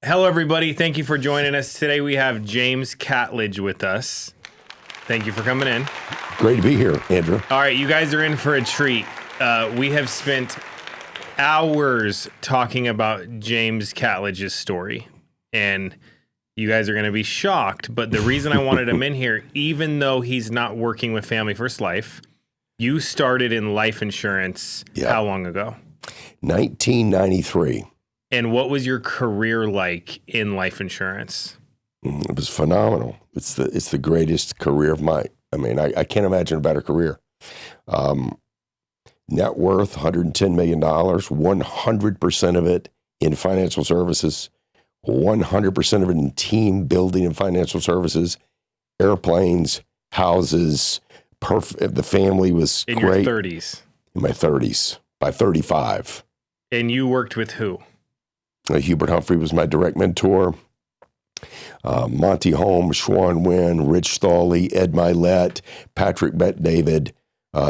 Hello, everybody. Thank you for joining us. Today we have James Catledge with us. Thank you for coming in. Great to be here, Andrew. All right, you guys are in for a treat. We have spent hours talking about James Catledge's story, and you guys are going to be shocked, but the reason I wanted him in here, even though he's not working with Family First Life, you started in life insurance how long ago? 1993. And what was your career like in life insurance? It was phenomenal. It's the greatest career of mine. I mean, I can't imagine a better career. Net worth, $110 million, 100% of it in financial services, 100% of it in team building and financial services, airplanes, houses, the family was in great. In your 30s? In my 30s, by 35. And you worked with who? Hubert Humphrey was my direct mentor. Monty Holmes, Schwan Wynn, Rich Thawley, Ed Milet, Patrick Bet-David.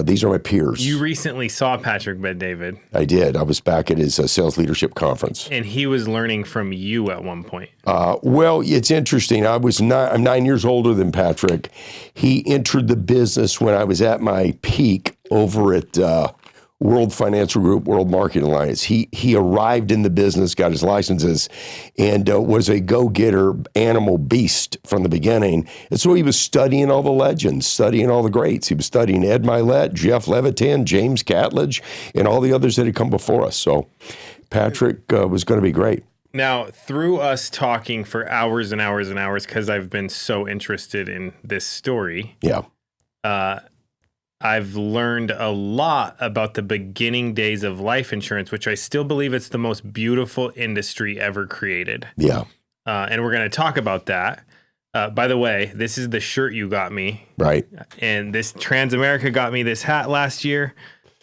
These are my peers. You recently saw Patrick Bet-David. I did. I was back at his sales leadership conference. And he was learning from you at one point. Well, it's interesting. I'm 9 years older than Patrick. He entered the business when I was at my peak over at World Financial Group, World Marketing Alliance. He arrived in the business, got his licenses, and was a go-getter animal beast from the beginning. And so he was studying all the legends, studying all the greats. He was studying Ed Milet, Jeff Levitan, James Catledge, and all the others that had come before us. So Patrick was going to be great. Now, through us talking for hours and hours and hours, because I've been so interested in this story, I've learned a lot about the beginning days of life insurance, which I still believe it's the most beautiful industry ever created. Yeah. And we're going to talk about that. By the way, this is the shirt you got me. Right. And this Transamerica got me this hat last year.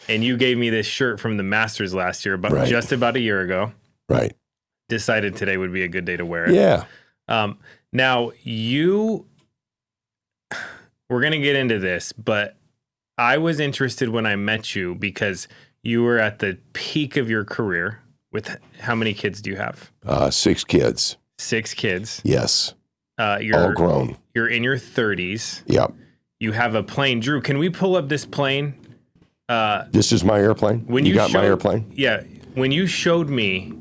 And you gave me this shirt from the Masters last year, but just about a year ago. Right. Decided today would be a good day to wear it. Yeah. Now, we're going to get into this, but I was interested when I met you because you were at the peak of your career with how many kids do you have? 6 kids. 6 kids. Yes. You're all grown. You're in your 30s. Yep. You have a plane. Drew, can we pull up this plane? This is my airplane? When you got my airplane? Yeah. When you showed me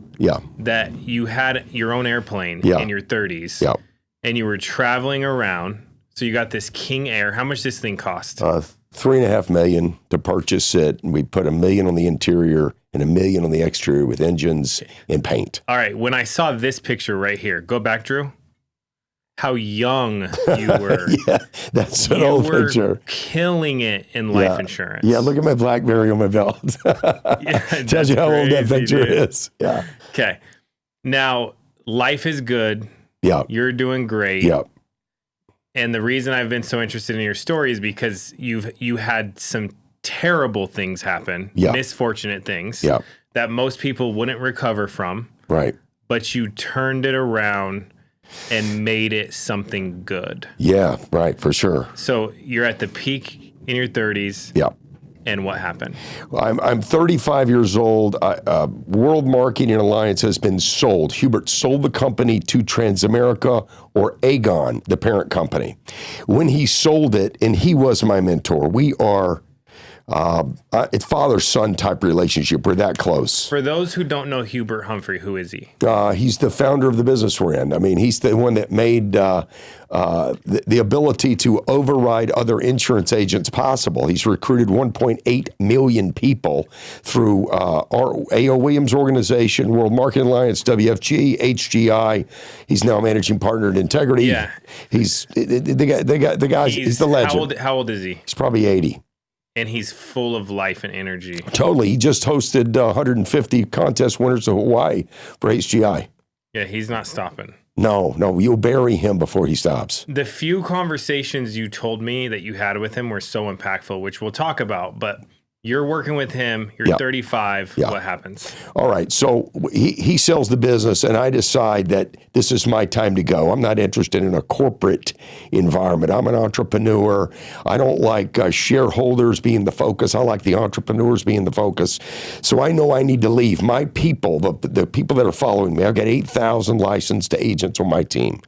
that you had your own airplane in your 30s and you were traveling around, so you got this King Air. How much does this thing cost? $3.5 million to purchase it. And we put $1 million on the interior and $1 million on the exterior with engines and paint. All right. When I saw this picture right here, go back, Drew. How young you were. Yeah, that's an old picture. Killing it in life insurance. Yeah, look at my BlackBerry on my belt. Tells you how old that picture is. Yeah. Okay. Now, life is good. Yeah. You're doing great. Yeah. And the reason I've been so interested in your story is because you had some terrible things happen, misfortunate things that most people wouldn't recover from. Right. But you turned it around and made it something good. Yeah, right, for sure. So you're at the peak in your 30s. Yeah. And what happened? I'm 35 years old. World Marketing Alliance has been sold. Hubert sold the company to Transamerica or Aegon, the parent company. When he sold it, and he was my mentor, we are it's father-son type relationship. We're that close. For those who don't know Hubert Humphrey, who is he? He's the founder of the business we're in. I mean, he's the one that made the ability to override other insurance agents possible. He's recruited 1.8 million people through our A.O. Williams organization, World Marketing Alliance, WFG, HGI. He's now managing partner at Integrity. Yeah. He's the guy. He's the legend. How old is he? He's probably 80. And he's full of life and energy. Totally. He just hosted 150 contest winners of Hawaii for HGI. Yeah, he's not stopping. No, you'll bury him before he stops. The few conversations you told me that you had with him were so impactful, which we'll talk about. But You're working with him. You're 35. Yeah. What happens? All right. So he sells the business, and I decide that this is my time to go. I'm not interested in a corporate environment. I'm an entrepreneur. I don't like shareholders being the focus. I like the entrepreneurs being the focus. So I know I need to leave. My people, the people that are following me, I've got 8,000 licensed agents on my team.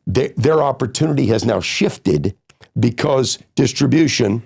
Their opportunity has now shifted because distribution,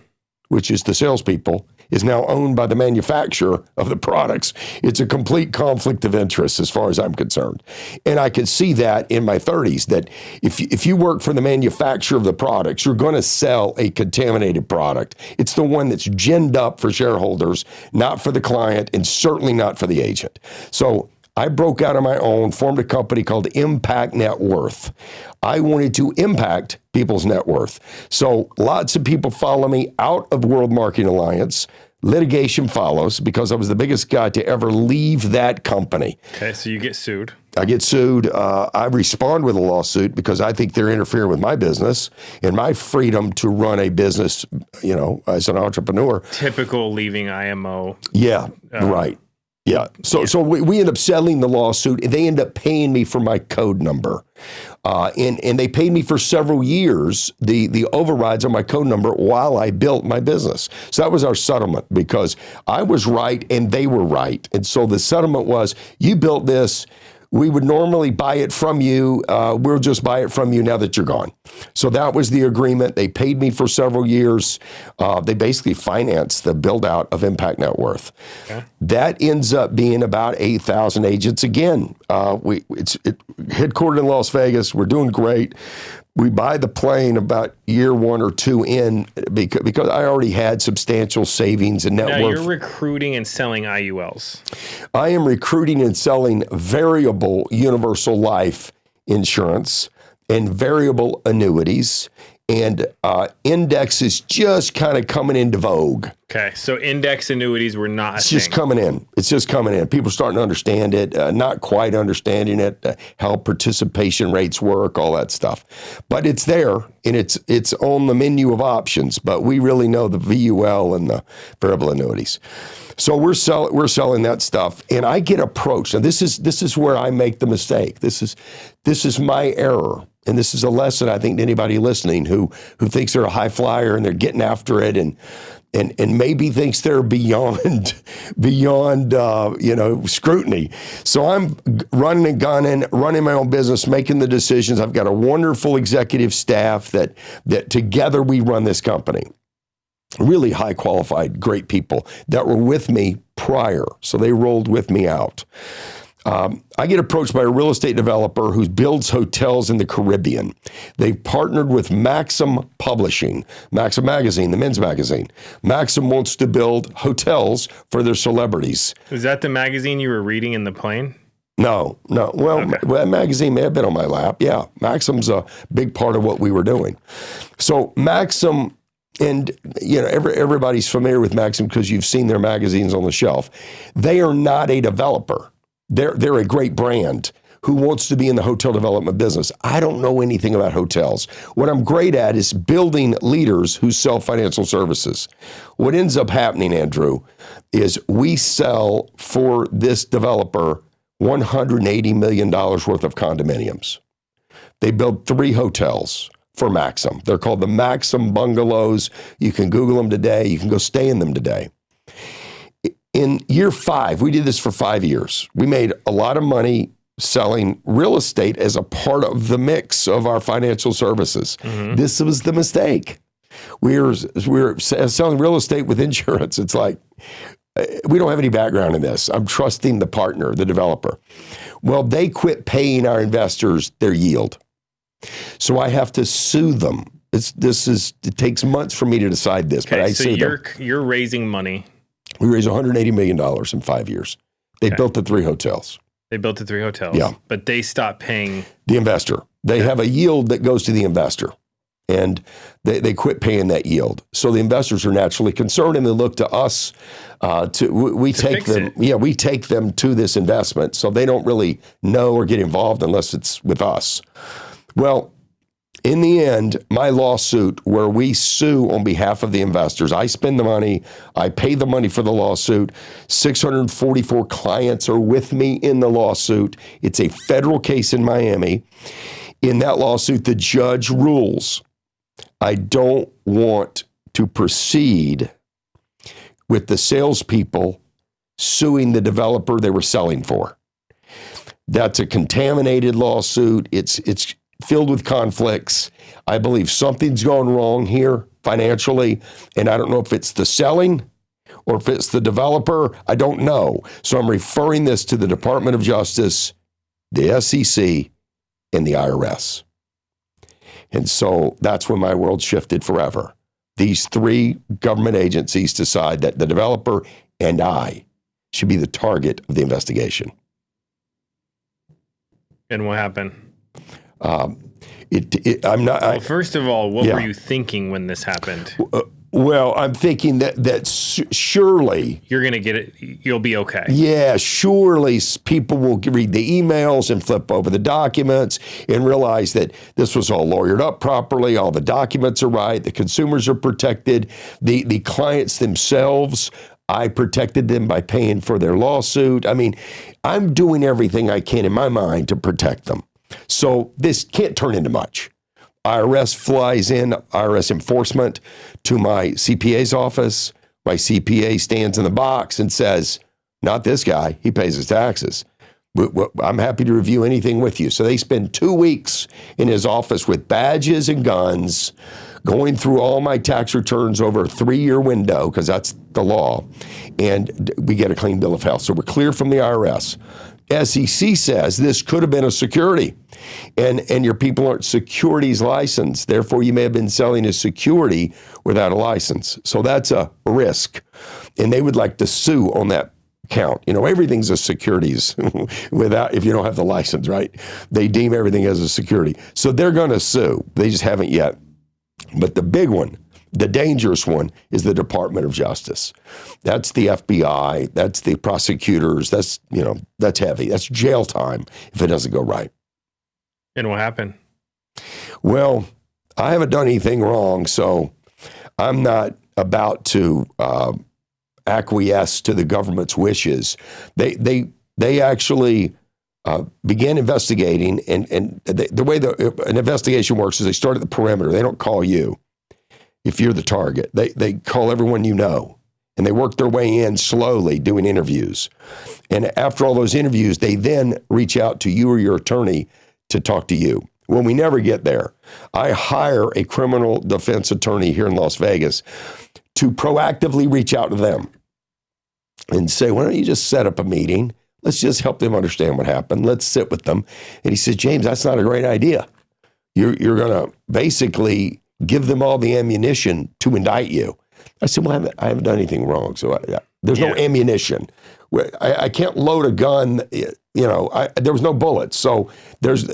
which is the salespeople, is now owned by the manufacturer of the products. It's a complete conflict of interest as far as I'm concerned. And I could see that in my 30s, that if you work for the manufacturer of the products, you're going to sell a contaminated product. It's the one that's ginned up for shareholders, not for the client, and certainly not for the agent. So I broke out on my own, formed a company called Impact Net Worth. I wanted to impact people's net worth. So lots of people follow me out of World Marketing Alliance. Litigation follows because I was the biggest guy to ever leave that company. Okay, so you get sued. I get sued. I respond with a lawsuit because I think they're interfering with my business and my freedom to run a business, as an entrepreneur. Typical leaving IMO. Yeah, right. Yeah. So we end up settling the lawsuit. They end up paying me for my code number. And they paid me for several years, the overrides on my code number while I built my business. So that was our settlement because I was right and they were right. And so the settlement was, you built this. We would normally buy it from you. We'll just buy it from you now that you're gone. So that was the agreement. They paid me for several years. They basically financed the build out of Impact Net Worth. Okay. That ends up being about 8,000 agents. Again, it's headquartered in Las Vegas. We're doing great. We buy the plane about year 1 or 2 in because I already had substantial savings and net worth. Now you're recruiting and selling IULs. I am recruiting and selling variable universal life insurance and variable annuities, and index is just kind of coming into vogue. Okay, so index annuities were not It's just coming in. It's just coming in. People are starting to understand it, not quite understanding it, how participation rates work, all that stuff. But it's there, and it's on the menu of options. But we really know the VUL and the variable annuities. So we're selling that stuff, and I get approached. And this is where I make the mistake. This is my error. And this is a lesson, I think, to anybody listening who thinks they're a high flyer and they're getting after it and maybe thinks they're beyond scrutiny. So I'm running and gunning, running my own business, making the decisions. I've got a wonderful executive staff that together we run this company. Really high qualified, great people that were with me prior. So they rolled with me out. I get approached by a real estate developer who builds hotels in the Caribbean. They've partnered with Maxim Publishing, Maxim Magazine, the men's magazine. Maxim wants to build hotels for their celebrities. Is that the magazine you were reading in the plane? No. Well, okay. That magazine may have been on my lap. Yeah, Maxim's a big part of what we were doing. So Maxim, and everybody's familiar with Maxim because you've seen their magazines on the shelf. They are not a developer. They're a great brand who wants to be in the hotel development business. I don't know anything about hotels. What I'm great at is building leaders who sell financial services. What ends up happening, Andrew, is we sell for this developer $180 million worth of condominiums. They build 3 hotels for Maxim. They're called the Maxim Bungalows. You can Google them today. You can go stay in them today. In year 5, we did this for 5 years. We made a lot of money selling real estate as a part of the mix of our financial services. Mm-hmm. This was the mistake. We were selling real estate with insurance. It's like, we don't have any background in this. I'm trusting the partner, the developer. Well, they quit paying our investors their yield. So I have to sue them. It takes months for me to decide this, but I sue them. You're raising money. We raised $180 million in 5 years. They built the 3 hotels. They built the 3 hotels. Yeah. But they stopped paying the investor. They have a yield that goes to the investor. And they quit paying that yield. So the investors are naturally concerned and they look to us we take them. Yeah, we take them to this investment. So they don't really know or get involved unless it's with us. Well, In the end, my lawsuit where we sue on behalf of the investors, I spend the money, I pay the money for the lawsuit. 644 clients are with me in the lawsuit. It's a federal case in Miami. In that lawsuit, the judge rules, I don't want to proceed with the salespeople suing the developer they were selling for. That's a contaminated lawsuit. It's filled with conflicts. I believe something's gone wrong here financially, and I don't know if it's the selling or if it's the developer. I don't know. So I'm referring this to the Department of Justice, the SEC, and the IRS. And so that's when my world shifted forever. These three government agencies decide that the developer and I should be the target of the investigation. And what happened? I'm not. Well, first of all, what were you thinking when this happened? Well, I'm thinking that surely you're going to get it. You'll be okay. Yeah, surely people will read the emails and flip over the documents and realize that this was all lawyered up properly. All the documents are right. The consumers are protected. The clients themselves, I protected them by paying for their lawsuit. I mean, I'm doing everything I can in my mind to protect them. So this can't turn into much. IRS flies in, IRS enforcement to my CPA's office. My CPA stands in the box and says, not this guy, he pays his taxes. I'm happy to review anything with you. So they spend 2 weeks in his office with badges and guns, going through all my tax returns over a 3-year window, because that's the law, and we get a clean bill of health. So we're clear from the IRS. SEC says this could have been a security, and your people aren't securities licensed. Therefore, you may have been selling a security without a license. So that's a risk. And they would like to sue on that count. You know, everything's a securities without, if you don't have the license, right? They deem everything as a security. So they're going to sue. They just haven't yet. But the big one, the dangerous one, is the Department of Justice. That's the FBI. That's the prosecutors. That's heavy. That's jail time if it doesn't go right. And what happened? Well, I haven't done anything wrong, so I'm not about to acquiesce to the government's wishes. They actually began investigating, and the way an investigation works is they start at the perimeter. They don't call you if you're the target. They call everyone you know, and they work their way in slowly doing interviews. And after all those interviews, they then reach out to you or your attorney to talk to you. Well, we never get there. I hire a criminal defense attorney here in Las Vegas to proactively reach out to them and say, why don't you just set up a meeting? Let's just help them understand what happened. Let's sit with them. And he says, James, that's not a great idea. You're going to basically give them all the ammunition to indict you. I said, well, I haven't done anything wrong. So there's no ammunition. I can't load a gun. There was no bullets. So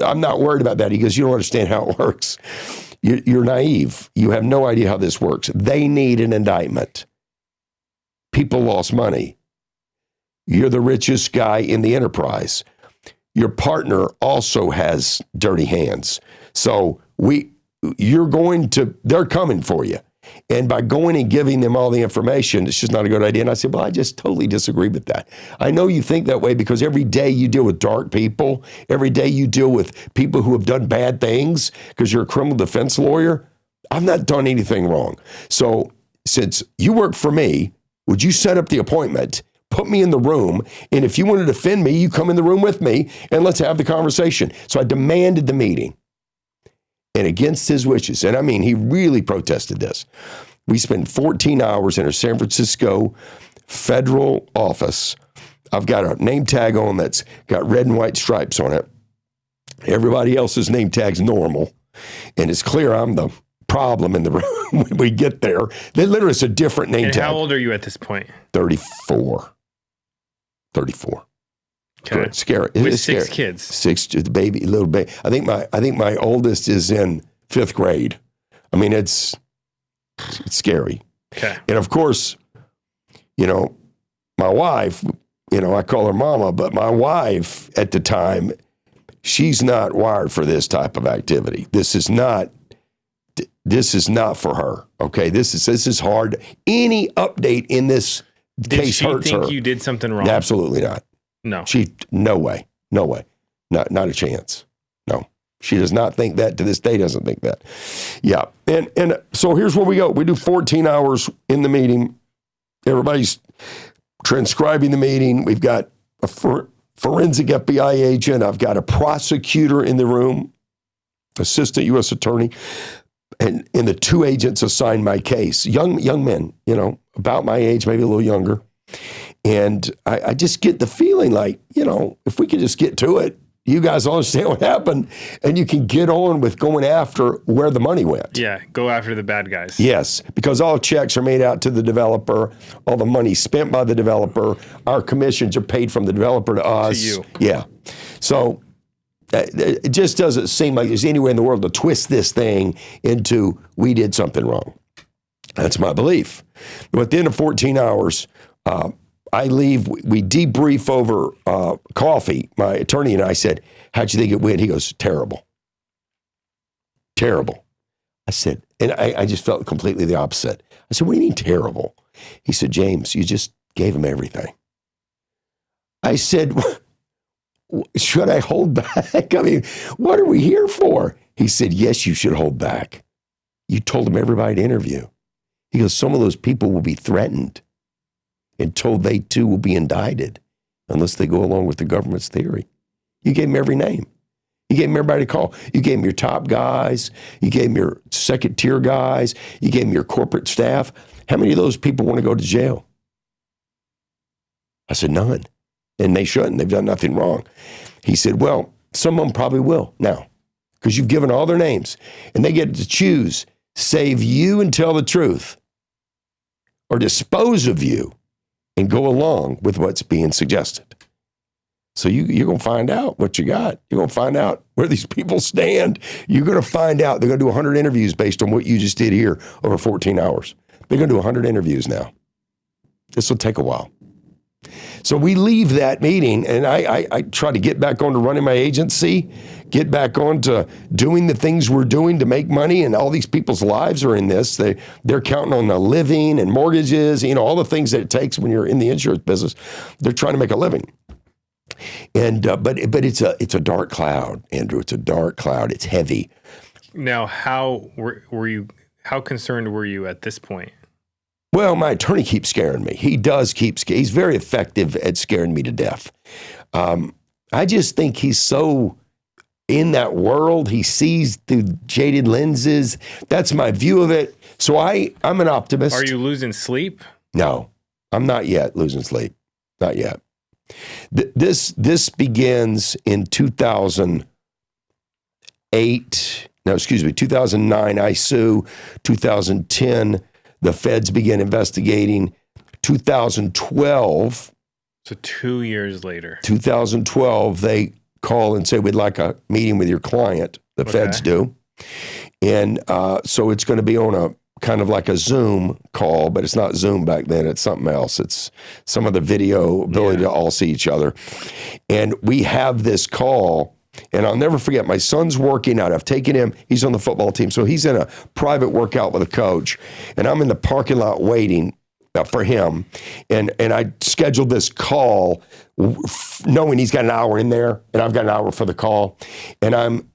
I'm not worried about that. He goes, you don't understand how it works. You're naive. You have no idea how this works. They need an indictment. People lost money. You're the richest guy in the enterprise. Your partner also has dirty hands. So they're coming for you. And by going and giving them all the information, it's just not a good idea. And I said, well, I just totally disagree with that. I know you think that way because every day you deal with dark people. Every day you deal with people who have done bad things because you're a criminal defense lawyer. I've not done anything wrong. So since you work for me, would you set up the appointment, put me in the room, and if you want to defend me, you come in the room with me and let's have the conversation. So I demanded the meeting. And against his wishes, and I mean, he really protested this. We spent 14 hours in a San Francisco federal office. I've got a name tag on that's got red and white stripes on it. Everybody else's name tag's normal. And it's clear I'm the problem in the room when we get there. They literally, it's a different name tag. How old are you at this point? 34. Okay. Scary. With it's 6 scary. kids. 6, little baby. I think my oldest is in 5th grade. I mean, it's scary. Okay. And of course, my wife, I call her mama, but my wife at the time, she's not wired for this type of activity. This is not this is not for her. Okay, this is hard. Any update in this case hurts her. Did she think you did something wrong? Absolutely not. No. No way. Not a chance. No. She does not think that. To this day, doesn't think that. Yeah. And so here's where we go. We do 14 hours in the meeting. Everybody's transcribing the meeting. We've got a forensic FBI agent. I've got a prosecutor in the room, assistant U.S. attorney, and the two agents assigned my case. Young men, about my age, maybe a little younger. And I just get the feeling like, if we could just get to it, you guys understand what happened, and you can get on with going after where the money went. Yeah, go after the bad guys. Yes, because all checks are made out to the developer, all the money spent by the developer, our commissions are paid from the developer to us. To you. Yeah. So it just doesn't seem like there's any way in the world to twist this thing into we did something wrong. That's my belief. But at the end of 14 hours, I leave, we debrief over coffee. My attorney and I said, how'd you think it went? He goes, terrible. Terrible. I said, and I just felt completely the opposite. I said, what do you mean terrible? He said, James, you just gave him everything. I said, should I hold back? I mean, what are we here for? He said, yes, you should hold back. You told him everybody to interview. He goes, some of those people will be threatened and told they too will be indicted unless they go along with the government's theory. You gave them every name. You gave them everybody to call. You gave them your top guys. You gave them your second tier guys. You gave them your corporate staff. How many of those people want to go to jail? I said, none. And they shouldn't. They've done nothing wrong. He said, well, some of them probably will now because you've given all their names and they get to choose, save you and tell the truth or dispose of you and go along with what's being suggested. So you're going to find out what you got. You're going to find out where these people stand. You're going to find out. They're going to do 100 interviews based on what you just did here over 14 hours. They're going to do 100 interviews now. This will take a while. So we leave that meeting, and I try to get back on to running my agency, get back on to doing the things we're doing to make money, and all these people's lives are in this. They're counting on the living and mortgages, all the things that it takes when you're in the insurance business. They're trying to make a living. And but it's a dark cloud, Andrew. It's a dark cloud. It's heavy. Now, how were you? How concerned were you at this point? Well, my attorney keeps scaring me. He does keep scaring. He's very effective at scaring me to death. I just think he's so in that world. He sees through jaded lenses. That's my view of it. So I'm an optimist. Are you losing sleep? No, I'm not yet losing sleep. Not yet. This begins in 2008. No, excuse me, 2009. I sue. 2010. The feds began investigating. 2012. So 2 years later. 2012, they call and say, we'd like a meeting with your client. The feds do. And so it's going to be on a kind of like a Zoom call, but it's not Zoom back then. It's something else. It's some of the video ability to all see each other. And we have this call. And I'll never forget, my son's working out. I've taken him, he's on the football team. So he's in a private workout with a coach. And I'm in the parking lot waiting for him. And I scheduled this call knowing he's got an hour in there and I've got an hour for the call. And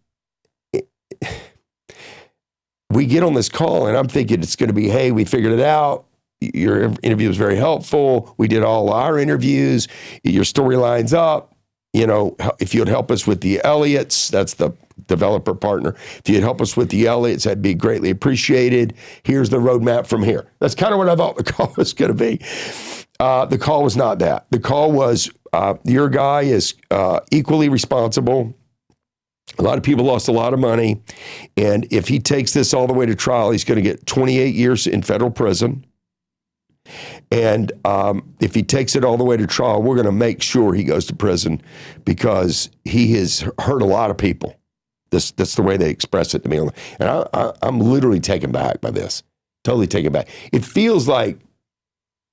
we get on this call and I'm thinking it's going to be, hey, we figured it out. Your interview was very helpful. We did all our interviews. Your story lines up. If you'd help us with the Elliots, that's the developer partner. If you'd help us with the Elliots, that'd be greatly appreciated. Here's the roadmap from here. That's kind of what I thought the call was going to be. The call was not that. The call was, your guy is equally responsible. A lot of people lost a lot of money. And if he takes this all the way to trial, he's going to get 28 years in federal prison. And if he takes it all the way to trial, we're going to make sure he goes to prison because he has hurt a lot of people. That's the way they express it to me. And I'm literally taken back by this. Totally taken back. It feels like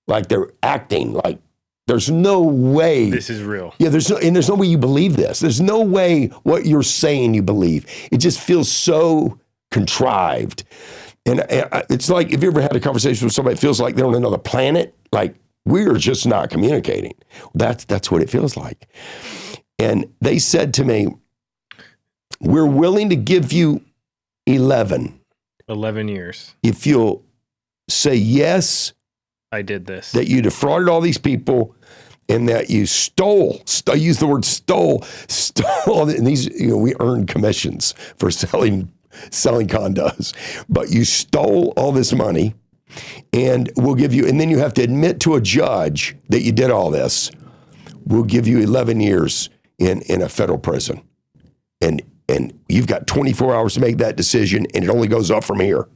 they're acting like there's no way. This is real. Yeah, there's no way you believe this. There's no way what you're saying you believe. It just feels so contrived. And it's like, if you ever had a conversation with somebody that feels like they're on another planet, like we're just not communicating. That's what it feels like. And they said to me, we're willing to give you 11 years. if you'll say yes. I did this. That you defrauded all these people and that you stole. I use the word stole. And these, we earned commissions for selling condos, but you stole all this money, and we'll give you, and then you have to admit to a judge that you did all this. We'll give you 11 years in a federal prison. And you've got 24 hours to make that decision, and it only goes up from here.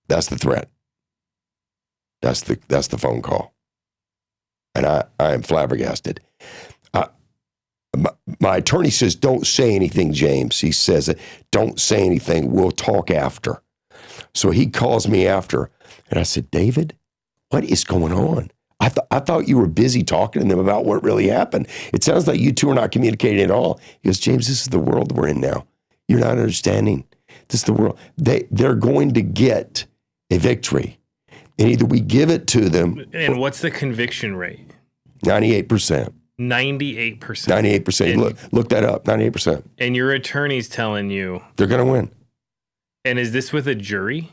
That's the threat. That's the phone call. And I am flabbergasted. My attorney says, don't say anything, James. He says, don't say anything. We'll talk after. So he calls me after. And I said, David, what is going on? I thought you were busy talking to them about what really happened. It sounds like you two are not communicating at all. He goes, James, this is the world we're in now. You're not understanding. This is the world. They're going to get a victory. And either we give it to them. And what's the conviction rate? 98%. 98%. 98%. Look that up. 98%. And your attorney's telling you they're going to win. And is this with a jury?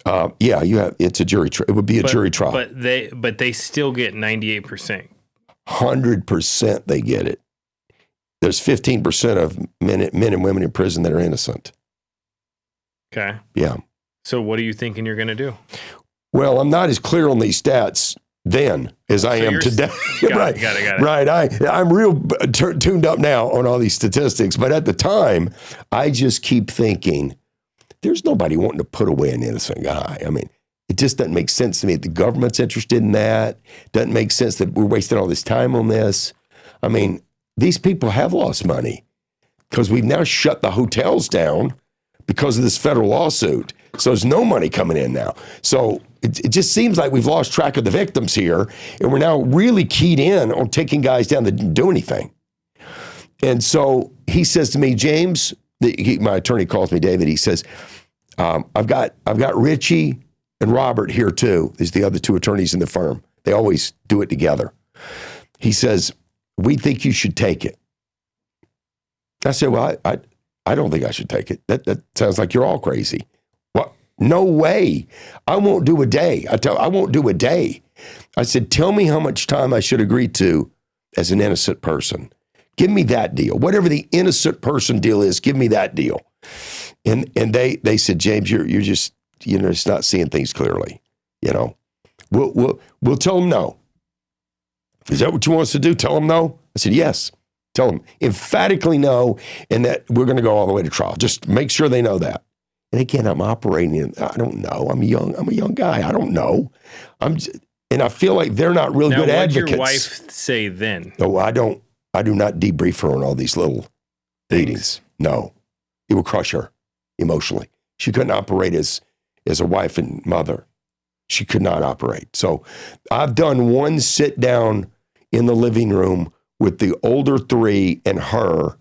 Yeah, it's a jury trial. It would be a jury trial. But they still get 98%. 100% they get it. There's 15% of men and women in prison that are innocent. Okay. Yeah. So what are you thinking you're going to do? Well, I'm not as clear on these stats then as I am today. Got it. Right. I'm real tuned up now on all these statistics. But at the time, I just keep thinking, there's nobody wanting to put away an innocent guy. I mean, it just doesn't make sense to me that the government's interested in that. Doesn't make sense that we're wasting all this time on this. I mean, these people have lost money because we've now shut the hotels down because of this federal lawsuit. So there's no money coming in now. So it just seems like we've lost track of the victims here, and we're now really keyed in on taking guys down that didn't do anything. And so he says to me, James, my attorney calls me David. He says, I've got Richie and Robert here too. There's the other two attorneys in the firm. They always do it together. He says, we think you should take it. I said, well, I don't think I should take it. That sounds like you're all crazy. What? No way. I won't do a day. I won't do a day. I said, tell me how much time I should agree to as an innocent person. Give me that deal. Whatever the innocent person deal is, give me that deal. And they said, James, you're just, just not seeing things clearly. We'll tell them no. Is that what you want us to do? Tell them no? I said, yes. Tell them emphatically no, and that we're going to go all the way to trial. Just make sure they know that. And again, I'm operating. I don't know. I'm a young guy. I don't know. And I feel like they're not real good advocates. What did your wife say then? No, I do not debrief her on all these little meetings. No, it would crush her emotionally. She couldn't operate as a wife and mother. She could not operate. So I've done one sit down in the living room with the older three and her,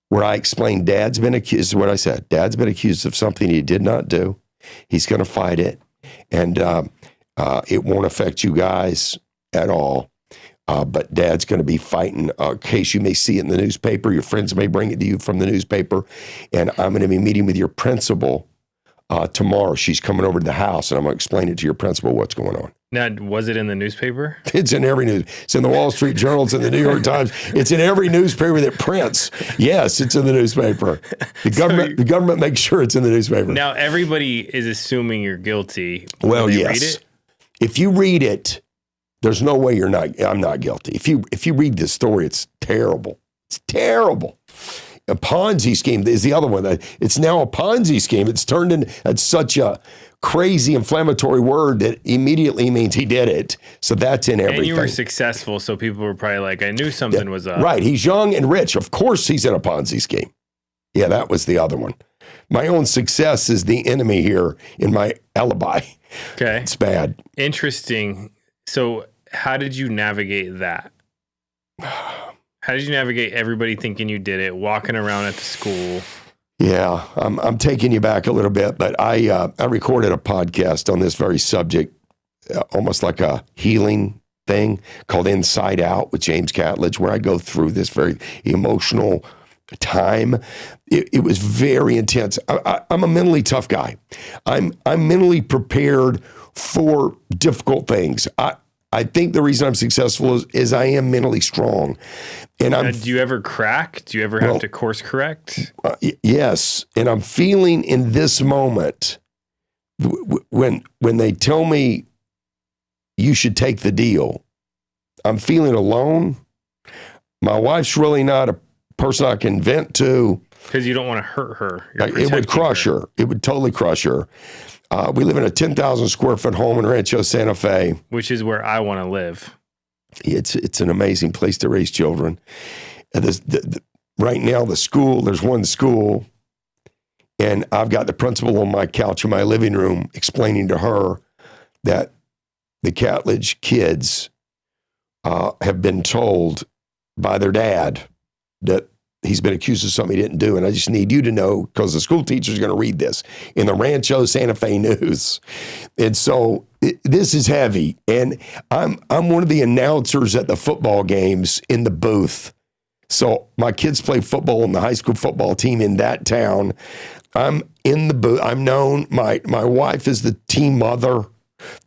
where I explained Dad's been accused, what I said, Dad's been accused of something he did not do. He's going to fight it. And it won't affect you guys at all. But Dad's going to be fighting a case you may see it in the newspaper. Your friends may bring it to you from the newspaper. And I'm going to be meeting with your principal tomorrow. She's coming over to the house, and I'm going to explain it to your principal what's going on. Now, was it in the newspaper? It's in every news. It's in the Wall Street Journal. It's in the New York Times. It's in every newspaper that prints. Yes, it's in the newspaper. The government makes sure it's in the newspaper. Now, everybody is assuming you're guilty. Well, yes. Read it? If you read it, there's no way I'm not guilty. If you read this story, it's terrible. It's terrible. A Ponzi scheme is the other one. It's now a Ponzi scheme. It's turned into such a crazy inflammatory word that immediately means he did it. So that's in everything. And you were successful, so people were probably like, I knew something was up. Right. He's young and rich. Of course he's in a Ponzi scheme. Yeah, that was the other one. My own success is the enemy here in my alibi. Okay. It's bad. Interesting. So how did you navigate that? How did you navigate everybody thinking you did it, walking around at the school? Yeah, I'm taking you back a little bit, but I recorded a podcast on this very subject, almost like a healing thing called Inside Out with James Catledge, where I go through this very emotional time. It was very intense. I'm a mentally tough guy. I'm mentally prepared for difficult things. I think the reason I'm successful is I am mentally strong. And do you ever crack? Do you ever have to course correct? Yes. And I'm feeling in this moment when they tell me you should take the deal, I'm feeling alone. My wife's really not a person I can vent to. Because you don't want to hurt her. It would crush her. It would totally crush her. We live in a 10,000 square foot home in Rancho Santa Fe. Which is where I want to live. It's an amazing place to raise children. Right now, there's one school, and I've got the principal on my couch in my living room explaining to her that the Catledge kids have been told by their dad that he's been accused of something he didn't do. And I just need you to know, because the school teacher is going to read this in the Rancho Santa Fe News. And so this is heavy. And I'm one of the announcers at the football games in the booth. So my kids play football on the high school football team in that town. I'm in the booth. I'm known. My wife is the team mother.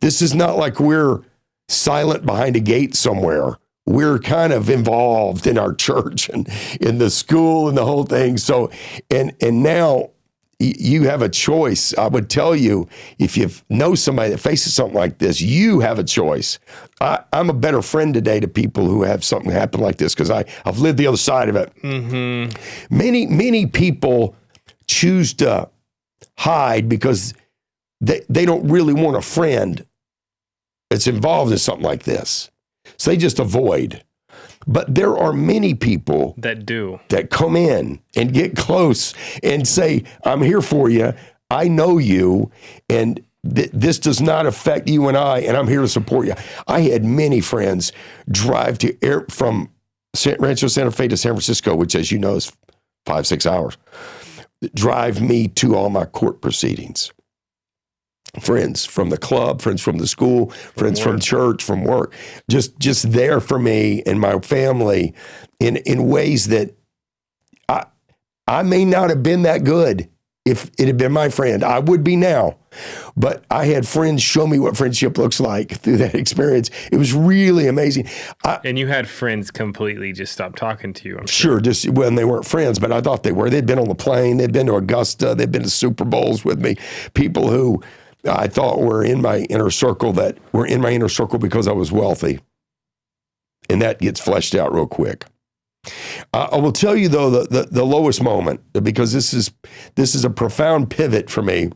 This is not like we're silent behind a gate somewhere. We're kind of involved in our church and in the school and the whole thing. So, and now you have a choice. I would tell you, if you know somebody that faces something like this, you have a choice. I'm a better friend today to people who have something happen like this because I've lived the other side of it. Mm-hmm. Many people choose to hide because they don't really want a friend that's involved in something like this. So they just avoid. But there are many people that come in and get close and say, I'm here for you. I know you. And this does not affect you and I'm here to support you. I had many friends drive from Rancho Santa Fe to San Francisco, which, as you know, is 5-6 hours, drive me to all my court proceedings. Friends from the club, friends from the school, friends from church, from work, just there for me and my family in ways that I may not have been that good if it had been my friend. I would be now. But I had friends show me what friendship looks like through that experience. It was really amazing. And you had friends completely just stop talking to you, I'm sure. Just when they weren't friends, but I thought they were. They'd been on the plane. They'd been to Augusta. They'd been to Super Bowls with me. People who I thought were in my inner circle because I was wealthy. And that gets fleshed out real quick. I will tell you, though, the lowest moment, because this is a profound pivot for me.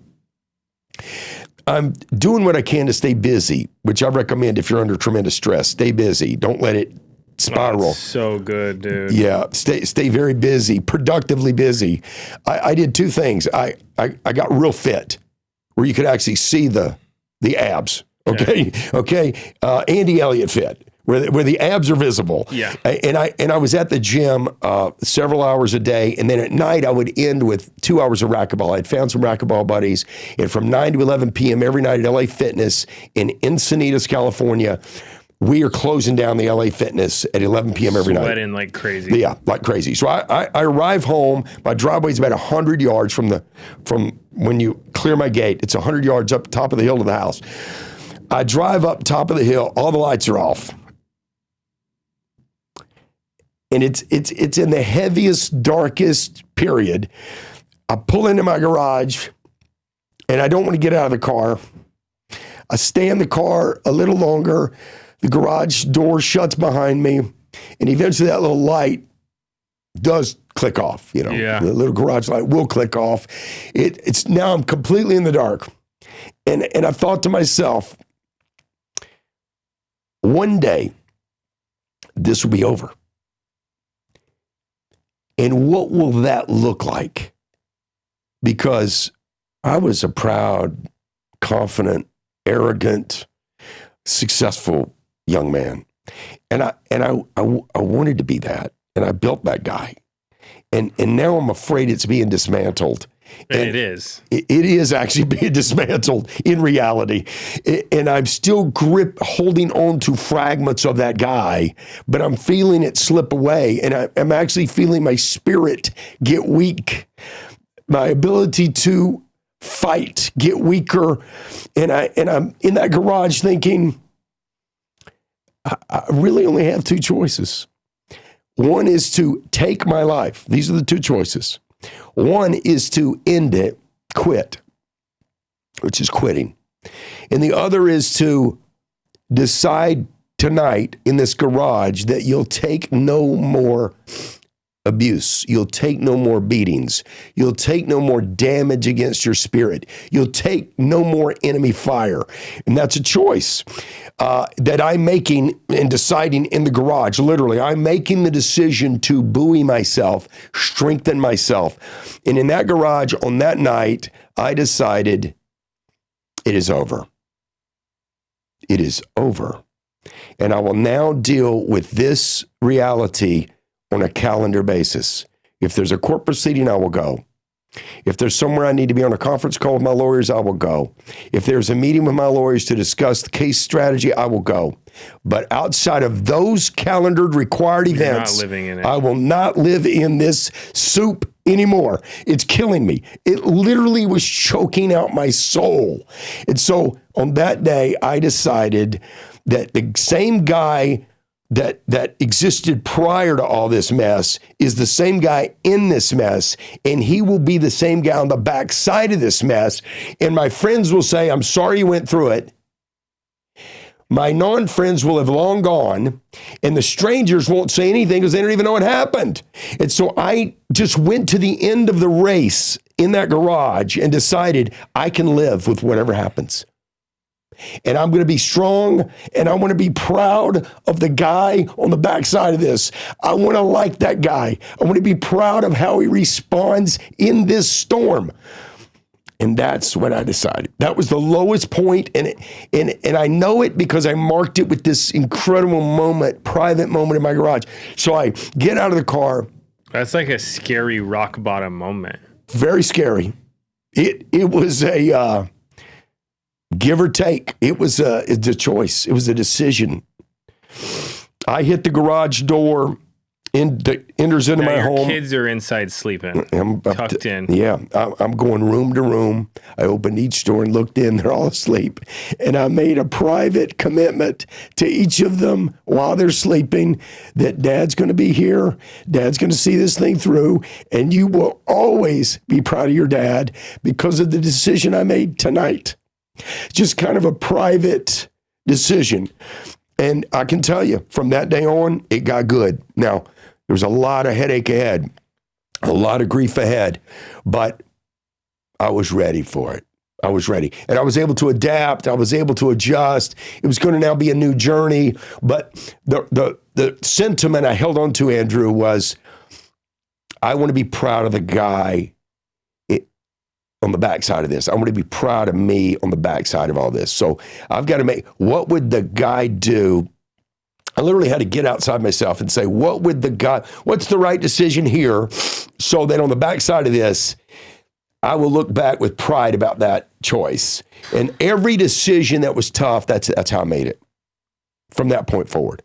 I'm doing what I can to stay busy, which I recommend if you're under tremendous stress. Stay busy. Don't let it spiral. Oh, so good, dude. Yeah, stay very busy, productively busy. I did two things. I got real fit, where you could actually see the abs. Okay. Andy Elliott fit, where the abs are visible. Yeah. And I was at the gym several hours a day, and then at night I would end with 2 hours of racquetball. I'd found some racquetball buddies, and from 9 to 11 p.m. every night at LA Fitness in Encinitas, California, we are closing down the LA Fitness at 11 p.m. every night. Sweating like crazy. Yeah, like crazy. So I arrive home. My driveway is about 100 yards from when you clear my gate. It's 100 yards up top of the hill to the house. I drive up top of the hill. All the lights are off. And it's in the heaviest, darkest period. I pull into my garage, and I don't want to get out of the car. I stay in the car a little longer. The garage door shuts behind me, and eventually that little light does click off. Yeah. The little garage light will click off. It's now I'm completely in the dark, and I thought to myself, one day this will be over, and what will that look like? Because I was a proud, confident, arrogant, successful young man. And I wanted to be that. And I built that guy. And now I'm afraid it's being dismantled. And it is. It is actually being dismantled in reality. And I'm still holding on to fragments of that guy, but I'm feeling it slip away. And I'm actually feeling my spirit get weak. My ability to fight get weaker. And I'm in that garage thinking, I really only have two choices. One is to take my life. These are the two choices. One is to end it, quit, which is quitting. And the other is to decide tonight in this garage that you'll take no more abuse. You'll take no more beatings. You'll take no more damage against your spirit. You'll take no more enemy fire. And that's a choice that I'm making and deciding in the garage. Literally, I'm making the decision to buoy myself, strengthen myself. And in that garage on that night, I decided it is over. It is over. And I will now deal with this reality on a calendar basis. If there's a court proceeding, I will go. If there's somewhere I need to be on a conference call with my lawyers, I will go. If there's a meeting with my lawyers to discuss the case strategy, I will go. But outside of those calendared required events, not living in it. I will not live in this soup anymore. It's killing me. It literally was choking out my soul. And so on that day, I decided that the same guy that existed prior to all this mess is the same guy in this mess, and he will be the same guy on the backside of this mess. And my friends will say, I'm sorry you went through it. My non-friends will have long gone, and the strangers won't say anything because they don't even know what happened. And so I just went to the end of the race in that garage and decided I can live with whatever happens. And I'm going to be strong, and I want to be proud of the guy on the backside of this. I want to like that guy. I want to be proud of how he responds in this storm. And that's what I decided. That was the lowest point, and I know it because I marked it with this incredible moment, private moment in my garage. So I get out of the car. That's like a scary rock bottom moment. Very scary. It was a give or take. It's a choice. It was a decision. I hit the garage door, enters into my home. Kids are inside sleeping, tucked in. Yeah, I'm going room to room. I opened each door and looked in. They're all asleep. And I made a private commitment to each of them while they're sleeping that Dad's going to be here. Dad's going to see this thing through. And you will always be proud of your dad because of the decision I made tonight. Just kind of a private decision. And I can tell you, from that day on, it got good. Now, there was a lot of headache ahead, a lot of grief ahead, but I was ready for it. I was ready. And I was able to adapt. I was able to adjust. It was going to now be a new journey. But the sentiment I held on to, Andrew, was I want to be proud of the guy on the backside of this. I want to be proud of me on the backside of all this. So I've got to what would the guy do? I literally had to get outside myself and say, what's the right decision here? So that on the backside of this, I will look back with pride about that choice. And every decision that was tough, that's how I made it from that point forward.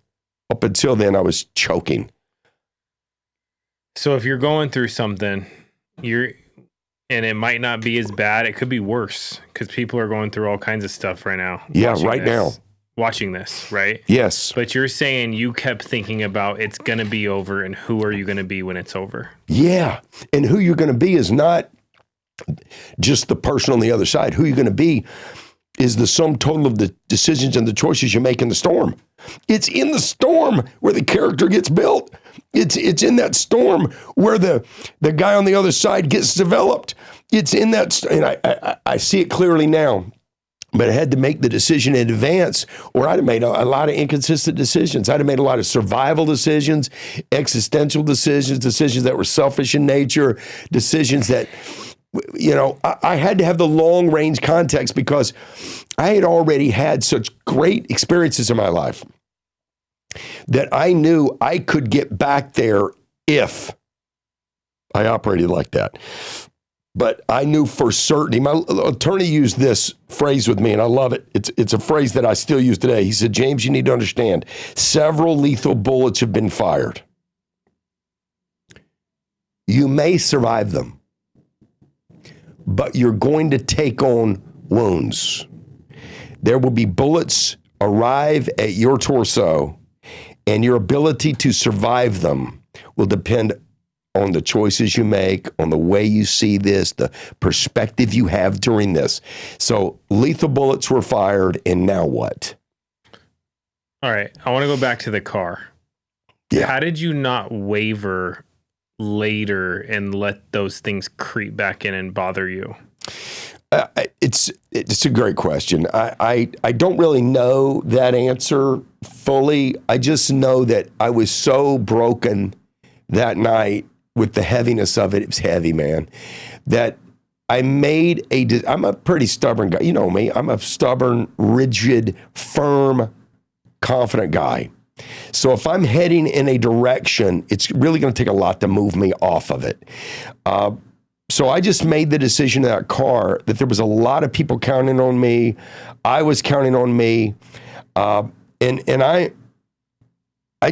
Up until then, I was choking. So if you're going through something, and it might not be as bad. It could be worse because people are going through all kinds of stuff right now. Yeah, right now. Watching this, right? Yes. But you're saying you kept thinking about it's going to be over and who are you going to be when it's over? Yeah. And who you're going to be is not just the person on the other side. Who you're going to be is the sum total of the decisions and the choices you make in the storm. It's in the storm where the character gets built. It's in that storm where the guy on the other side gets developed. It's in that, and I see it clearly now, but I had to make the decision in advance, or I'd have made a lot of inconsistent decisions. I'd have made a lot of survival decisions, existential decisions that were selfish in nature, decisions that, I had to have the long range context because I had already had such great experiences in my life that I knew I could get back there if I operated like that. But I knew for certain, my attorney used this phrase with me, and I love it. It's a phrase that I still use today. He said, James, you need to understand, several lethal bullets have been fired. You may survive them, but you're going to take on wounds. There will be bullets arrive at your torso, and your ability to survive them will depend on the choices you make, on the way you see this, the perspective you have during this. So lethal bullets were fired, and now what? All right. I want to go back to the car. Yeah. How did you not waver later and let those things creep back in and bother you? It's a great question. I don't really know that answer fully. I just know that I was so broken that night with the heaviness of it. It was heavy, man, that I made I'm a pretty stubborn guy. You know me. I'm a stubborn, rigid, firm, confident guy. So if I'm heading in a direction, it's really going to take a lot to move me off of it. So I just made the decision in that car that there was a lot of people counting on me. I was counting on me. And I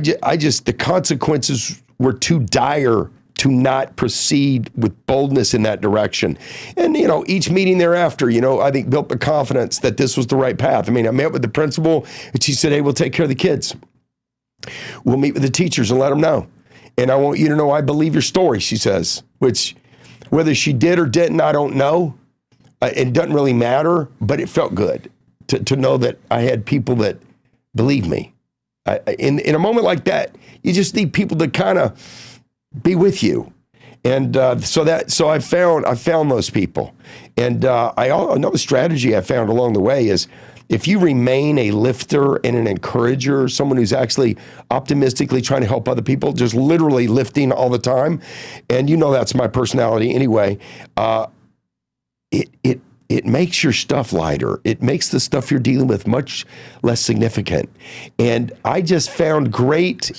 just, the consequences were too dire to not proceed with boldness in that direction. And, each meeting thereafter, I think built the confidence that this was the right path. I mean, I met with the principal and she said, hey, we'll take care of the kids. We'll meet with the teachers and let them know. And I want you to know I believe your story, she says, which whether she did or didn't, I don't know. It doesn't really matter, but it felt good to know that I had people that believe me. In a moment like that, you just need people to kind of be with you. And so I found those people. And another strategy I found along the way is if you remain a lifter and an encourager, someone who's actually optimistically trying to help other people, just literally lifting all the time, and that's my personality anyway, it makes your stuff lighter. It makes the stuff you're dealing with much less significant. And I just found great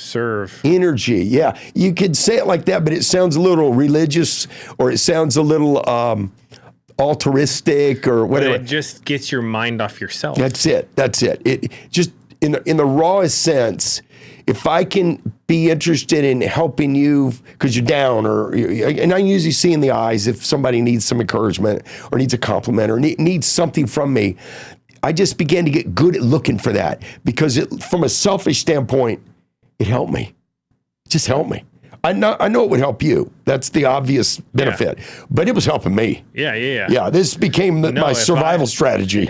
energy. Yeah, you could say it like that, but it sounds a little religious, or it sounds a little altruistic, or whatever. But it just gets your mind off yourself. That's it. It just in the rawest sense. If I can be interested in helping you because you're down, and I usually see in the eyes if somebody needs some encouragement or needs a compliment or needs something from me, I just began to get good at looking for that because from a selfish standpoint, it helped me. It just helped me. I know it would help you. That's the obvious benefit, but it was helping me. Yeah. Yeah, this became my survival strategy.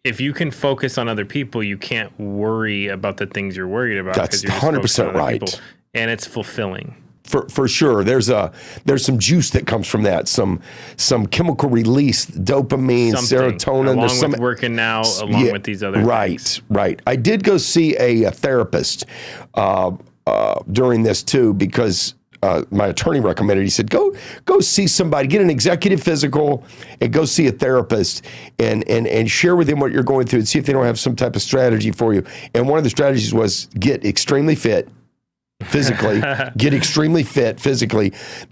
If you can focus on other people, you can't worry about the things you're worried about. That's 100% right. People, and it's fulfilling. For sure. There's some juice that comes from that. Some chemical release, dopamine, serotonin. Along with working now, with these other things. Right. I did go see a therapist during this too, because my attorney recommended. He said, go see somebody, get an executive physical, and go see a therapist, and share with them what you're going through, and see if they don't have some type of strategy for you. And one of the strategies was get extremely fit physically,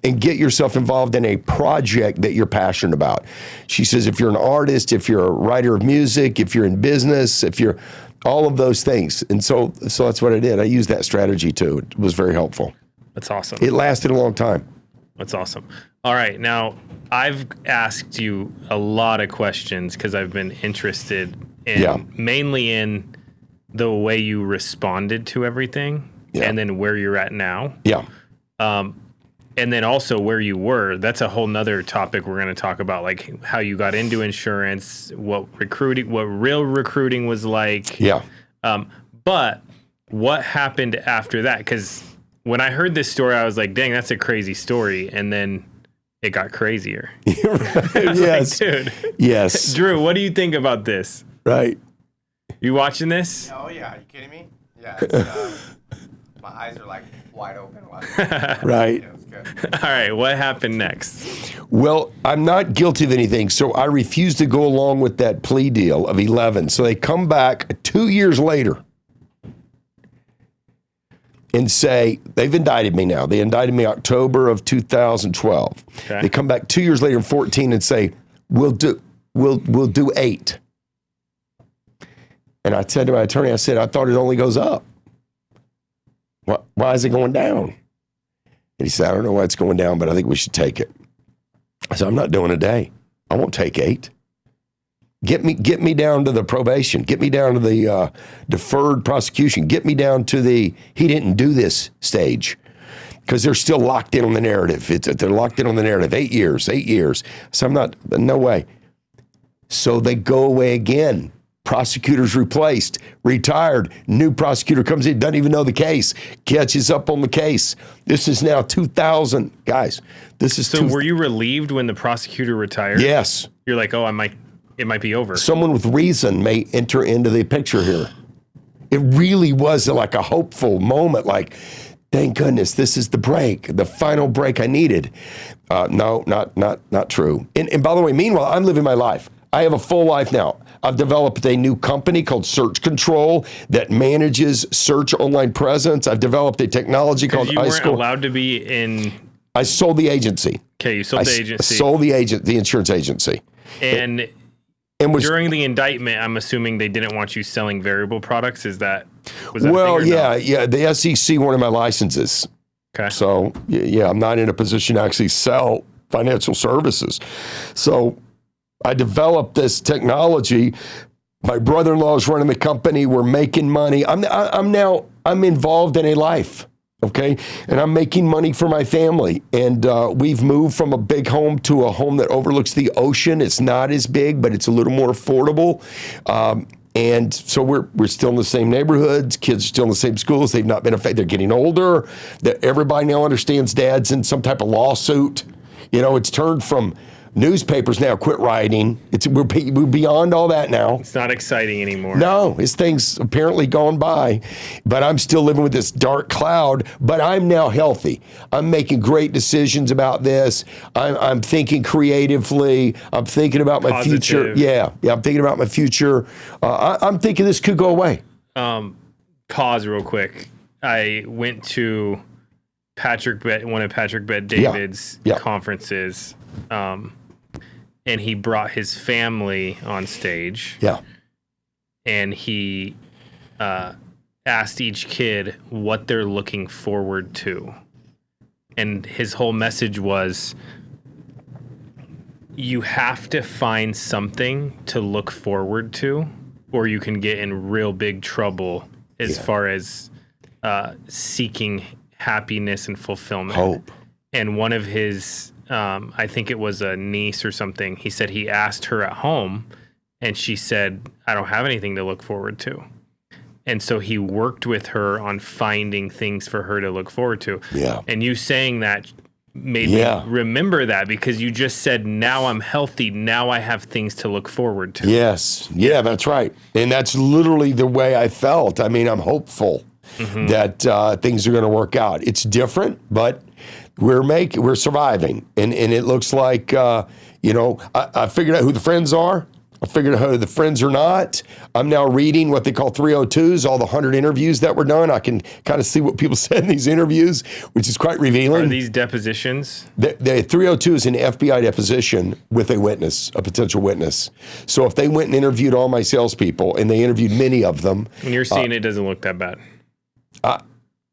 and get yourself involved in a project that you're passionate about. She says, if you're an artist, if you're a writer of music, if you're in business, if you're all of those things. And so that's what I did. I used that strategy too. It was very helpful. That's awesome. It lasted a long time. That's awesome. All right. Now, I've asked you a lot of questions because I've been interested mainly in the way you responded to everything and then where you're at now. Yeah. And then also where you were. That's a whole nother topic we're going to talk about, like how you got into insurance, what real recruiting was like. Yeah. But what happened after that? Because when I heard this story, I was like, dang, that's a crazy story. And then it got crazier. Yes. Like, dude. Yes. Drew, what do you think about this? Right. You watching this? Oh, yeah. Are you kidding me? Yeah. It's, my eyes are like wide open. Right. Yeah, it's good. All right. What happened next? Well, I'm not guilty of anything, so I refused to go along with that plea deal of 11. So they come back 2 years later. and say, they've indicted me now. They indicted me October of 2012. Okay. They come back 2 years later in 14 and say, we'll do 8. And I said to my attorney, I said, I thought it only goes up. Why is it going down? And he said, I don't know why it's going down, but I think we should take it. I said, I'm not doing a day. I won't take 8. Get me down to the probation. Get me down to the deferred prosecution. Get me down to the he didn't do this stage, because they're still locked in on the narrative. They're locked in on the narrative. 8 years. So I'm not, no way. So they go away again. Prosecutors replaced, retired, new prosecutor comes in, doesn't even know the case, catches up on the case. This is now 2000, guys. This is so. Were you relieved when the prosecutor retired? Yes. You're like, oh, it might be over. Someone with reason may enter into the picture here. It really was like a hopeful moment, like, thank goodness, this is the break, the final break I needed. No, not true. And by the way, meanwhile, I'm living my life. I have a full life now. I've developed a new company called Search Control that manages search online presence. I've developed a technology called you weren't allowed to be in. I sold the agency. Okay, you sold the agency. I sold the insurance agency. And was during the indictment, I'm assuming they didn't want you selling variable products. Was that well, a thing or yeah. The SEC wanted my licenses. Okay. So yeah, I'm not in a position to actually sell financial services. So I developed this technology. My brother-in-law is running the company. We're making money. I'm involved in a life, okay? And I'm making money for my family. And we've moved from a big home to a home that overlooks the ocean. It's not as big, but it's a little more affordable. And so we're still in the same neighborhoods. Kids are still in the same schools. They've not been affected. They're getting older. Everybody now understands dad's in some type of lawsuit. You know, it's turned from newspapers now quit writing. We're beyond all that now. It's not exciting anymore. No, this thing's apparently gone by, but I'm still living with this dark cloud, but I'm now healthy. I'm making great decisions about this. I'm thinking creatively. I'm thinking about my future. Yeah, I'm thinking about my future. I'm thinking this could go away. Pause real quick. I went to one of Patrick Bet-David's conferences. And he brought his family on stage. Yeah. And he asked each kid what they're looking forward to. And his whole message was, you have to find something to look forward to, or you can get in real big trouble as far as seeking happiness and fulfillment. Hope. And one of his... I think it was a niece or something. He said he asked her at home, and she said, I don't have anything to look forward to. And so he worked with her on finding things for her to look forward to. Yeah. And you saying that made me remember that, because you just said, now I'm healthy. Now I have things to look forward to. Yes. Yeah, that's right. And that's literally the way I felt. I mean, I'm hopeful that things are going to work out. It's different, but we're surviving, and it looks like I figured out who the friends are. I figured out who the friends are not. I'm now reading what they call 302s, all the 100 interviews that were done. I can kind of see what people said in these interviews, which is quite revealing. Are these depositions? The 302 is an FBI deposition with a witness, a potential witness. So if they went and interviewed all my salespeople, and they interviewed many of them, and you're seeing it doesn't look that bad.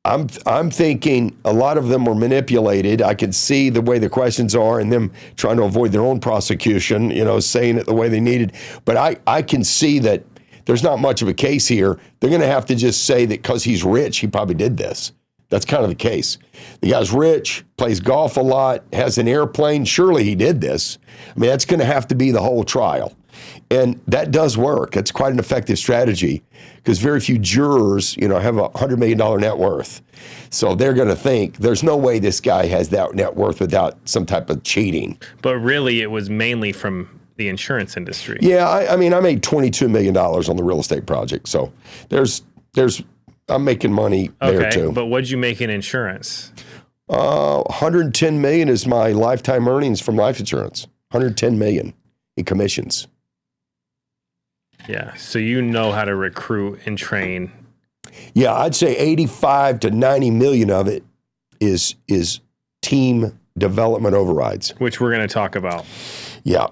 I'm thinking a lot of them were manipulated. I can see the way the questions are and them trying to avoid their own prosecution, saying it the way they needed. But I can see that there's not much of a case here. They're going to have to just say that because he's rich, he probably did this. That's kind of the case. The guy's rich, plays golf a lot, has an airplane. Surely he did this. I mean, that's going to have to be the whole trial. And that does work. It's quite an effective strategy, because very few jurors, have $100 million net worth. So they're going to think there's no way this guy has that net worth without some type of cheating. But really, it was mainly from the insurance industry. Yeah, I mean, I made $22 million on the real estate project. So I'm making money there too. But what'd you make in insurance? $110 million is my lifetime earnings from life insurance. $110 million in commissions. Yeah, so you know how to recruit and train. Yeah, I'd say 85 to 90 million of it is team development overrides, which we're going to talk about. Yeah,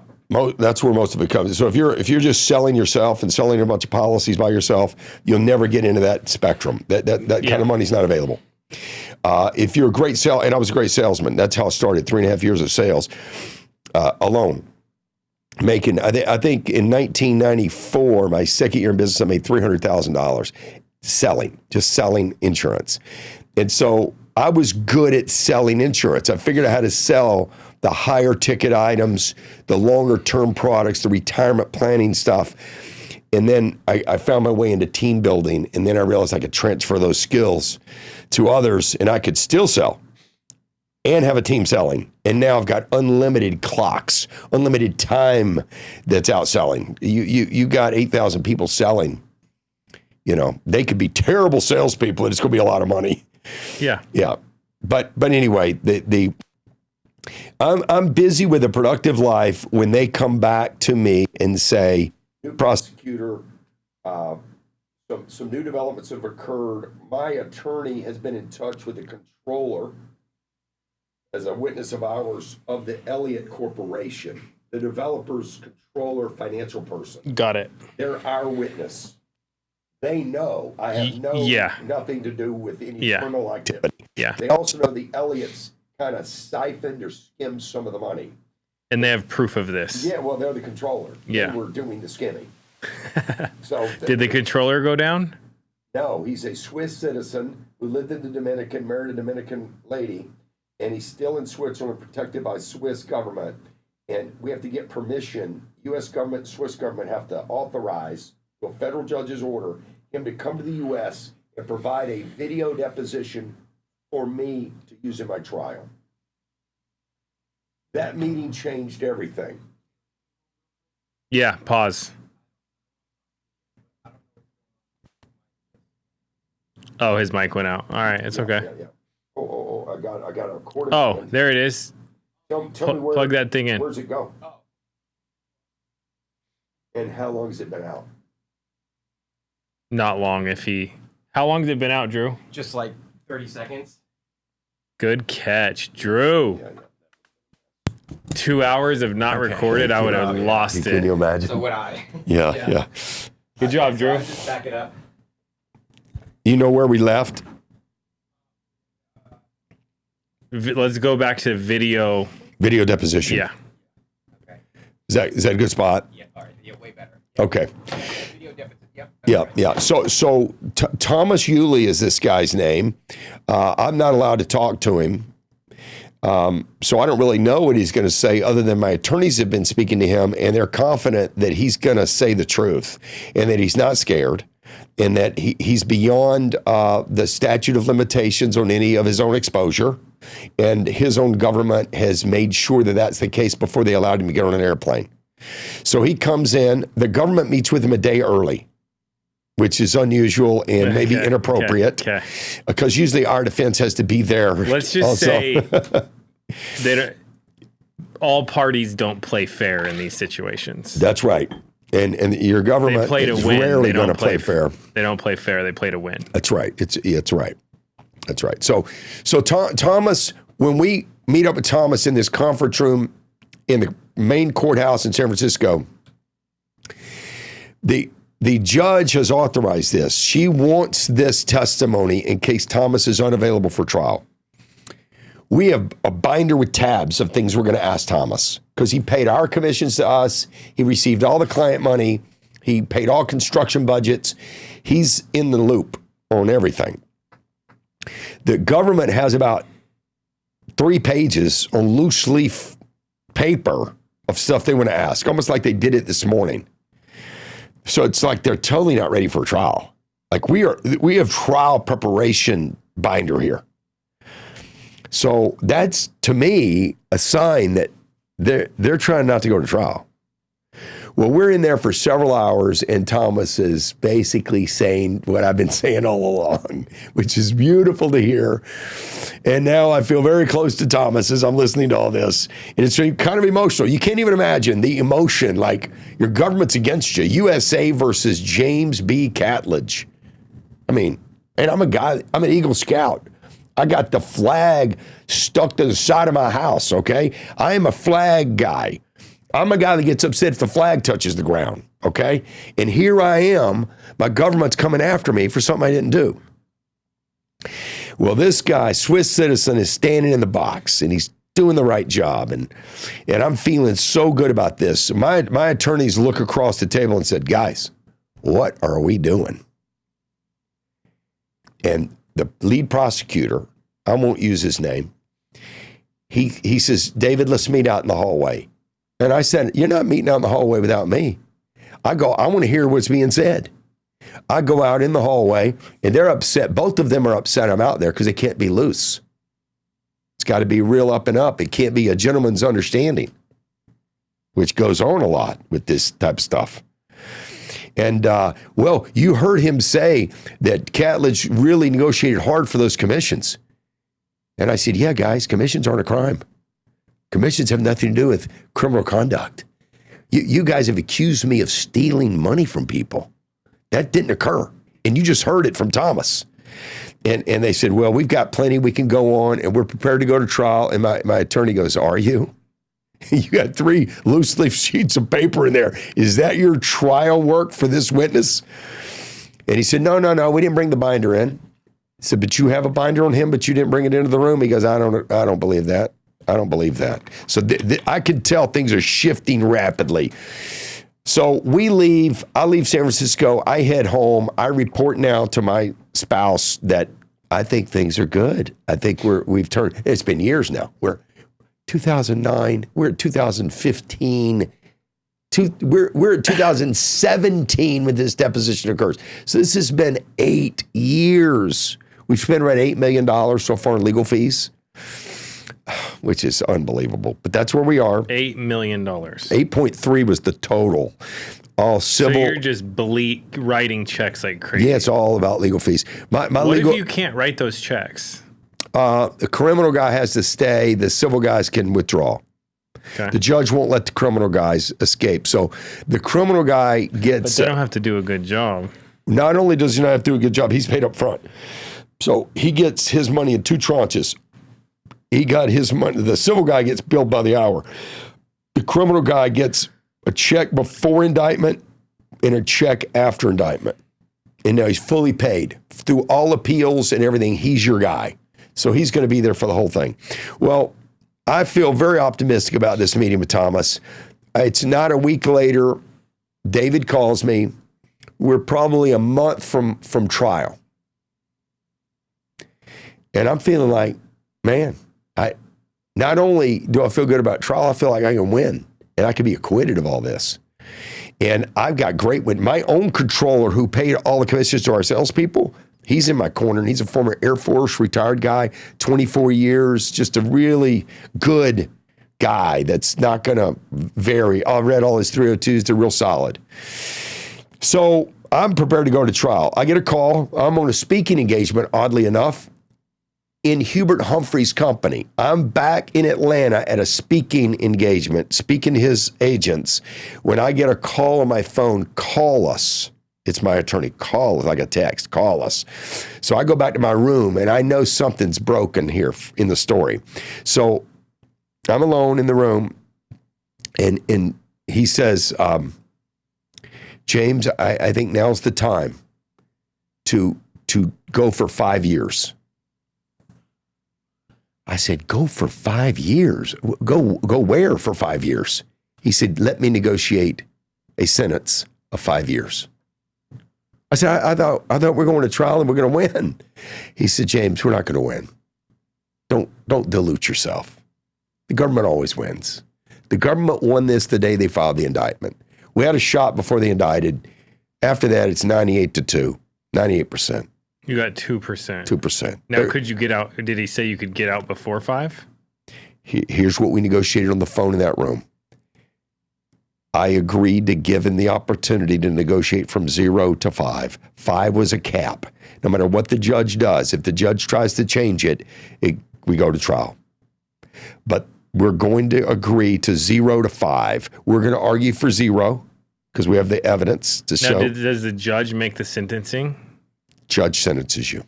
that's where most of it comes. So if you're just selling yourself and selling a bunch of policies by yourself, you'll never get into that spectrum. That kind of money's not available. If you're a great and I was a great salesman. That's how I started. 3.5 years of sales alone. Making, I think in 1994, my second year in business, I made $300,000 just selling insurance. And so I was good at selling insurance. I figured out how to sell the higher ticket items, the longer term products, the retirement planning stuff. And then I found my way into team building. And then I realized I could transfer those skills to others and I could still sell and have a team selling. And now I've got unlimited clocks, unlimited time that's out selling. You got 8,000 people selling. You know, they could be terrible salespeople and it's going to be a lot of money. Yeah. Yeah. But anyway, I'm busy with a productive life when they come back to me and say, new prosecutor, some new developments have occurred. My attorney has been in touch with the controller as a witness of ours of the Elliott Corporation, the developer's controller financial person. Got it. They're our witness. They know I have nothing to do with any criminal activity. Yeah. They also know the Elliott's kind of siphoned or skimmed some of the money. And they have proof of this. Yeah, well, they're the controller. Yeah. They were doing the skimming. So did the controller go down? No, he's a Swiss citizen who lived in the Dominican, married a Dominican lady, and he's still in Switzerland, protected by Swiss government. And we have to get permission. U.S. government, Swiss government have to authorize, to a federal judge's order, him to come to the U.S. and provide a video deposition for me to use in my trial. That meeting changed everything. Yeah, pause. Oh, his mic went out. All right, it's okay. Yeah. Oh, I got a recording. Oh, there it is. Tell me where, plug that thing in. Where's it go? Oh. And how long has it been out? Not long. How long has it been out, Drew? Just like 30 seconds. Good catch, Drew. Yeah. 2 hours of not recorded, I would have lost it. Can you imagine? So would I. Yeah. Good job, Drew. Just back it up. You know where we left? Let's go back to video. Video deposition. Yeah. Okay. Is that a good spot? Yeah, all right. Yeah, way better. Okay. Video deposition. Yep. Yeah. So Thomas Yulee is this guy's name. I'm not allowed to talk to him. So I don't really know what he's going to say other than my attorneys have been speaking to him and they're confident that he's going to say the truth and that he's not scared and that he's beyond the statute of limitations on any of his own exposure. And his own government has made sure that that's the case before they allowed him to get on an airplane. So he comes in, the government meets with him a day early, which is unusual and maybe inappropriate because usually our defense has to be there. Let's just say all parties don't play fair in these situations. That's right. And your government is rarely going to play fair. They don't play fair. They play to win. That's right. It's right. That's right. So Thomas, when we meet up with Thomas in this conference room in the main courthouse in San Francisco, the judge has authorized this. She wants this testimony in case Thomas is unavailable for trial. We have a binder with tabs of things we're going to ask Thomas because he paid our commissions to us. He received all the client money. He paid all construction budgets. He's in the loop on everything. The government has about 3 pages on loose leaf paper of stuff they want to ask, almost like they did it this morning. So it's like they're totally not ready for a trial. Like we have trial preparation binder here. So that's, to me, a sign that they're trying not to go to trial. Well, we're in there for several hours, and Thomas is basically saying what I've been saying all along, which is beautiful to hear. And now I feel very close to Thomas as I'm listening to all this. And it's kind of emotional. You can't even imagine the emotion, like your government's against you. U.S.A. versus James B. Catledge. I mean, And I'm an Eagle Scout. I got the flag stuck to the side of my house, okay? I am a flag guy. I'm a guy that gets upset if the flag touches the ground, okay? And here I am, my government's coming after me for something I didn't do. Well, this guy, Swiss citizen, is standing in the box, and he's doing the right job, and I'm feeling so good about this. My attorneys look across the table and said, guys, what are we doing? And the lead prosecutor, I won't use his name, he says, David, let's meet out in the hallway. And I said, you're not meeting out in the hallway without me. I want to hear what's being said. I go out in the hallway, and they're upset. Both of them are upset I'm out there because they can't be loose. It's got to be real up and up. It can't be a gentleman's understanding, which goes on a lot with this type of stuff. And, well, you heard him say that Catledge really negotiated hard for those commissions. And I said, yeah, guys, commissions aren't a crime. Commissions have nothing to do with criminal conduct. You guys have accused me of stealing money from people. That didn't occur. And you just heard it from Thomas. And they said, well, we've got plenty we can go on, and we're prepared to go to trial. And my attorney goes, are you? You got 3 loose leaf sheets of paper in there. Is that your trial work for this witness? And he said, no, we didn't bring the binder in. He said, but you have a binder on him, but you didn't bring it into the room. He goes, I don't believe that. I don't believe that. So I could tell things are shifting rapidly. So we leave. I leave San Francisco. I head home. I report now to my spouse that I think things are good. I think we've turned. It's been years now. We're 2009. We're at 2015. We're at 2017 when this deposition occurs. So this has been 8 years. We've spent around $8 million so far in legal fees, which is unbelievable. But that's where we are. $8 million. 8.3 was the total. All civil. So you're just writing checks like crazy. Yeah, it's all about legal fees. What if you can't write those checks? The criminal guy has to stay. The civil guys can withdraw. Okay. The judge won't let the criminal guys escape. So the criminal guy gets... But they don't have to do a good job. Not only does he not have to do a good job, he's paid up front. So he gets his money in 2 tranches. He got his money. The civil guy gets billed by the hour. The criminal guy gets a check before indictment and a check after indictment. And now he's fully paid. Through all appeals and everything, he's your guy. So he's going to be there for the whole thing. Well, I feel very optimistic about this meeting with Thomas. It's not a week later. David calls me. We're probably a month from trial. And I'm feeling like, man, not only do I feel good about trial, I feel like I can win and I can be acquitted of all this. And I've got great win. My own controller who paid all the commissions to our salespeople, he's in my corner, and he's a former Air Force retired guy, 24 years, just a really good guy that's not going to vary. I read all his 302s. They're real solid. So I'm prepared to go to trial. I get a call. I'm on a speaking engagement, oddly enough, in Hubert Humphrey's company. I'm back in Atlanta at a speaking engagement, speaking to his agents. When I get a call on my phone, call us. It's my attorney. Call us, like a text, call us. So I go back to my room and I know something's broken here in the story. So I'm alone in the room and he says, James, I think now's the time to go for 5 years. I said, go for 5 years? Go where for 5 years? He said, let me negotiate a sentence of 5 years. I said, I thought we're going to trial and we're going to win. He said, James, we're not going to win. Don't dilute yourself. The government always wins. The government won this the day they filed the indictment. We had a shot before they indicted. After that, it's 98-2, 98%. You got 2%. 2%. Now, could you get out? Did he say you could get out before 5? Here's what we negotiated on the phone in that room. I agreed to give him the opportunity to negotiate from 0 to 5. 5 was a cap. No matter what the judge does, if the judge tries to change it, we go to trial. But we're going to agree to 0 to 5. We're going to argue for 0 because we have the evidence to show. Now, does the judge make the sentencing? judge sentences you.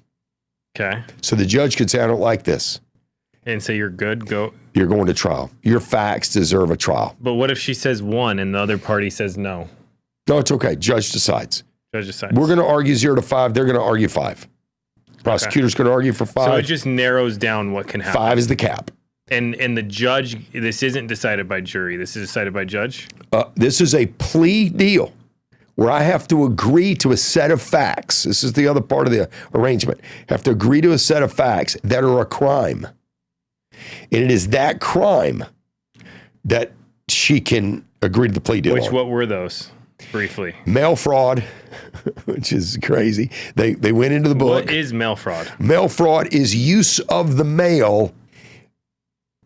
Okay. So the judge could say, I don't like this. And so you're good. Go. You're going to trial. Your facts deserve a trial. But what if she says 1 and the other party says no? No, it's okay. Judge decides. Judge decides. We're going to argue 0 to 5. They're going to argue 5. Prosecutor's going to argue for 5. So it just narrows down what can happen. 5 is the cap. And the judge, this isn't decided by jury. This is decided by judge? This is a plea deal where I have to agree to a set of facts. This is the other part of the arrangement. I have to agree to a set of facts that are a crime. And it is that crime that she can agree to the plea deal. What were those? Briefly. Mail fraud, which is crazy. They went into the book. What is mail fraud? Mail fraud is use of the mail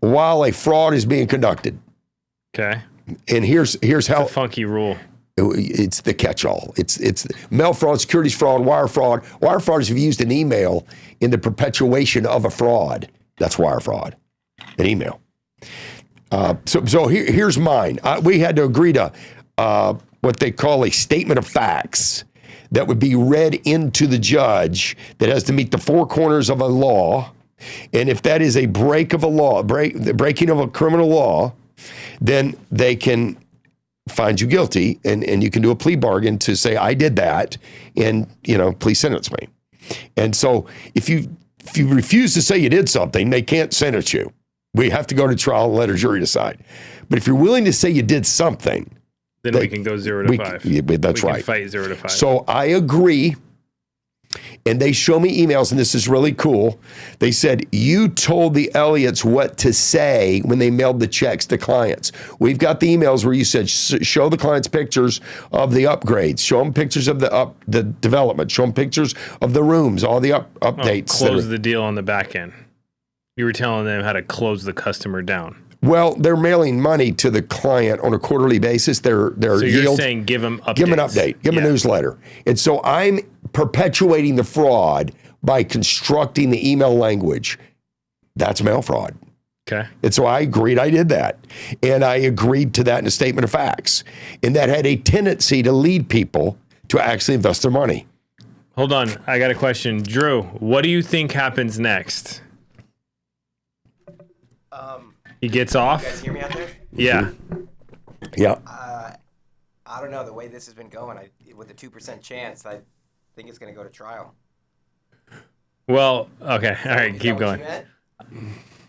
while a fraud is being conducted. Okay. And here's how a funky rule. It's the catch-all. It's mail fraud, securities fraud, wire fraud. Wire fraud is if you used an email in the perpetuation of a fraud. That's wire fraud, an email. So here's mine. We had to agree to what they call a statement of facts that would be read into the judge that has to meet the 4 corners of a law. And if that is a break of a law, the breaking of a criminal law, then they can find you guilty and you can do a plea bargain to say, I did that and, please sentence me. And so if you refuse to say you did something, they can't sentence you. We have to go to trial and let a jury decide. But if you're willing to say you did something, then we can go 0 to 5. Yeah, that's right. We can fight 0 to 5. So I agree. And they show me emails, and this is really cool. They said, you told the Elliots what to say when they mailed the checks to clients. We've got the emails where you said, show the clients pictures of the upgrades, show them pictures of the development, show them pictures of the rooms, all the updates. Close the deal on the back end. You were telling them how to close the customer down. Well, they're mailing money to the client on a quarterly basis. So you're saying give them updates. Give them an update. Give them a newsletter. And so I'm perpetuating the fraud by constructing the email language. That's mail fraud. Okay. And so I agreed I did that. And I agreed to that in a statement of facts. And that had a tendency to lead people to actually invest their money. Hold on. I got a question. Drew, what do you think happens next? He gets off? You guys hear me out there? Yeah. Yeah. I don't know. The way this has been going, with a 2% chance, I think it's going to go to trial. Well, okay. All right. Keep going.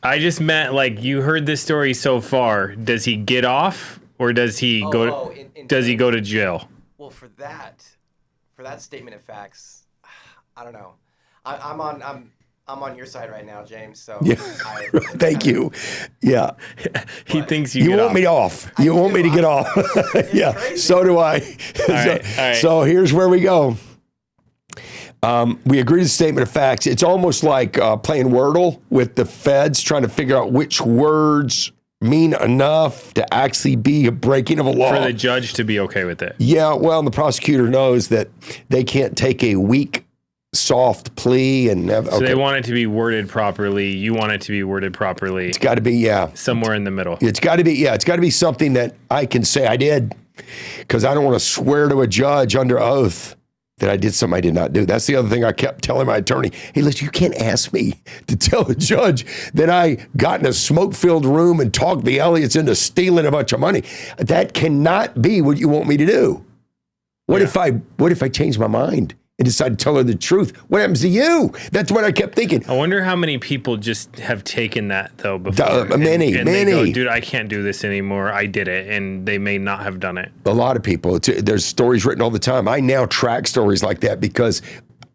I just meant, you heard this story so far. Does he get off or does he go to jail? Well, for that statement of facts, I don't know. I'm on your side right now, James. So yeah. Thank you. Yeah. He thinks you want me off. You want me to get off. Yeah. Crazy. So do I. All right. So here's where we go. We agree to the statement of facts. It's almost like playing Wordle with the feds, trying to figure out which words mean enough to actually be a breaking of a law. For the judge to be okay with it. Yeah. Well, the prosecutor knows that they can't take a weak, soft plea and so they want it to be worded properly. You want it to be worded properly. It's got to be somewhere in the middle. It's got to be something that I can say I did, because I don't want to swear to a judge under oath that I did something I did not do. That's the other thing I kept telling my attorney. Hey, listen, you can't ask me to tell a judge that I got in a smoke-filled room and talked the Elliots into stealing a bunch of money. That cannot be what you want me to do. What if I change my mind and decide to tell her the truth? What happens to you? That's what I kept thinking. I wonder how many people just have taken that, though, before. Many. They go, dude, I can't do this anymore. I did it, and they may not have done it. A lot of people. There's stories written all the time. I now track stories like that because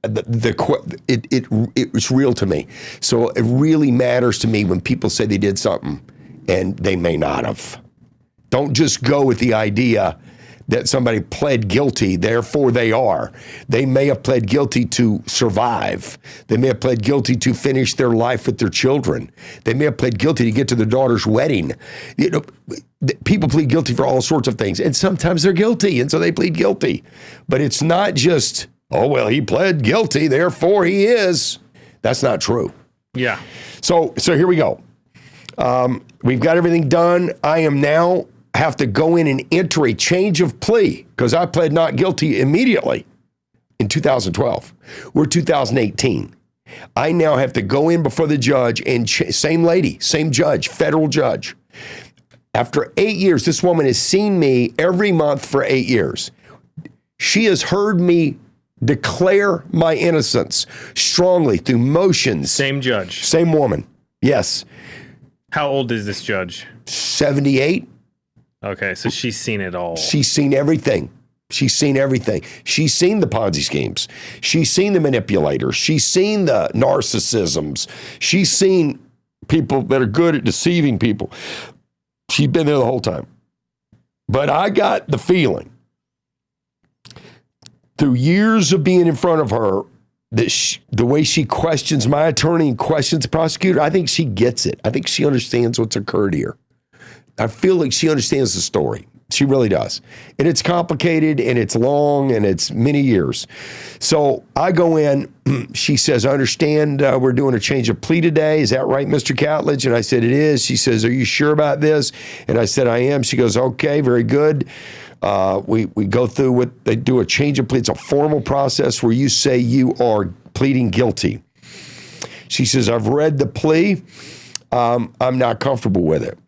it's real to me. So it really matters to me when people say they did something, and they may not have. Don't just go with the idea that somebody pled guilty, therefore they are. They may have pled guilty to survive. They may have pled guilty to finish their life with their children. They may have pled guilty to get to their daughter's wedding. People plead guilty for all sorts of things, and sometimes they're guilty, and so they plead guilty. But it's not just, oh, well, he pled guilty, therefore he is. That's not true. Yeah. So here we go. We've got everything done. I am now have to go in and enter a change of plea because I pled not guilty immediately. in 2012. We're 2018. I now have to go in before the judge and same lady, same judge, federal judge. After 8 years, this woman has seen me every month for 8 years. She has heard me declare my innocence strongly through motions. Same judge. Same woman. Yes. How old is this judge? 78. Okay, so she's seen it all. She's seen everything. She's seen everything. She's seen the Ponzi schemes. She's seen the manipulators. She's seen the narcissisms. She's seen people that are good at deceiving people. She's been there the whole time. But I got the feeling through years of being in front of her that the way she questions my attorney and questions the prosecutor, I think she gets it. I think she understands what's occurred here. I feel like she understands the story. She really does. And it's complicated and it's long and it's many years. So I go in, she says, I understand we're doing a change of plea today. Is that right, Mr. Catledge? And I said, it is. She says, are you sure about this? And I said, I am. She goes, okay, very good. We go through what they do a change of plea. It's a formal process where you say you are pleading guilty. She says, I've read the plea. I'm not comfortable with it.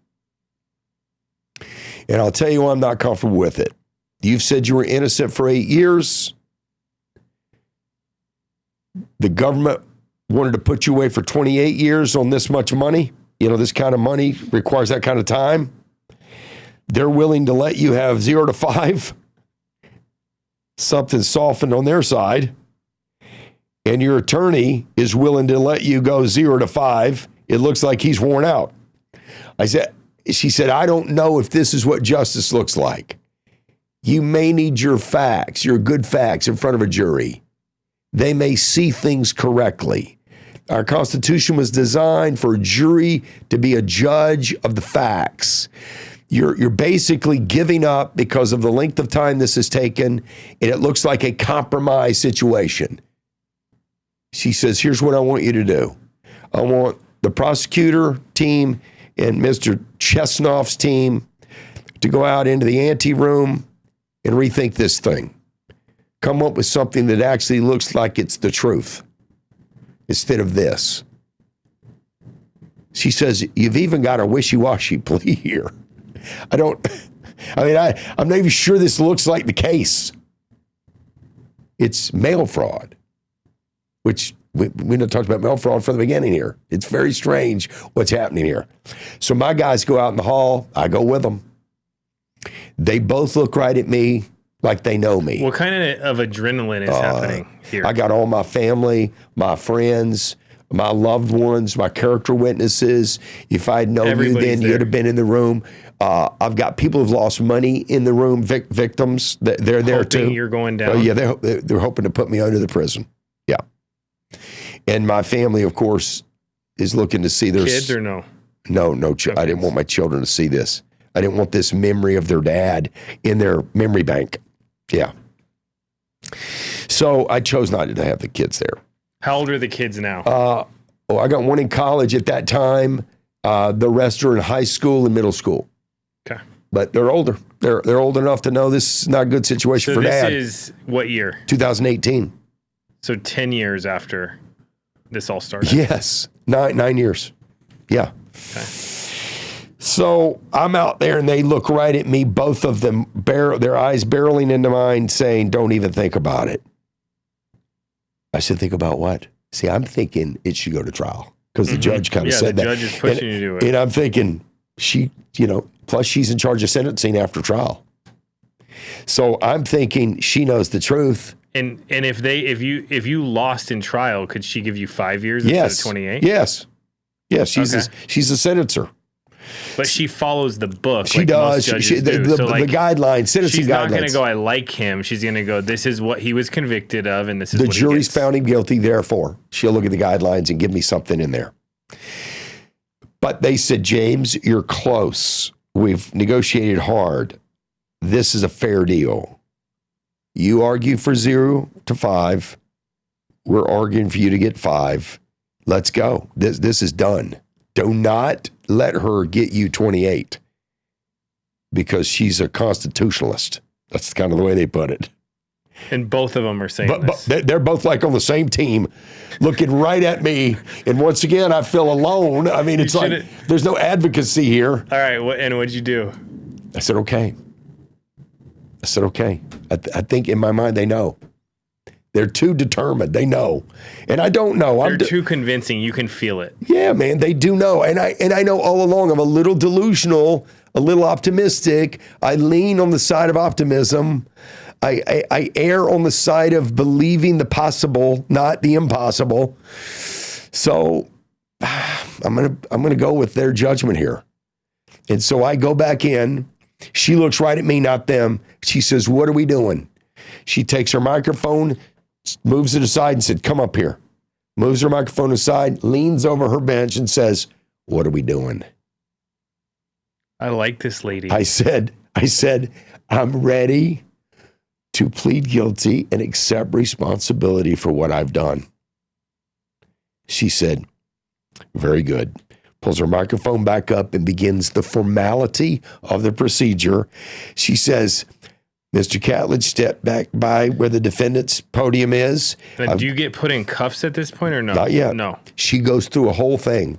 And I'll tell you why I'm not comfortable with it. You've said you were innocent for 8 years. The government wanted to put you away for 28 years on this much money. You know, this kind of money requires that kind of time. They're willing to let you have 0 to 5. Something softened on their side. And your attorney is willing to let you go 0 to 5. It looks like he's worn out. She said, I don't know if this is what justice looks like. You may need your facts, your good facts in front of a jury. They may see things correctly. Our Constitution was designed for a jury to be a judge of the facts. You're basically giving up because of the length of time this has taken, and it looks like a compromise situation. She says, here's what I want you to do. I want the prosecutor team and Mr. Chesnoff's team to go out into the ante room and rethink this thing. Come up with something that actually looks like it's the truth instead of this. She says, you've even got a wishy-washy plea here. I'm not even sure this looks like the case. It's mail fraud, which we didn't talk about mail fraud from the beginning here. It's very strange what's happening here. So my guys go out in the hall. I go with them. They both look right at me like they know me. What kind of adrenaline is happening here? I got all my family, my friends, my loved ones, my character witnesses. If I'd known you then, you'd have been in the room. I've got people who've lost money in the room, victims. They're there too. You're going down. Oh, yeah, they're hoping to put me under the prison. Yeah. And my family, of course, is looking to see their kids or no? No. I didn't want my children to see this. I didn't want this memory of their dad in their memory bank. Yeah. So I chose not to have the kids there. How old are the kids now? I got one in college at that time. The rest are in high school and middle school. Okay. But they're older. They're old enough to know this is not a good situation for dad. So this is what year? 2018. So 10 years after this all started? Yes. 9 years. Yeah. Okay. So I'm out there and they look right at me, both of them, their eyes barreling into mine saying, don't even think about it. I said, think about what? See, I'm thinking it should go to trial because the judge kind of said that. Yeah, the judge is pushing you to do it. And I'm thinking plus she's in charge of sentencing after trial. So I'm thinking she knows the truth. And if you lost in trial, could she give you 5 years instead of 28? Yes. Yes, she's a sentencer. But she follows the book. She does. The guidelines, sentencing guidelines. She's not going to go, I like him. She's going to go, this is what he was convicted of, and this is the what jury's found him guilty. Therefore, she'll look at the guidelines and give me something in there. But they said, James, you're close. We've negotiated hard. This is a fair deal. You argue for 0 to 5. We're arguing for you to get 5. Let's go. This is done. Do not let her get you 28 because she's a constitutionalist. That's kind of the way they put it. And both of them are saying But this. they're both like on the same team, looking right at me. And once again, I feel alone. I mean, it's like there's no advocacy here. All right, and what'd you do? I said, okay. I think in my mind they know. They're too determined. They know. And I don't know. They're too convincing. You can feel it. Yeah, man, they do know. And I know all along I'm a little delusional, a little optimistic. I lean on the side of optimism. I err on the side of believing the possible, not the impossible. So I'm gonna go with their judgment here. And so I go back in. She looks right at me, not them. She says, "What are we doing?" She takes her microphone, moves it aside and said, "Come up here." Moves her microphone aside, leans over her bench and says, "What are we doing?" I like this lady. I said, "I'm ready to plead guilty and accept responsibility for what I've done." She said, "Very good." Pulls her microphone back up and begins the formality of the procedure. She says, "Mr. Catledge, step back by where the defendant's podium is." Now, do you get put in cuffs at this point or no? Not yet. No. She goes through a whole thing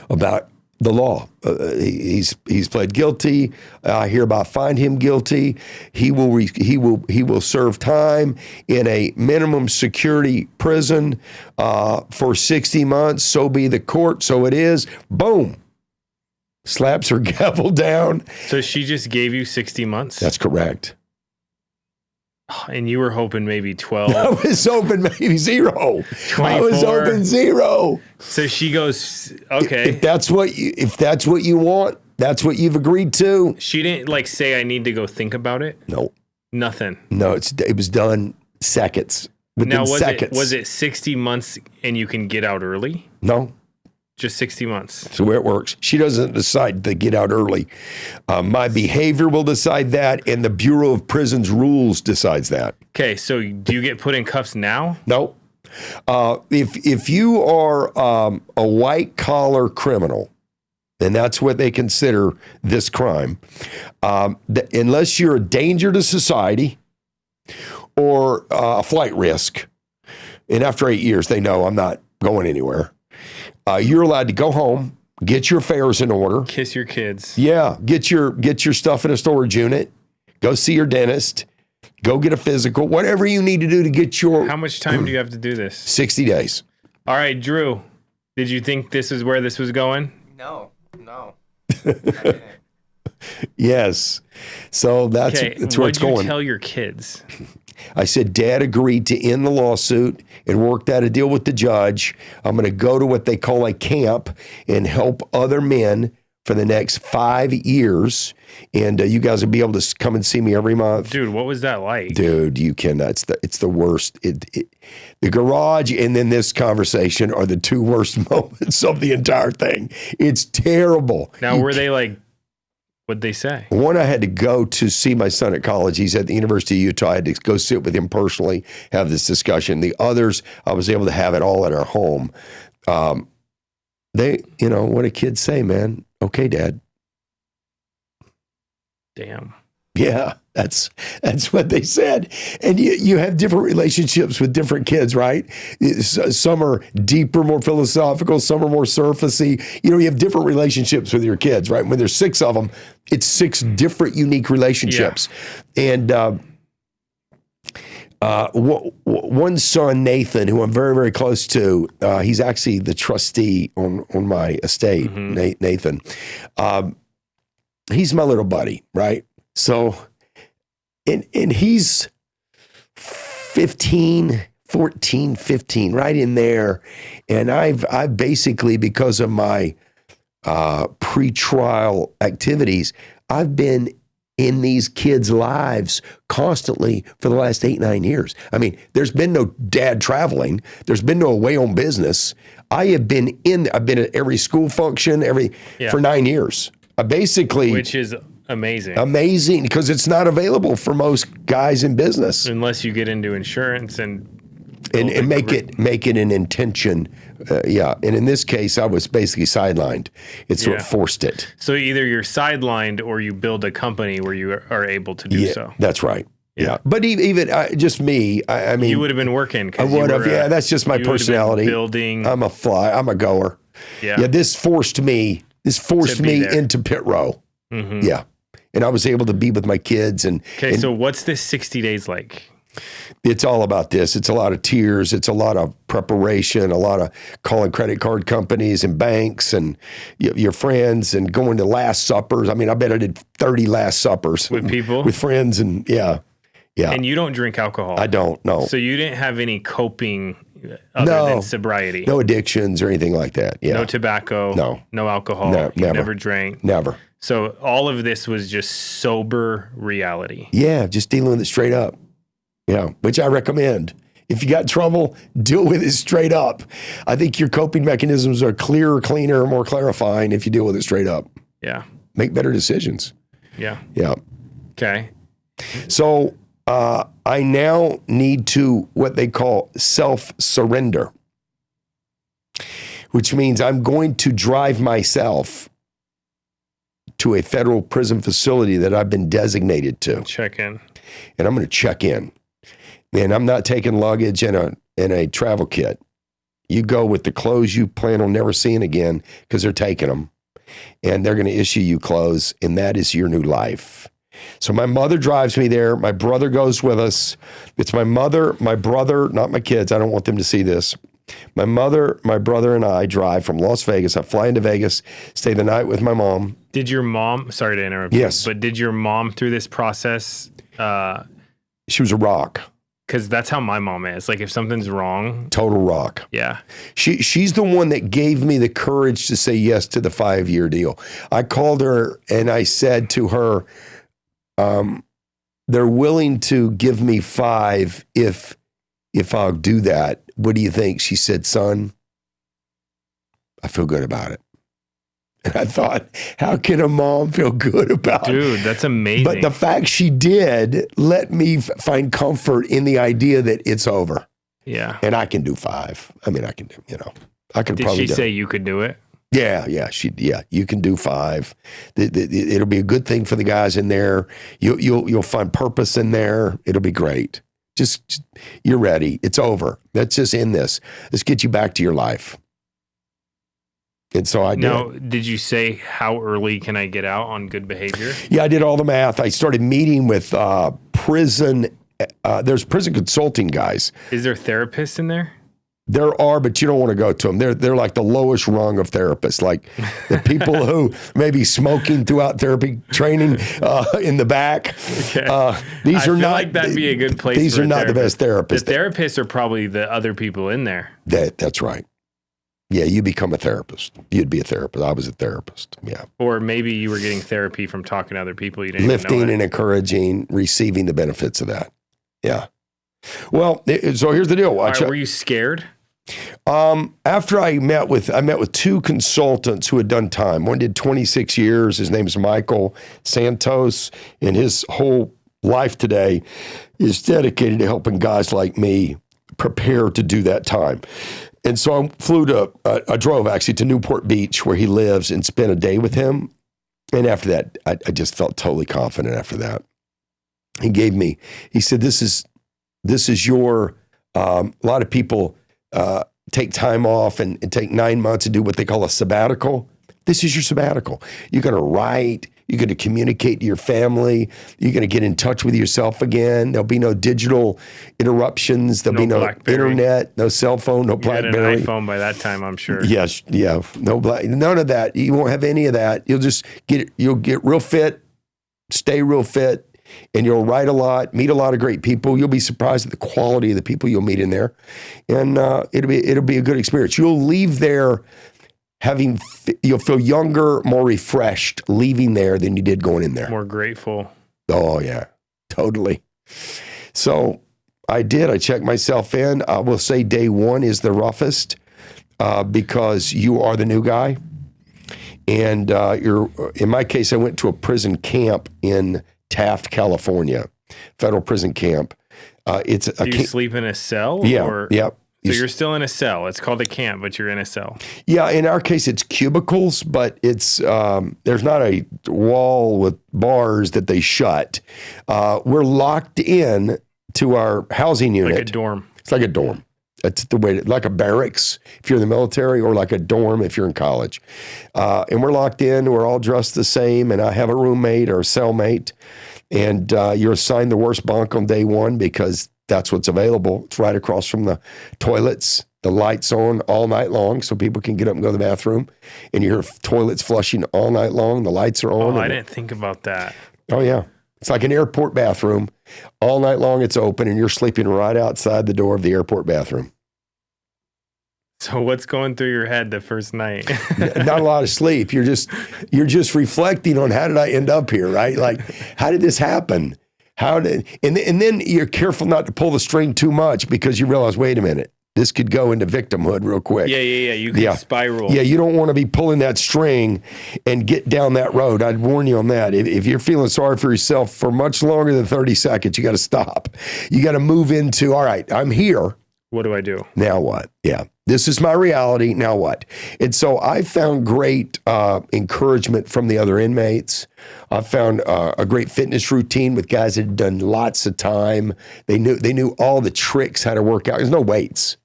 about the law. He's pled guilty. I hereby find him guilty. He will serve time in a minimum security prison for 60 months. So be the court. So it is. Boom. Slaps her gavel down. So she just gave you 60 months? That's correct. And you were hoping maybe 12. I was hoping maybe 0. 24. I was hoping 0. So she goes, okay. If that's what you want, that's what you've agreed to. She didn't say I need to go think about it? No. Nothing. No, it was done seconds. Within seconds. Was it 60 months and you can get out early? No. Just 60 months. That's the way it works. She doesn't decide to get out early. My behavior will decide that, and the Bureau of Prisons rules decides that. Okay, so do you get put in cuffs now? No. If you are a white-collar criminal, and that's what they consider this crime, unless you're a danger to society or a flight risk, and after 8 years, they know I'm not going anywhere. You're allowed to go home, get your affairs in order. Kiss your kids. Yeah, get your stuff in a storage unit. Go see your dentist. Go get a physical. Whatever you need to do to get your... How much time do you have to do this? 60 days. All right, Drew, did you think this is where this was going? No. I didn't. Yes. So that's where it's going. What'd you tell your kids? I said, Dad agreed to end the lawsuit and worked out a deal with the judge. I'm going to go to what they call a camp and help other men for the next 5 years. And you guys will be able to come and see me every month. Dude, what was that like? Dude, you cannot. It's the worst. The garage and then this conversation are the two worst moments of the entire thing. It's terrible. Now, were they like, what'd they say? One, I had to go to see my son at college. He's at the University of Utah. I had to go sit with him personally, have this discussion. The others, I was able to have it all at our home. They, what do kids say, man? Okay, Dad. Damn. Yeah, that's what they said. And you have different relationships with different kids, right? Some are deeper, more philosophical. Some are more surfacey. You have different relationships with your kids, right? When there's 6 of them, it's 6 different, unique relationships. Yeah. And one son, Nathan, who I'm very, very close to, he's actually the trustee on my estate, Nathan. He's my little buddy, right? So, and he's 14, 15, right in there. And I've basically, because of my pre-trial activities, I've been in these kids' lives constantly for the last 8-9 years. I mean, there's been no dad traveling. There's been no away on business. I've been at every school function for 9 years. Which is amazing. Amazing, because it's not available for most guys in business. Unless you get into insurance and make it an intention. And in this case, I was basically sidelined. It's what forced it. So either you're sidelined or you build a company where you are able to do so. That's right. Yeah. But even just me, I mean, you would have been working. I would have. Yeah, that's just my personality. Building. I'm a goer. Yeah. This forced me into pit row. Mm-hmm. Yeah. And I was able to be with my kids. Okay, so what's this 60 days like? It's all about this. It's a lot of tears. It's a lot of preparation, a lot of calling credit card companies and banks and your friends and going to last suppers. I mean, I bet I did 30 last suppers. With people? With friends and yeah. And you don't drink alcohol? I don't, no. So you didn't have any coping other than sobriety? No addictions or anything like that. Yeah. No tobacco? No alcohol? Never drank? Never. So all of this was just sober reality? Yeah, just dealing with it straight up. Yeah, which I recommend. If you got trouble, deal with it straight up. I think your coping mechanisms are clearer, cleaner, more clarifying if you deal with it straight up. Yeah. Make better decisions. Yeah. Yeah. Okay. So I now need to what they call self-surrender, which means I'm going to drive myself to a federal prison facility that I've been designated to. Check in. And I'm going to check in. And I'm not taking luggage and a travel kit. You go with the clothes you plan on never seeing again because they're taking them. And they're going to issue you clothes, and that is your new life. So my mother drives me there. My brother goes with us. It's my mother, my brother, not my kids. I don't want them to see this. My mother, my brother, and I drive from Las Vegas. I fly into Vegas, stay the night with my mom. Did your mom, sorry to interrupt yes. you, but did your mom through this process? She was a rock. Because that's how my mom is. Like if something's wrong. Total rock. Yeah. She's the one that gave me the courage to say yes to the 5-year deal. I called her and I said to her, they're willing to give me 5 if I'll do that. What do you think? She said, son, I feel good about it. And I thought, how can a mom feel good about it? Dude, that's amazing. But the fact she did let me find comfort in the idea that it's over. Yeah. And I can do 5. I mean, I can do, I can Did probably she say you could do it? Yeah, you can do 5. It'll be a good thing for the guys in there. You'll find purpose in there. It'll be great. Just you're ready. It's over. Let's just end this. Let's get you back to your life. And so I did. Now, did you say how early can I get out on good behavior? Yeah, I did all the math. I started meeting with prison. There's prison consulting guys. Is there therapists in there? There are, but you don't want to go to them. They're like the lowest rung of therapists, like the people who may be smoking throughout therapy training in the back. Okay. These are not like that'd be a good place. These are not the best therapists. The therapists are probably the other people in there. That's right. Yeah, you become a therapist. You'd be a therapist. I was a therapist. Yeah. Or maybe you were getting therapy from talking to other people you didn't lifting even know and encouraging, receiving the benefits of that. Yeah. Well, so here's the deal. Were you scared? After I met with 2 consultants who had done time. One did 26 years. His name is Michael Santos, and his whole life today is dedicated to helping guys like me prepare to do that time. And so I drove actually to Newport Beach where he lives and spent a day with him. And after that, I just felt totally confident after that. He said, this is your, a lot of people take time off and take 9 months and do what they call a sabbatical. This is your sabbatical. You're going to write. You're going to communicate to your family. You're going to get in touch with yourself again. There'll be no digital interruptions. There'll be no BlackBerry. Internet, no cell phone, no BlackBerry. You had an iPhone by that time, I'm sure. Yes, yeah. None of that. You won't have any of that. You'll get real fit, stay real fit, and you'll write a lot, meet a lot of great people. You'll be surprised at the quality of the people you'll meet in there, and it'll be a good experience. You'll leave there you'll feel younger, more refreshed leaving there than you did going in there. More grateful. Oh yeah, totally. So I did. I checked myself in. I will say day 1 is the roughest because you are the new guy, and in my case, I went to a prison camp in Taft, California, federal prison camp. Do you sleep in a cell? Yeah, yeah. So you're still in a cell. It's called a camp, but you're in a cell. Yeah, in our case, it's cubicles, but it's there's not a wall with bars that they shut. We're locked in to our housing unit. Like a dorm. It's like a dorm. That's the way, like a barracks if you're in the military, or like a dorm if you're in college. And we're locked in. We're all dressed the same, and I have a roommate or a cellmate. And you're assigned the worst bunk on day one because that's what's available. It's right across from the toilets. The lights on all night long so people can get up and go to the bathroom. And you hear toilets flushing all night long. The lights are on. Oh, I didn't think about that. Oh, yeah. It's like an airport bathroom. All night long it's open, and you're sleeping right outside the door of the airport bathroom. So what's going through your head the first night? Not a lot of sleep. You're just reflecting on, how did I end up here, right? Like, how did this happen? And then you're careful not to pull the string too much because you realize, wait a minute, this could go into victimhood real quick. Yeah. You can spiral. Yeah, you don't want to be pulling that string and get down that road. I'd warn you on that. If you're feeling sorry for yourself for much longer than 30 seconds, you got to stop. You got to move into, all right, I'm here. What do I do? Now what? Yeah. This is my reality. Now what? And so I found great encouragement from the other inmates. I found a great fitness routine with guys that had done lots of time. They knew all the tricks, how to work out. There's no weights.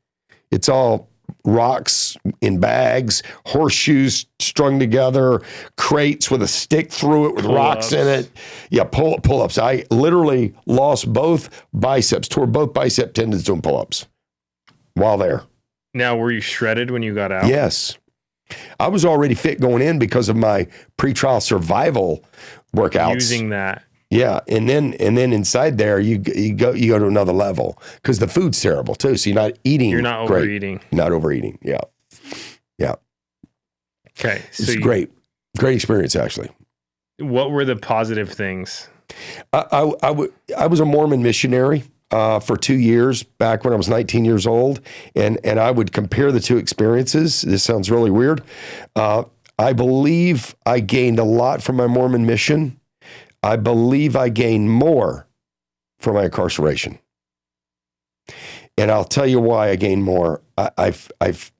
It's all rocks in bags, horseshoes strung together, crates with a stick through it with rocks in it. Yeah, pull-ups. I literally lost both biceps, tore both bicep tendons doing pull-ups while there. Now, were you shredded when you got out? Yes. I was already fit going in because of my pretrial survival workouts. Using that. Yeah, and then inside there you go to another level because the food's terrible too. So you're not eating. You're not great. overeating. Not overeating. Yeah. Okay, It's great experience actually. What were the positive things? I was a Mormon missionary for 2 years back when I was 19 years old, and I would compare the two experiences. This sounds really weird. I believe I gained a lot from my Mormon mission. I believe I gained more from my incarceration. And I'll tell you why I gained more. I've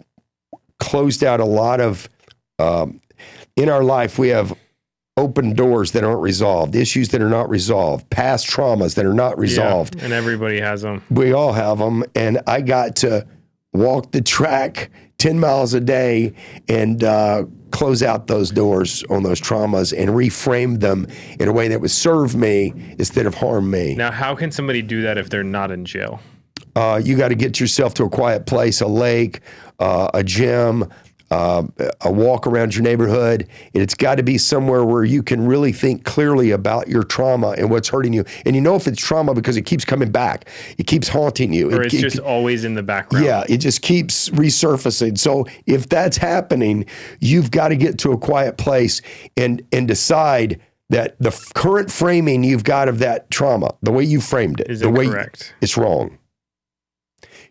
closed out a lot of, in our life, we have open doors that aren't resolved, issues that are not resolved, past traumas that are not resolved. Yeah, and everybody has them. We all have them. And I got to walk the track 10 miles a day and close out those doors on those traumas and reframe them in a way that would serve me instead of harm me. Now, how can somebody do that if they're not in jail? You got to get yourself to a quiet place, a lake, a gym, a walk around your neighborhood. And it's got to be somewhere where you can really think clearly about your trauma and what's hurting you. And you know if it's trauma because it keeps coming back. It keeps haunting you. Or it's just always in the background. Yeah, it just keeps resurfacing. So if that's happening, you've got to get to a quiet place and decide that the current framing you've got of that trauma, the way you framed it, is the way incorrect. It's wrong.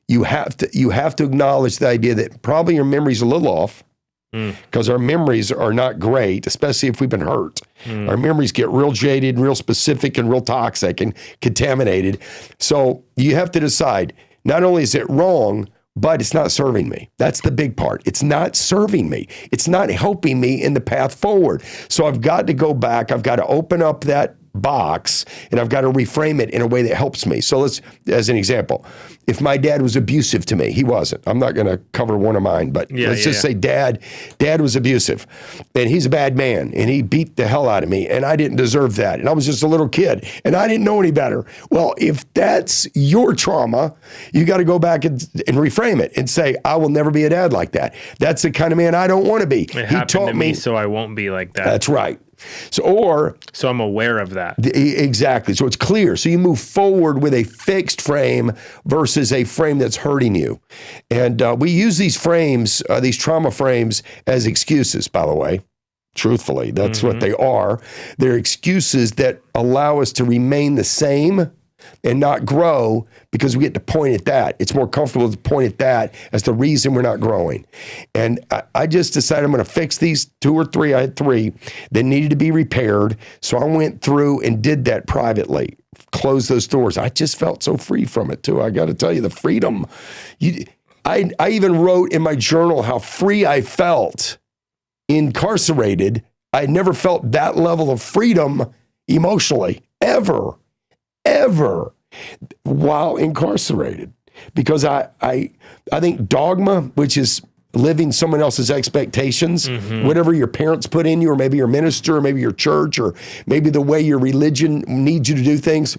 You have to acknowledge the idea that probably your memory's a little off because our memories are not great, especially if we've been hurt. Our memories get real jaded, and real specific, and real toxic and contaminated. So you have to decide, not only is it wrong, but it's not serving me. That's the big part. It's not serving me. It's not helping me in the path forward. So I've got to go back. I've got to open up that box and I've got to reframe it in a way that helps me. So let's, as an example, if my dad was abusive to me, he wasn't. I'm not going to cover one of mine, but let's just say dad was abusive and he's a bad man and he beat the hell out of me and I didn't deserve that. And I was just a little kid and I didn't know any better. Well, if that's your trauma, you got to go back and reframe it and say, I will never be a dad like that. That's the kind of man I don't want to be. It happened to me, so I won't be like that. That's right. So I'm aware of that. Exactly. So it's clear. So you move forward with a fixed frame versus a frame that's hurting you. And we use these frames, these trauma frames, as excuses, by the way. Truthfully, that's what they are. They're excuses that allow us to remain the same and not grow because we get to point at that. It's more comfortable to point at that as the reason we're not growing. And I just decided I'm going to fix these 2 or 3. I had 3 that needed to be repaired. So I went through and did that privately, closed those doors. I just felt so free from it too. I got to tell you, the freedom. I even wrote in my journal how free I felt incarcerated. I never felt that level of freedom emotionally, ever, while incarcerated. Because I think dogma, which is living someone else's expectations, whatever your parents put in you, or maybe your minister, or maybe your church, or maybe the way your religion needs you to do things,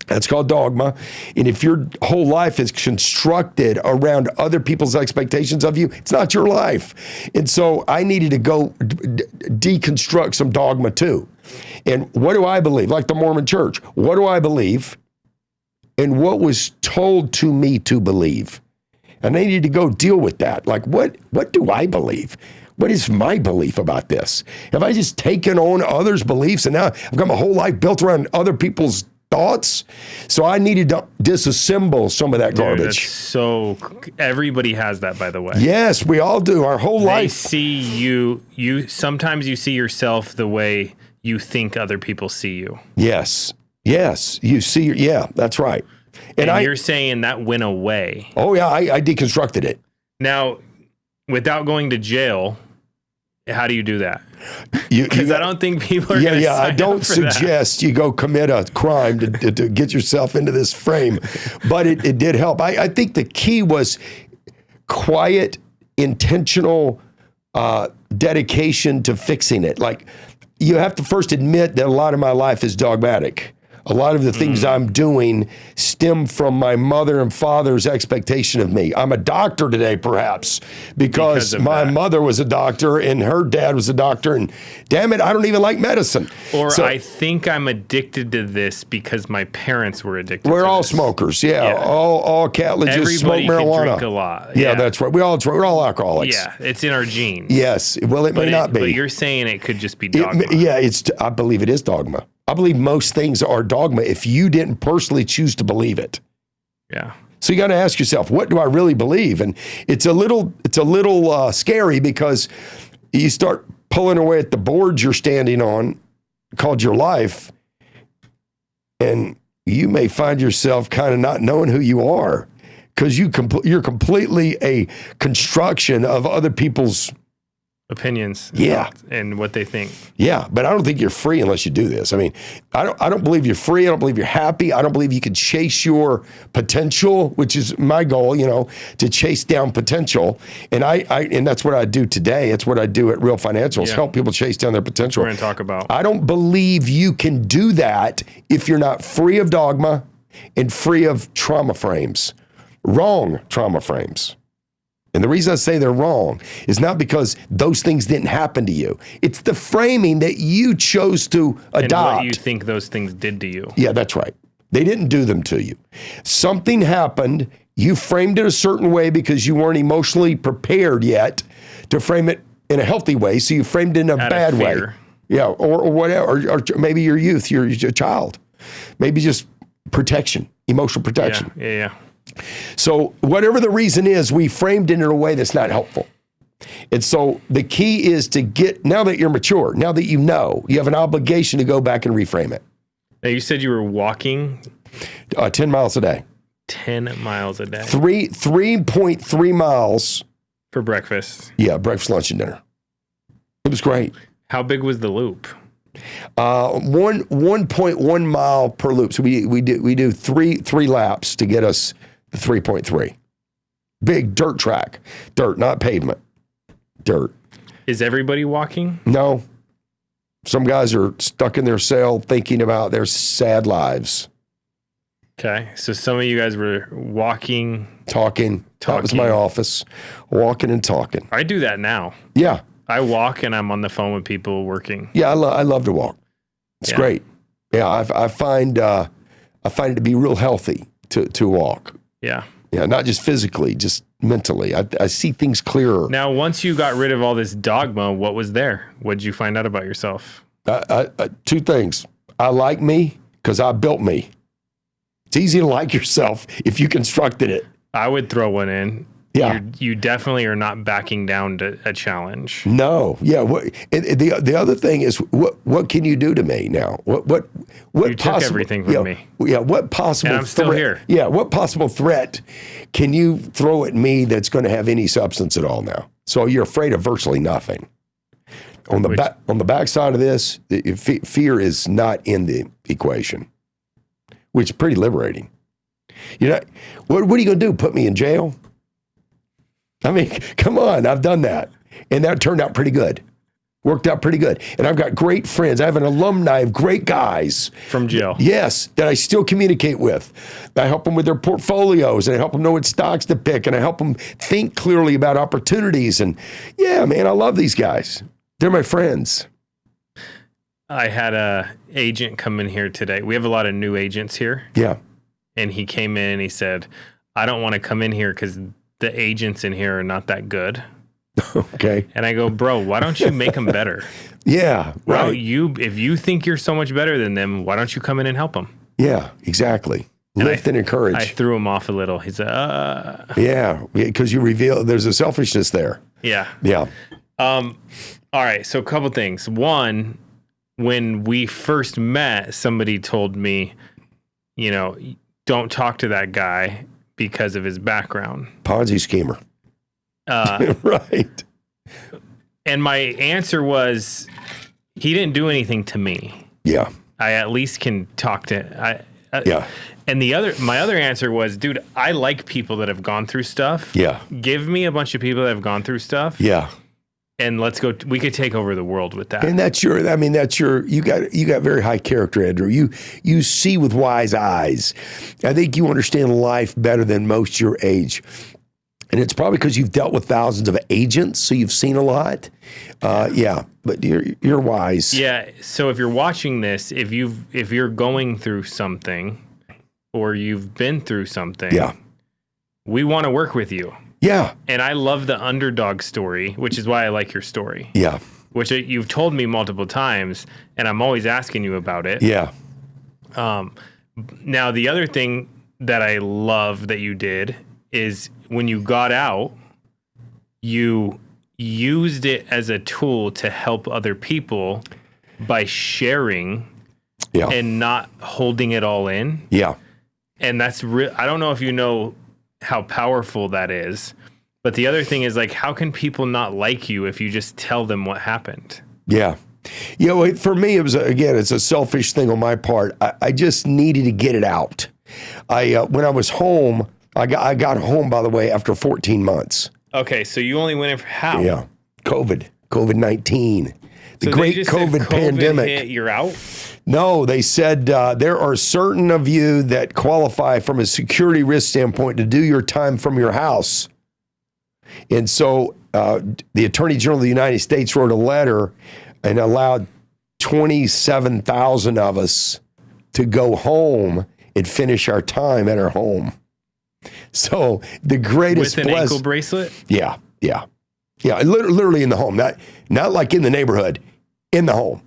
that's called dogma. And if your whole life is constructed around other people's expectations of you, it's not your life. And so I needed to go deconstruct some dogma too. And what do I believe? Like the Mormon church, what do I believe? And what was told to me to believe? And I needed to go deal with that. Like, what do I believe? What is my belief about this? Have I just taken on others' beliefs and now I've got my whole life built around other people's thoughts? So I needed to disassemble some of that garbage. That's so everybody has that, by the way. Yes, we all do. Our whole They life. see you sometimes you see yourself the way you think other people see you. Yes. You see, yeah, that's right. And you're saying that went away. Oh yeah, I deconstructed it. Now, without going to jail, how do you do that? Because I don't think people are going to sign I don't up for suggest you go commit a crime to get yourself into this frame, but it did help. I think the key was quiet, intentional dedication to fixing it. Like, you have to first admit that a lot of my life is dogmatic. A lot of the things I'm doing stem from my mother and father's expectation of me. I'm a doctor today, perhaps, because my mother was a doctor and her dad was a doctor, and damn it, I don't even like medicine. Or I think I'm addicted to this because my parents were addicted to We're this. all smokers, yeah. All Catledges smoke marijuana. Everybody can drink a lot. Yeah, that's right. We're all alcoholics. Yeah, it's in our genes. Yes, well, it may not be. But you're saying it could just be dogma. I believe it is dogma. I believe most things are dogma if you didn't personally choose to believe it. Yeah. So you got to ask yourself, what do I really believe? And it's a little scary because you start pulling away at the boards you're standing on, called your life, and you may find yourself kind of not knowing who you are because you're completely a construction of other people's opinions, and what they think. Yeah, but I don't think you're free unless you do this. I mean, I don't believe you're free. I don't believe you're happy. I don't believe you can chase your potential, which is my goal, to chase down potential. And and that's what I do today. It's what I do at Real Financials, help people chase down their potential. We're going to talk about. I don't believe you can do that if you're not free of dogma and free of trauma frames, wrong trauma frames. And the reason I say they're wrong is not because those things didn't happen to you. It's the framing that you chose to adopt. And what you think those things did to you. Yeah, that's right. They didn't do them to you. Something happened. You framed it a certain way because you weren't emotionally prepared yet to frame it in a healthy way. So you framed it in a bad way. Yeah, or whatever. Or maybe your youth, your child. Maybe just protection, emotional protection. Yeah. So whatever the reason is, we framed it in a way that's not helpful. And so the key is to now that you're mature, now that you have an obligation to go back and reframe it. Now, you said you were walking 10 miles a day. 10 miles a day. 3.3 miles. For breakfast. Yeah, breakfast, lunch, and dinner. It was great. How big was the loop? 1.1 mile per loop. So we do three laps to get us the 3.3. Big dirt track. Dirt, not pavement. Dirt. Is everybody walking? No. Some guys are stuck in their cell thinking about their sad lives. Okay. So some of you guys were walking. Talking. That was my office. Walking and talking. I do that now. Yeah. I walk and I'm on the phone with people working. Yeah, I love to walk. It's great. Yeah, I find it to be real healthy to walk. Yeah. Yeah, not just physically, just mentally. I see things clearer. Now, once you got rid of all this dogma, what was there? What did you find out about yourself? Two things. I like me because I built me. It's easy to like yourself if you constructed it. I would throw one in. Yeah. You definitely are not backing down to a challenge. No. Yeah. The other thing is, what can you do to me now? What You took everything from me. Yeah. What possible And I'm still threat? here. Yeah. What possible threat can you throw at me that's going to have any substance at all now? So you're afraid of virtually nothing. On the backside of this, fear is not in the equation, which is pretty liberating. You know, what are you going to do? Put me in jail? I mean, come on, I've done that. And that turned out pretty good. Worked out pretty good. And I've got great friends. I have an alumni of great guys. From jail. Yes, that I still communicate with. I help them with their portfolios, and I help them know what stocks to pick, and I help them think clearly about opportunities. And yeah, man, I love these guys. They're my friends. I had a agent come in here today. We have a lot of new agents here. Yeah. And he came in and he said, I don't want to come in here because the agents in here are not that good. Okay. And I go, bro, why don't you make them better? Yeah, Bro, right. if you think you're so much better than them, why don't you come in and help them? Yeah, exactly. Lift and encourage. I threw him off a little. He said, Yeah, because you reveal there's a selfishness there. Yeah. Yeah. All right, so a couple things. One, when we first met, somebody told me, you know, don't talk to that guy because of his background. Ponzi schemer. Right. And my answer was, he didn't do anything to me. Yeah. I at least can talk to. Yeah. And my other answer was, dude, I like people that have gone through stuff. Yeah. Give me a bunch of people that have gone through stuff. Yeah. And let's go. We could take over the world with that. And you got very high character, Andrew. You see with wise eyes. I think you understand life better than most your age. And it's probably because you've dealt with thousands of agents, so you've seen a lot. Yeah, but you're wise. Yeah. So if you're watching this, if you're going through something, or you've been through something, yeah, we want to work with you. Yeah. And I love the underdog story, which is why I like your story. Yeah. Which you've told me multiple times, and I'm always asking you about it. Yeah. Now, the other thing that I love that you did is when you got out, you used it as a tool to help other people by sharing and not holding it all in. Yeah. And that's I don't know if you know how powerful that is. But the other thing is, like, how can people not like you if you just tell them what happened? Yeah. Yeah, well, for me, it's a selfish thing on my part. I just needed to get it out. When I was home, I got home, by the way, after 14 months. Okay, so you only went in for how? Yeah, COVID-19. The great COVID pandemic. Hit, you're out? No, they said there are certain of you that qualify from a security risk standpoint to do your time from your house. And so the Attorney General of the United States wrote a letter and allowed 27,000 of us to go home and finish our time at our home. So the greatest with an ankle bracelet? Yeah. Literally in the home, not like in the neighborhood, in the home.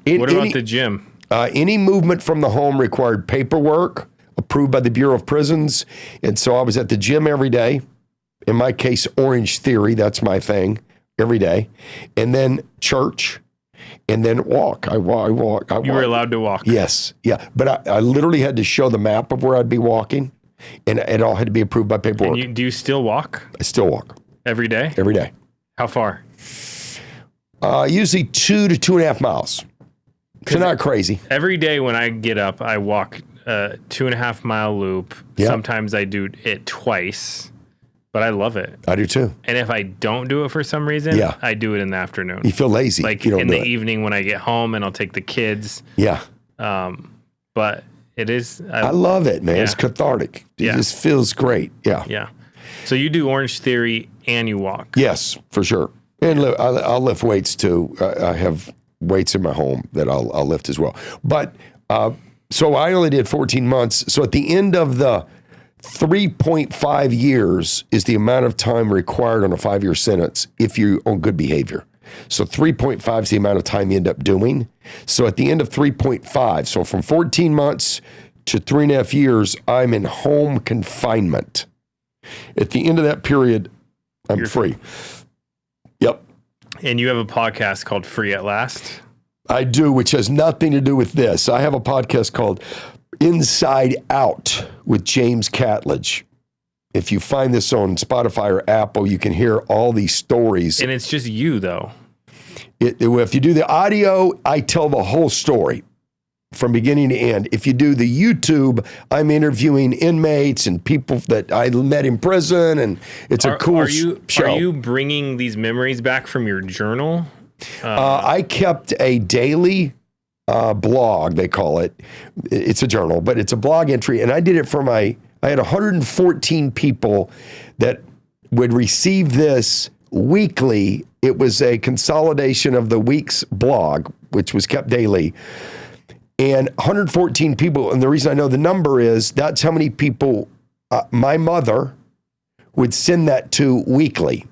What about the gym? Any movement from the home required paperwork approved by the Bureau of Prisons. And so I was at the gym every day. In my case, Orange Theory, that's my thing, every day. And then church, and then walk. I walk. You were allowed to walk? Yes. Yeah. But I literally had to show the map of where I'd be walking, and it all had to be approved by paperwork. And do you still walk? I still walk. Every day? Every day. How far? Usually 2 to 2.5 miles. So not crazy. Every day when I get up, I walk a 2.5 mile loop. Yeah. Sometimes I do it twice, but I love it. I do too. And if I don't do it for some reason, I do it in the afternoon. You feel lazy. Like you don't in do the it. evening when I get home and I'll take the kids. Yeah. But it is. I love it, man. Yeah. It's cathartic. It just feels great. Yeah. Yeah. So you do Orange Theory and you walk. Yes, for sure. And I'll lift weights too. I have weights in my home that I'll lift as well. But so I only did 14 months. So at the end of the 3.5 years is the amount of time required on a 5-year sentence if you're on good behavior. So 3.5 is the amount of time you end up doing. So at the end of 3.5, so from 14 months to 3.5 years, I'm in home confinement. At the end of that period, I'm free. Yep. And you have a podcast called Free at Last? I do, which has nothing to do with this. I have a podcast called Inside Out with James Catledge. If you find this on Spotify or Apple, you can hear all these stories. And it's just you, though. If you do the audio, I tell the whole story from beginning to end. If you do the YouTube, I'm interviewing inmates and people that I met in prison, and it's a cool show. Are you bringing these memories back from your journal? I kept a daily blog, they call it. It's a journal, but it's a blog entry, and I did it for I had 114 people that would receive this weekly. It was a consolidation of the week's blog, which was kept daily. And 114 people, and the reason I know the number is that's how many people my mother would send that to weekly.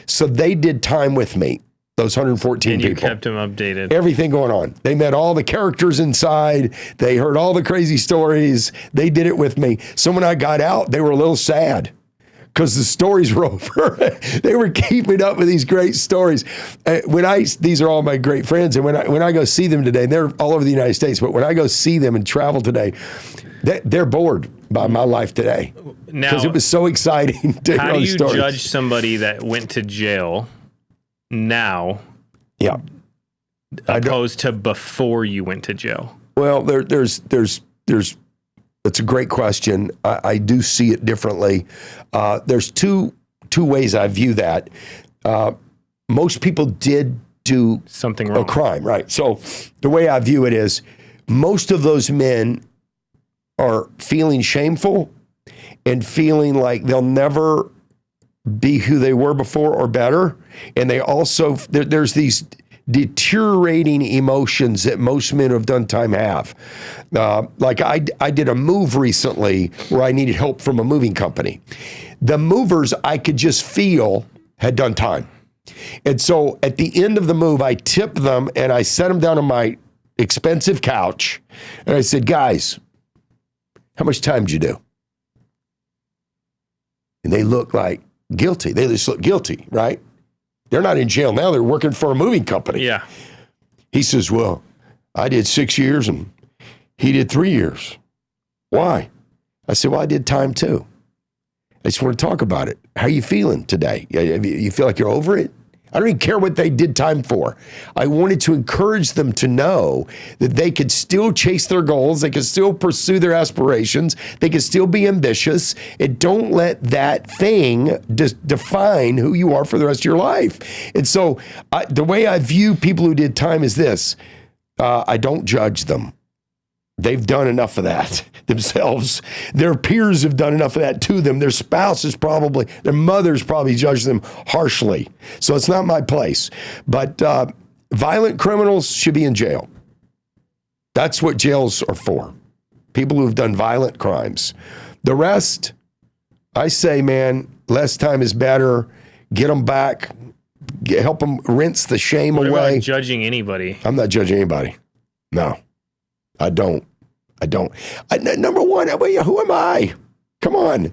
So they did time with me, those 114 people. And you kept them updated. Everything going on. They met all the characters inside. They heard all the crazy stories. They did it with me. So when I got out, they were a little sad because the stories were over. They were keeping up with these great stories. These are all my great friends, and when I go see them today, and they're all over the United States, but when I go see them and travel today, they're bored by my life today because it was so exciting to hear those stories. How do you judge somebody that went to jail now, opposed to before you went to jail? Well, there's it's a great question. I do see it differently. There's two ways I view that. Most people did do something wrong, a crime, right? So the way I view it is most of those men are feeling shameful and feeling like they'll never be who they were before or better. And they also, there's these deteriorating emotions that most men who have done time have. Like I did a move recently where I needed help from a moving company. The movers I could just feel had done time. And so at the end of the move, I tipped them and I set them down on my expensive couch. And I said, guys, how much time did you do? And they look like guilty. They just look guilty, right? They're not in jail now. They're working for a moving company. Yeah. He says, well, I did 6 years and he did 3 years. Why? I said, well, I did time too. I just want to talk about it. How are you feeling today? You feel like you're over it? I don't even care what they did time for. I wanted to encourage them to know that they could still chase their goals. They could still pursue their aspirations. They could still be ambitious. And don't let that thing define who you are for the rest of your life. And so the way I view people who did time is this. I don't judge them. They've done enough of that themselves. Their peers have done enough of that to them. Their spouses probably, their mothers probably judge them harshly. So it's not my place. But violent criminals should be in jail. That's what jails are for. People who have done violent crimes. The rest, I say, man, less time is better. Get them back. Help them rinse the shame away. What about judging anybody? I'm not judging anybody. No. I don't. Number one, who am I? Come on.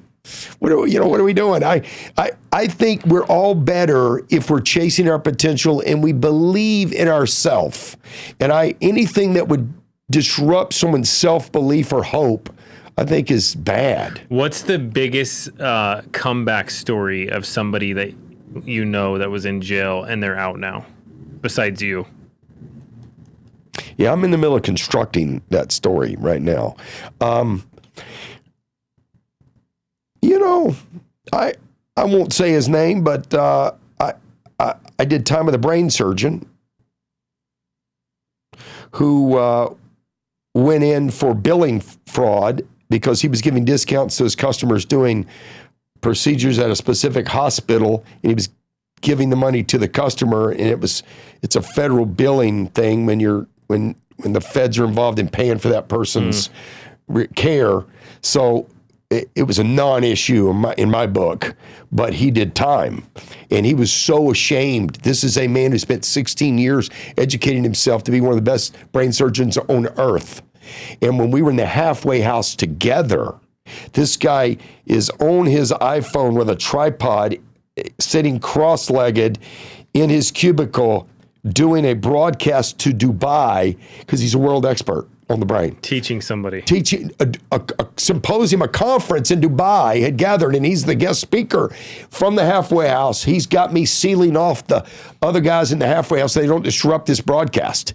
What are we doing? I think we're all better if we're chasing our potential and we believe in ourselves. And anything that would disrupt someone's self-belief or hope, I think is bad. What's the biggest comeback story of somebody that you know that was in jail and they're out now, besides you? Yeah, I'm in the middle of constructing that story right now. I won't say his name, but I did time with a brain surgeon who went in for billing fraud because he was giving discounts to his customers doing procedures at a specific hospital, and he was giving the money to the customer, and it's a federal billing thing when the feds are involved in paying for that person's care. So it was a non-issue in my book, but he did time. And he was so ashamed. This is a man who spent 16 years educating himself to be one of the best brain surgeons on earth. And when we were in the halfway house together, this guy is on his iPhone with a tripod sitting cross-legged in his cubicle doing a broadcast to Dubai because he's a world expert on the brain. Teaching somebody. Teaching a symposium, a conference in Dubai had gathered, and he's the guest speaker from the halfway house. He's got me sealing off the other guys in the halfway house so they don't disrupt this broadcast.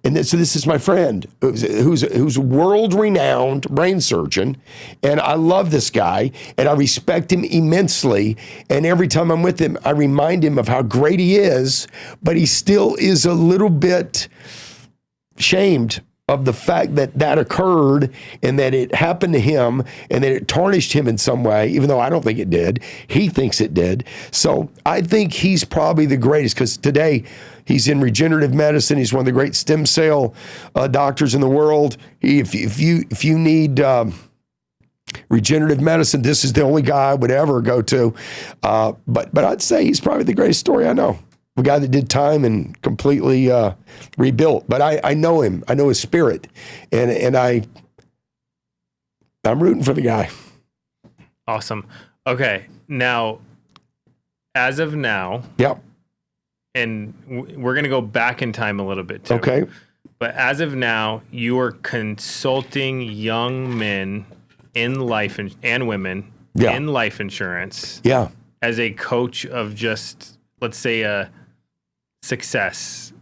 And so this is my friend who's a world-renowned brain surgeon, and I love this guy, and I respect him immensely. And every time I'm with him, I remind him of how great he is, but he still is a little bit shamed of the fact that that occurred and that it happened to him and that it tarnished him in some way, even though I don't think it did. He thinks it did. So I think he's probably the greatest because today he's in regenerative medicine. He's one of the great stem cell doctors in the world. If you need regenerative medicine, this is the only guy I would ever go to. But I'd say he's probably the greatest story I know. A guy that did time and completely rebuilt. But I know him. I know his spirit. And I'm rooting for the guy. Awesome. Okay. Now, as of now, yep. And we're going to go back in time a little bit too. Okay. But as of now, you are consulting young men in life and women in life insurance. Yeah. As a coach of just, let's say, a success.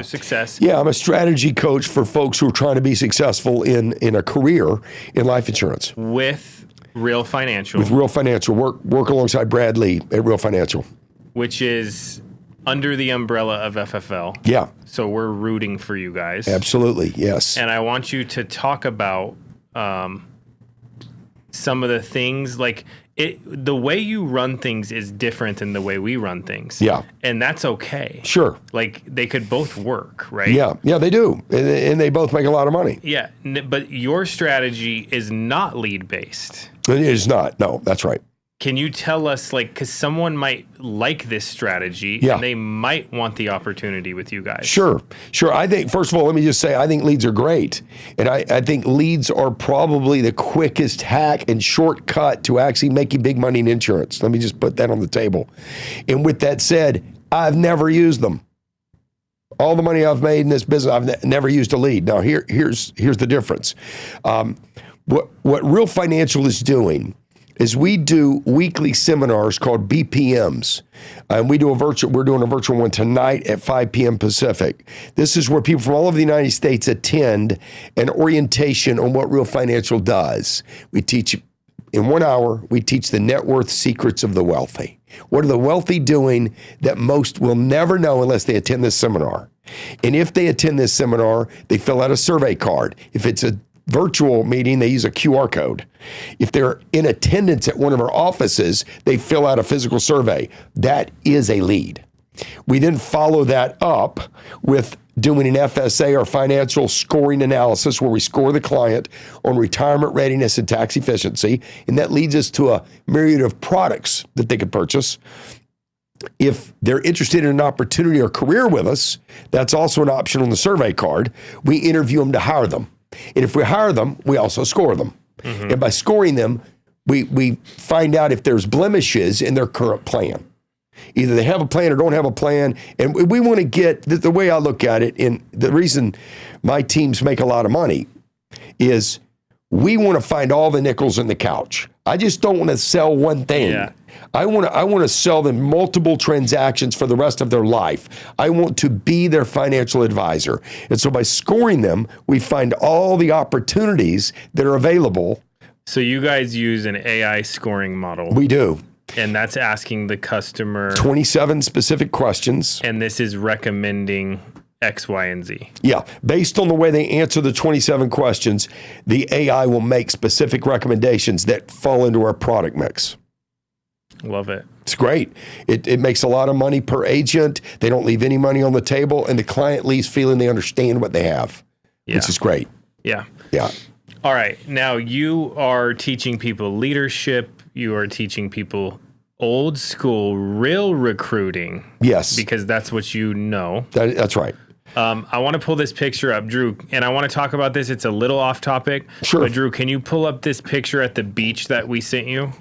Success. Yeah, I'm a strategy coach for folks who are trying to be successful in a career in life insurance. With Real Financial. With Real Financial. Work alongside Brad Lee at Real Financial. Which is under the umbrella of FFL. Yeah. So we're rooting for you guys. Absolutely, yes. And I want you to talk about some of the things, like the way you run things is different than the way we run things. Yeah. And that's okay. Sure. Like they could both work, right? Yeah, they do. And they both make a lot of money. Yeah, but your strategy is not lead-based. It is not. No, that's right. Can you tell us, like, because someone might like this strategy and they might want the opportunity with you guys? Sure. I think, first of all, let me just say, I think leads are great. And I think leads are probably the quickest hack and shortcut to actually making big money in insurance. Let me just put that on the table. And with that said, I've never used them. All the money I've made in this business, I've never used a lead. Now, here's the difference. What Real Financial is doing is we do weekly seminars called BPMs. And we're doing a virtual one tonight at 5 p.m. Pacific. This is where people from all over the United States attend an orientation on what Real Financial does. We teach, in 1 hour, we teach the net worth secrets of the wealthy. What are the wealthy doing that most will never know unless they attend this seminar? And if they attend this seminar, they fill out a survey card. If it's a virtual meeting, they use a QR code. If they're in attendance at one of our offices, they fill out a physical survey. That is a lead. We then follow that up with doing an FSA or financial scoring analysis where we score the client on retirement readiness and tax efficiency. And that leads us to a myriad of products that they could purchase. If they're interested in an opportunity or career with us, that's also an option on the survey card. We interview them to hire them. And if we hire them, we also score them. Mm-hmm. And by scoring them, we find out if there's blemishes in their current plan. Either they have a plan or don't have a plan. And we want to get, the way I look at it, and the reason my teams make a lot of money is we want to find all the nickels in the couch. I just don't want to sell one thing. Yeah. I want to sell them multiple transactions for the rest of their life. I want to be their financial advisor. And so by scoring them, we find all the opportunities that are available. So you guys use an AI scoring model. We do. And that's asking the customer 27 specific questions. And this is recommending X, Y, and Z. Yeah. Based on the way they answer the 27 questions, the AI will make specific recommendations that fall into our product mix. Love it. It's great. It makes a lot of money per agent. They don't leave any money on the table, and the client leaves feeling they understand what they have, which is great. Yeah. Yeah. All right. Now you are teaching people leadership. You are teaching people old school, real recruiting. Yes. Because that's what you know. That's right. I want to pull this picture up, Drew, and I want to talk about this. It's a little off topic. Sure. But Drew, can you pull up this picture at the beach that we sent you?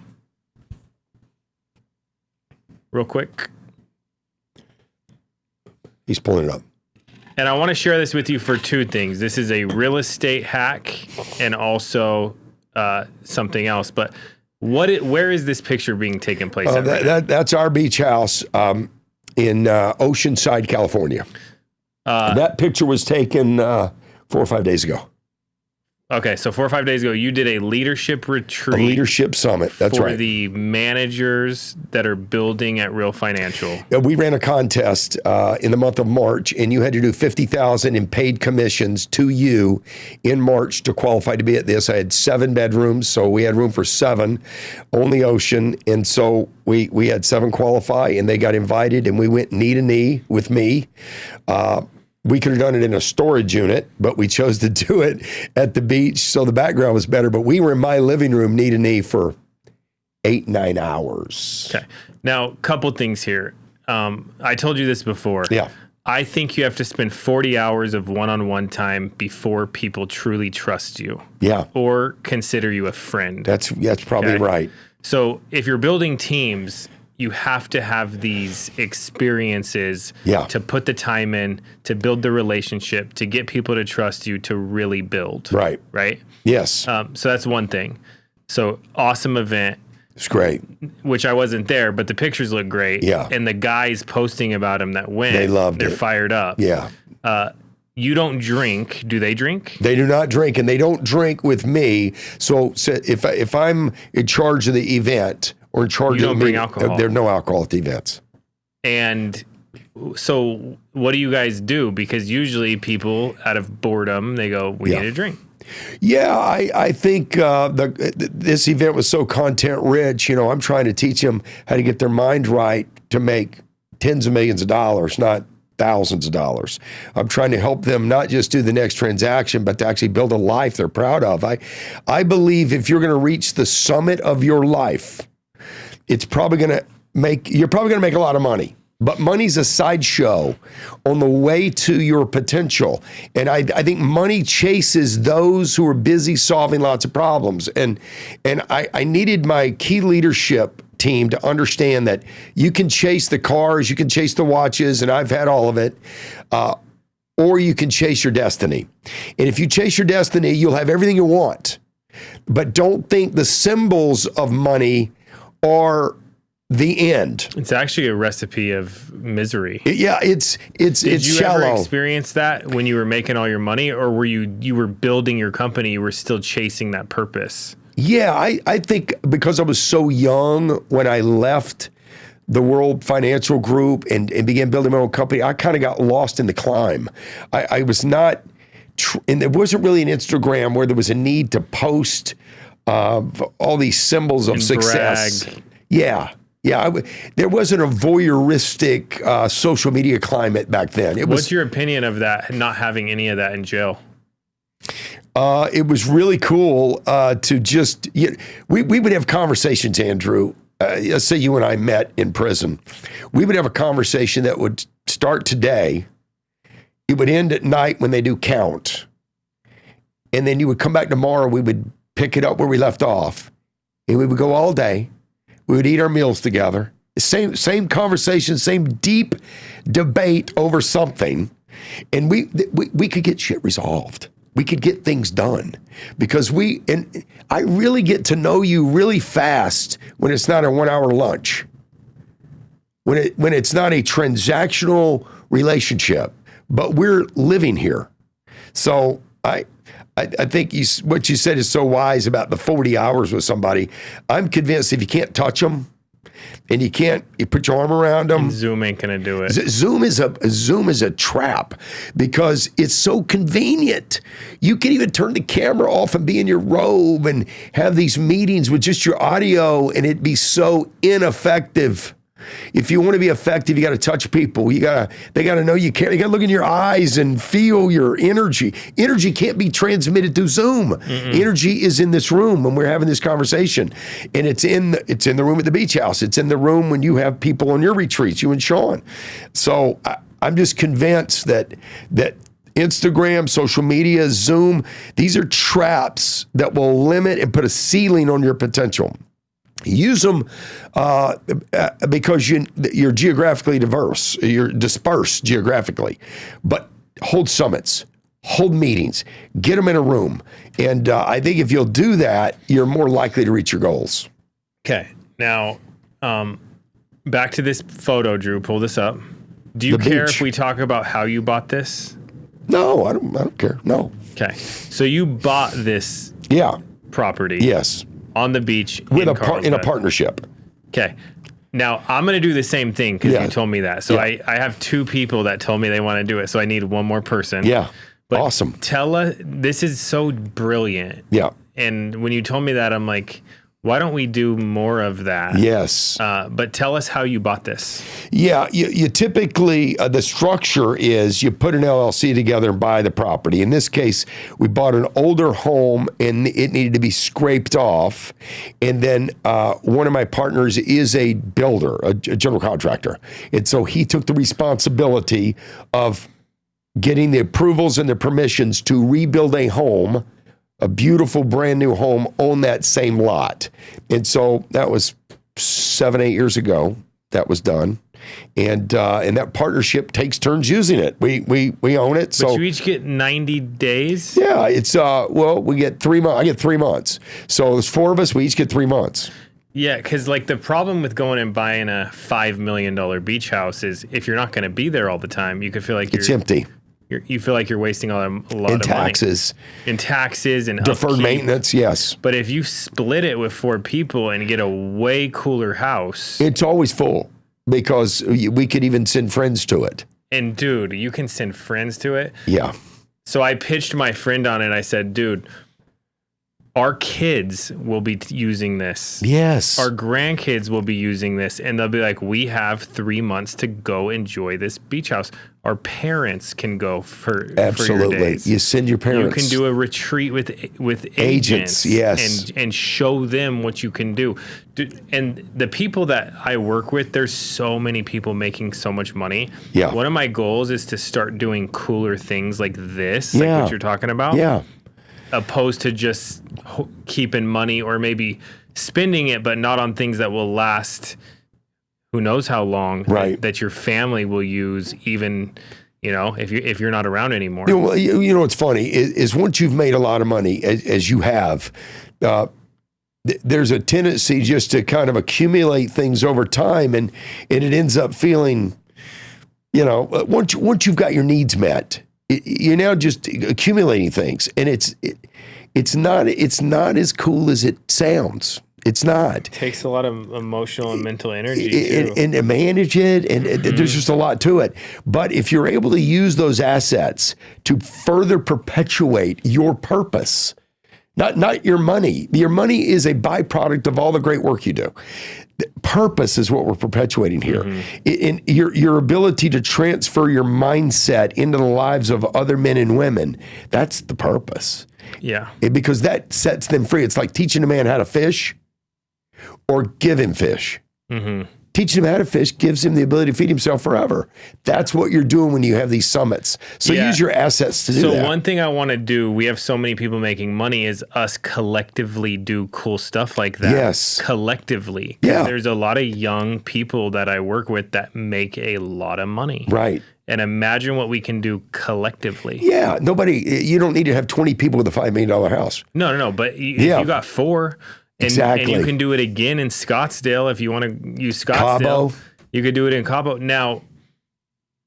real quick. He's pulling it up. And I want to share this with you for two things. This is a real estate hack and also something else. But where is this picture being taken place at? That's our beach house in Oceanside, California. That picture was taken 4 or 5 days ago. Okay, so 4 or 5 days ago, you did a leadership retreat. A leadership summit, that's right. For the managers that are building at Real Financial. We ran a contest in the month of March, and you had to do $50,000 in paid commissions to you in March to qualify to be at this. I had 7 bedrooms, so we had room for 7 on the ocean, and so we had 7 qualify, and they got invited, and we went knee to knee with me. We could have done it in a storage unit, but we chose to do it at the beach, so the background was better. But we were in my living room knee to knee for 8-9 hours. Okay. Now, a couple things here. I told you this before. Yeah. I think you have to spend 40 hours of one-on-one time before people truly trust you. Yeah. Or consider you a friend. That's probably right. So if you're building teams, you have to have these experiences to put the time in, to build the relationship, to get people to trust you, to really build. Right. Right? Yes. So that's one thing. So awesome event. It's great. Which I wasn't there, but the pictures look great. Yeah. And the guys posting about him that went, they loved it. They're fired up. Yeah. You don't drink. Do they drink? They do not drink, and they don't drink with me. So if I'm in charge of the event or in charge you of don't the bring meeting, alcohol. There's no alcohol at the events. And so what do you guys do? Because usually people, out of boredom, they go, we need a drink. Yeah, I think this event was so content rich. You know, I'm trying to teach them how to get their mind right to make tens of millions of dollars, not thousands of dollars. I'm trying to help them not just do the next transaction, but to actually build a life they're proud of. I believe if you're going to reach the summit of your life, you're probably going to make a lot of money. But money's a sideshow on the way to your potential. And I think money chases those who are busy solving lots of problems. And I needed my key leadership team to understand that you can chase the cars, you can chase the watches, and I've had all of it, or you can chase your destiny. And if you chase your destiny, you'll have everything you want. But don't think the symbols of money are the end. It's actually a recipe of misery. Yeah, it's Did you shallow. ever experience that when you were making all your money, or were you were building your company, you were still chasing that purpose? Yeah, I think because I was so young when I left the World Financial Group and began building my own company, I kind of got lost in the climb. I was not, and there wasn't really an Instagram where there was a need to post all these symbols of and success. brag. Yeah. There wasn't a voyeuristic social media climate back then. What's your opinion of that, not having any of that in jail? It was really cool to just, we would have conversations, Andrew. Let's say you and I met in prison. We would have a conversation that would start today. It would end at night when they do count. And then you would come back tomorrow. We would pick it up where we left off. And we would go all day. We would eat our meals together. Same conversation, same deep debate over something. And we could get shit resolved. We could get things done because I really get to know you really fast when it's not a 1 hour lunch, when it's not a transactional relationship, but we're living here. So I think what you said is so wise about the 40 hours with somebody. I'm convinced if you can't touch them and you put your arm around them. And Zoom ain't gonna do it. Zoom is a trap because it's so convenient. You can even turn the camera off and be in your robe and have these meetings with just your audio, and it'd be so ineffective. If you want to be effective, you got to touch people. They got to know you care. You got to look in your eyes and feel your energy. Energy can't be transmitted through Zoom. Mm-mm. Energy is in this room when we're having this conversation, and it's in the room at the beach house. It's in the room when you have people on your retreats, you and Sean. So I'm just convinced that Instagram, social media, Zoom, these are traps that will limit and put a ceiling on your potential. Use them because you're geographically diverse. You're dispersed geographically. But hold summits, hold meetings, get them in a room. And I think if you'll do that, you're more likely to reach your goals. Okay. Now, back to this photo, Drew. Pull this up. Do you care if we talk about how you bought this? No, I don't care. No. Okay. So you bought this property. Yes. On the beach in a partnership. Okay. Now I'm going to do the same thing because you told me that. So I have two people that told me they want to do it. So I need one more person. Yeah. But awesome. Tell us, this is so brilliant. Yeah. And when you told me that, I'm like, why don't we do more of that? Yes. But tell us how you bought this. Yeah, you typically, the structure is you put an LLC together and buy the property. In this case, we bought an older home and it needed to be scraped off. And then one of my partners is a builder, a general contractor. And so he took the responsibility of getting the approvals and the permissions to rebuild a home, a beautiful brand new home on that same lot. And so that was 7-8 years ago that was done. And that partnership takes turns using it. We own it. But you each get 90 days? Yeah, it's we get 3 months. I get 3 months. So there's 4 of us, we each get 3 months. Yeah, because like the problem with going and buying a $5 million beach house is if you're not going to be there all the time, you could feel like it's empty. You feel like you're wasting a lot of taxes. Money. In taxes and deferred upkeep. Maintenance, yes. But if you split it with 4 people and get a way cooler house. It's always full because we could even send friends to it. And dude, you can send friends to it? Yeah. So I pitched my friend on it. I said, dude, our kids will be using this. Yes. Our grandkids will be using this. And they'll be like, we have 3 months to go enjoy this beach house. Our parents can go for absolutely. For your days. You send your parents. You can do a retreat with agents. Yes. And show them what you can do. And the people that I work with, there's so many people making so much money. Yeah. One of my goals is to start doing cooler things like this, like what you're talking about. Yeah. Opposed to just keeping money or maybe spending it, but not on things that will last who knows how long, right? That your family will use, even if you're not around anymore. You know what's funny is once you've made a lot of money, as you have, there's a tendency just to kind of accumulate things over time, and it ends up feeling, once you've got your needs met, you're now just accumulating things, and it's not as cool as it sounds. It's not. It takes a lot of emotional and mental energy too. And to manage it, and there's just a lot to it. But if you're able to use those assets to further perpetuate your purpose, not your money. Your money is a byproduct of all the great work you do. Purpose is what we're perpetuating here. In your ability to transfer your mindset into the lives of other men and women, that's the purpose. Yeah. Because that sets them free. It's like teaching a man how to fish or give him fish. Teaching him how to fish gives him the ability to feed himself forever. That's what you're doing when you have these summits. So use your assets to do that. So one thing I want to do, we have so many people making money, is us collectively do cool stuff like that. Yes. Collectively. Yeah. There's a lot of young people that I work with that make a lot of money. Right. And imagine what we can do collectively. Yeah. You don't need to have 20 people with a $5 million house. No. But if you got 4... Exactly. And you can do it again in Scottsdale if you want to use Scottsdale. Cabo. You could do it in Cabo. Now,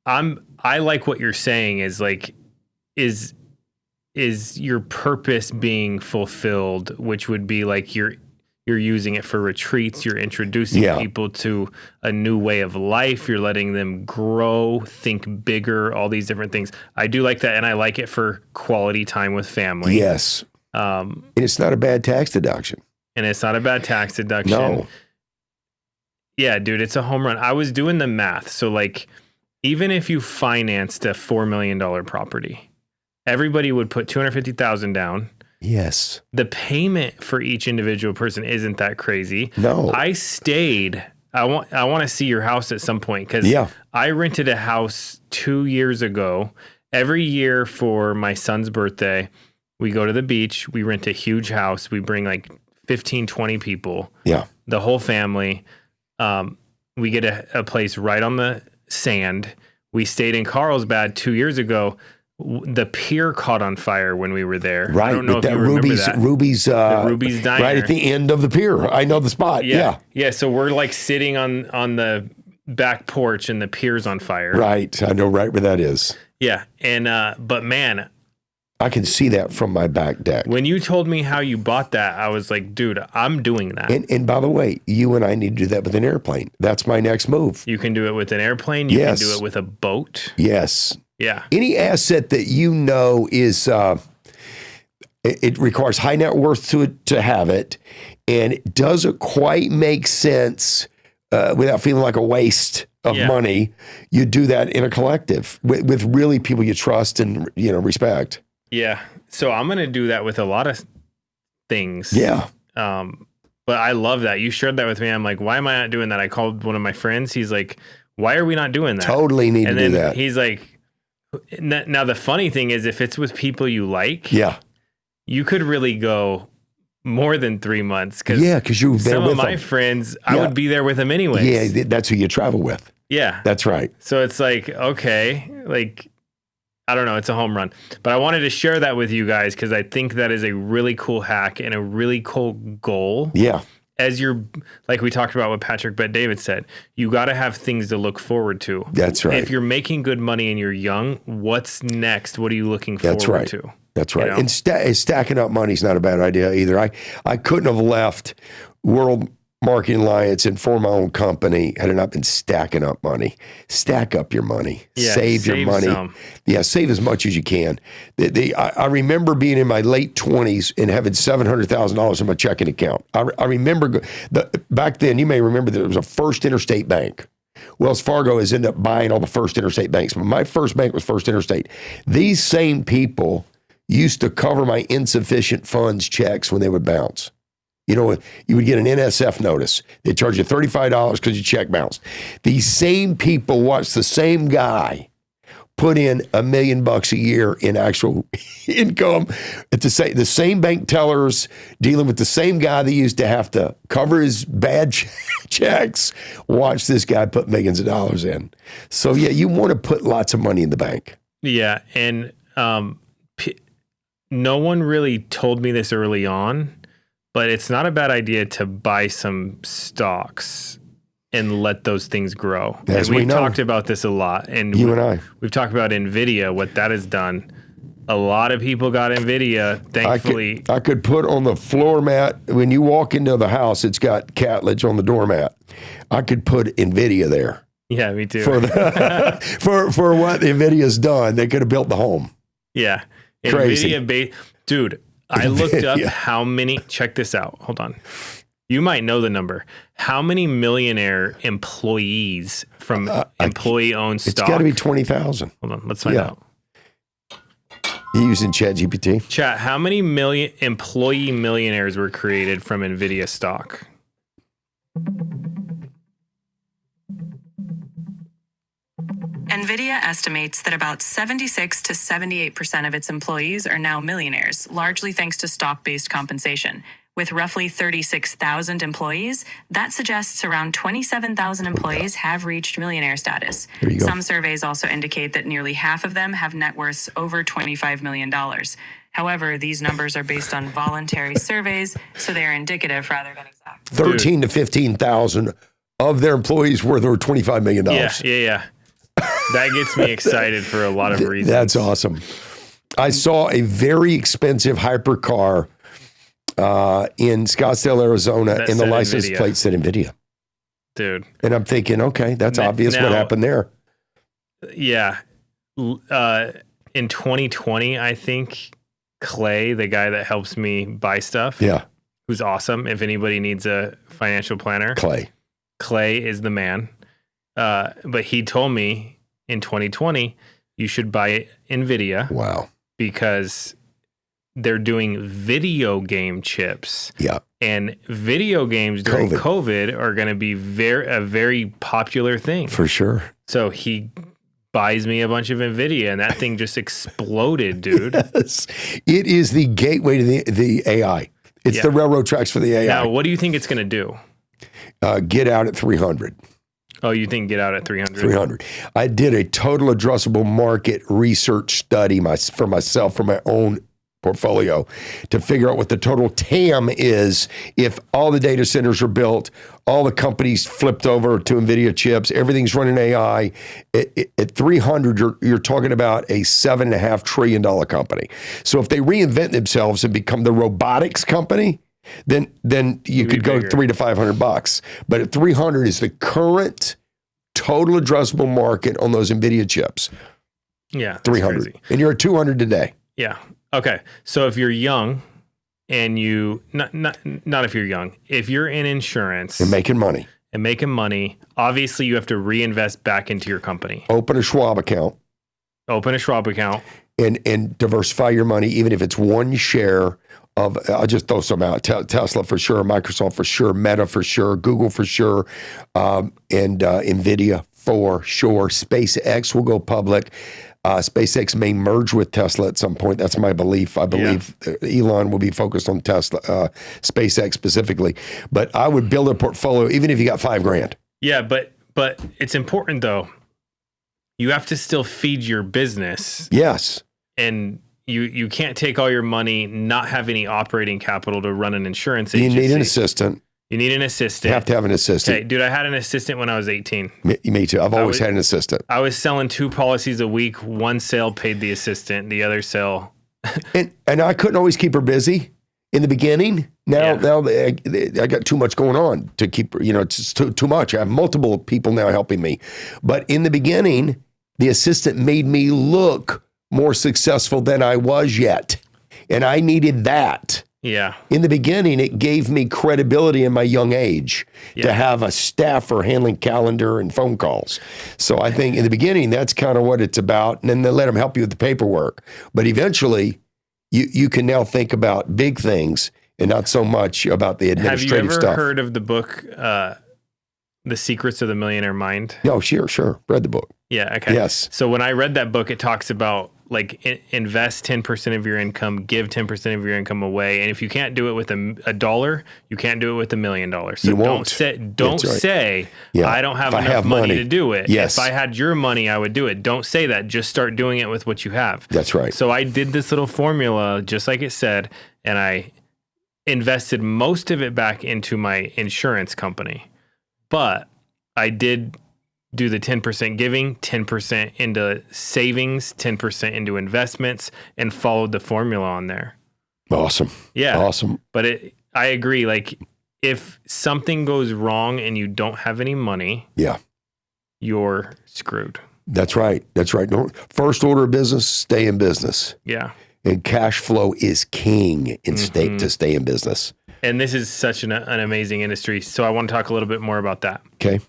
I like what you're saying is your purpose being fulfilled, which would be like you're using it for retreats, you're introducing people to a new way of life, you're letting them grow, think bigger, all these different things. I do like that, and I like it for quality time with family. Yes. And it's not a bad tax deduction. No. Yeah, dude, it's a home run. I was doing the math. So like, even if you financed a $4 million property, everybody would put $250,000 down. Yes. The payment for each individual person isn't that crazy. No. I stayed. I want to see your house at some point because I rented a house 2 years ago. Every year for my son's birthday, we go to the beach. We rent a huge house. We bring like 15, 20 people. Yeah. The whole family. We get a place right on the sand. We stayed in Carlsbad 2 years ago. The pier caught on fire when we were there. Right. I don't know with if you that remember Ruby's, that. Ruby's, The Ruby's Diner. right at the end of the pier. I know the spot. Yeah. Yeah. So we're like sitting on the back porch and the pier's on fire. Right. I know right where that is. Yeah. And, but man, I can see that from my back deck. when you told me how you bought that, I was like, dude, I'm doing that. And by the way, you and I need to do that with an airplane. That's my next move. You can do it with an airplane. You Yes. can do it with a boat. Yes. Yeah. Any asset that you know is, it requires high net worth to have it, and it doesn't quite make sense without feeling like a waste of money. You do that in a collective with really people you trust and respect. Yeah. So I'm going to do that with a lot of things. Yeah. But I love that. You shared that with me. I'm like, why am I not doing that? I called one of my friends. He's like, why are we not doing that? Totally need and to then do that. He's like, now the funny thing is if it's with people you like, you could really go more than 3 months. Because you're there some with of my them. friends, I would be there with them anyways. Yeah, that's who you travel with. Yeah. That's right. So it's like, okay, like, I don't know, it's a home run. But I wanted to share that with you guys because I think that is a really cool hack and a really cool goal. Yeah. As you're, like we talked about what Patrick Bet David said, you got to have things to look forward to. That's right. If you're making good money and you're young, what's next? What are you looking forward to? That's right. You know? And stacking up money is not a bad idea either. I couldn't have left World Marketing Alliance and formed my own company had it not been stacking up money. Stack up your money. Yeah, save your money. Some. Yeah, save as much as you can. I remember being in my late 20s and having $700,000 in my checking account. I remember back then, you may remember that there was a First Interstate Bank. Wells Fargo has ended up buying all the First Interstate banks, but my first bank was First Interstate. These same people used to cover my insufficient funds checks when they would bounce. You would get an NSF notice. They'd charge you $35 because your check bounced. These same people watched the same guy put in $1 million a year in actual income at the same bank tellers dealing with the same guy that used to have to cover his bad checks. Watch this guy put millions of dollars in. So yeah, you want to put lots of money in the bank. Yeah. And no one really told me this early on, but it's not a bad idea to buy some stocks and let those things grow. As and we know. Talked about this a lot. And you and I. We've talked about NVIDIA, what that has done. A lot of people got NVIDIA, thankfully. I could put on the floor mat, when you walk into the house, it's got Catledge on the doormat. I could put NVIDIA there. Yeah, me too. For what NVIDIA's done. They could have built the home. Yeah. Crazy. Dude, I looked up how many, check this out. Hold on. You might know the number. How many millionaire employees from employee-owned stock? It's got to be 20,000. Hold on, let's find out. You using ChatGPT? Chat, how many employee millionaires were created from NVIDIA stock? NVIDIA estimates that about 76 to 78% of its employees are now millionaires, largely thanks to stock-based compensation. With roughly 36,000 employees, that suggests around 27,000 employees have reached millionaire status. There you go. Some surveys also indicate that nearly half of them have net worths over $25 million. However, these numbers are based on voluntary surveys, so they are indicative rather than exact. 13 to 15,000 of their employees worth over $25 million. Yeah. That gets me excited for a lot of reasons. That's awesome. I saw a very expensive hypercar in Scottsdale, Arizona, and the license plate said NVIDIA. Dude. And I'm thinking, okay, that's obvious what happened there. Yeah. In 2020, I think Clay, the guy that helps me buy stuff, who's awesome. If anybody needs a financial planner, Clay is the man. But he told me in 2020, you should buy NVIDIA. Wow. Because they're doing video game chips. Yeah. And video games during COVID are going to be a very popular thing. For sure. So he buys me a bunch of NVIDIA, and that thing just exploded, dude. Yes. It is the gateway to the AI. It's the railroad tracks for the AI. Now, what do you think it's going to do? Get out at 300. Oh, you think get out at 300? 300. I did a total addressable market research study for myself, for my own portfolio, to figure out what the total TAM is if all the data centers are built, all the companies flipped over to NVIDIA chips, everything's running AI. At 300, you're talking about a $7.5 trillion company. So if they reinvent themselves and become the robotics company, then you could go $300 to $500. But at 300 is the current total addressable market on those NVIDIA chips. Yeah, 300. crazy. And you're at 200 today. Yeah. Okay. So if you're young and you, not if you're young, if you're in insurance And making money. Obviously you have to reinvest back into your company. Open a Schwab account. And diversify your money, even if it's one share of, I'll just throw some out. Tesla for sure, Microsoft for sure, Meta for sure, Google for sure, and NVIDIA for sure. SpaceX will go public. SpaceX may merge with Tesla at some point. That's my belief. I believe Elon will be focused on Tesla, SpaceX specifically. But I would build a portfolio, even if you got $5,000. Yeah, but it's important though. You have to still feed your business. Yes. And you can't take all your money, not have any operating capital to run an insurance agency. You need an assistant. You need an assistant. You have to have an assistant. Okay, dude, I had an assistant when I was 18. Me too. I've always had an assistant. I was selling 2 policies a week. One sale paid the assistant. The other sale. and I couldn't always keep her busy in the beginning. Now I got too much going on to keep her, it's too much. I have multiple people now helping me. But in the beginning, the assistant made me look more successful than I was yet. And I needed that. Yeah. In the beginning, it gave me credibility in my young age to have a staffer handling calendar and phone calls. So I think in the beginning, that's kind of what it's about. And then they let them help you with the paperwork. But eventually, you can now think about big things and not so much about the administrative stuff. Have you ever heard of the book, The Secrets of the Millionaire Mind? No, sure. Read the book. Yeah, okay. Yes. So when I read that book, it talks about invest 10% of your income, give 10% of your income away. And if you can't do it with a dollar, you can't do it with $1 million. So don't say, I don't have enough money to do it. Yes. If I had your money, I would do it. Don't say that. Just start doing it with what you have. That's right. So I did this little formula, just like it said, and I invested most of it back into my insurance company. But I did do the 10% giving, 10% into savings, 10% into investments, and followed the formula on there. Awesome. Yeah. Awesome. But I agree. Like, if something goes wrong and you don't have any money, you're screwed. That's right. First order of business, stay in business. Yeah. And cash flow is king in to stay in business. And this is such an amazing industry. So I want to talk a little bit more about that. Okay.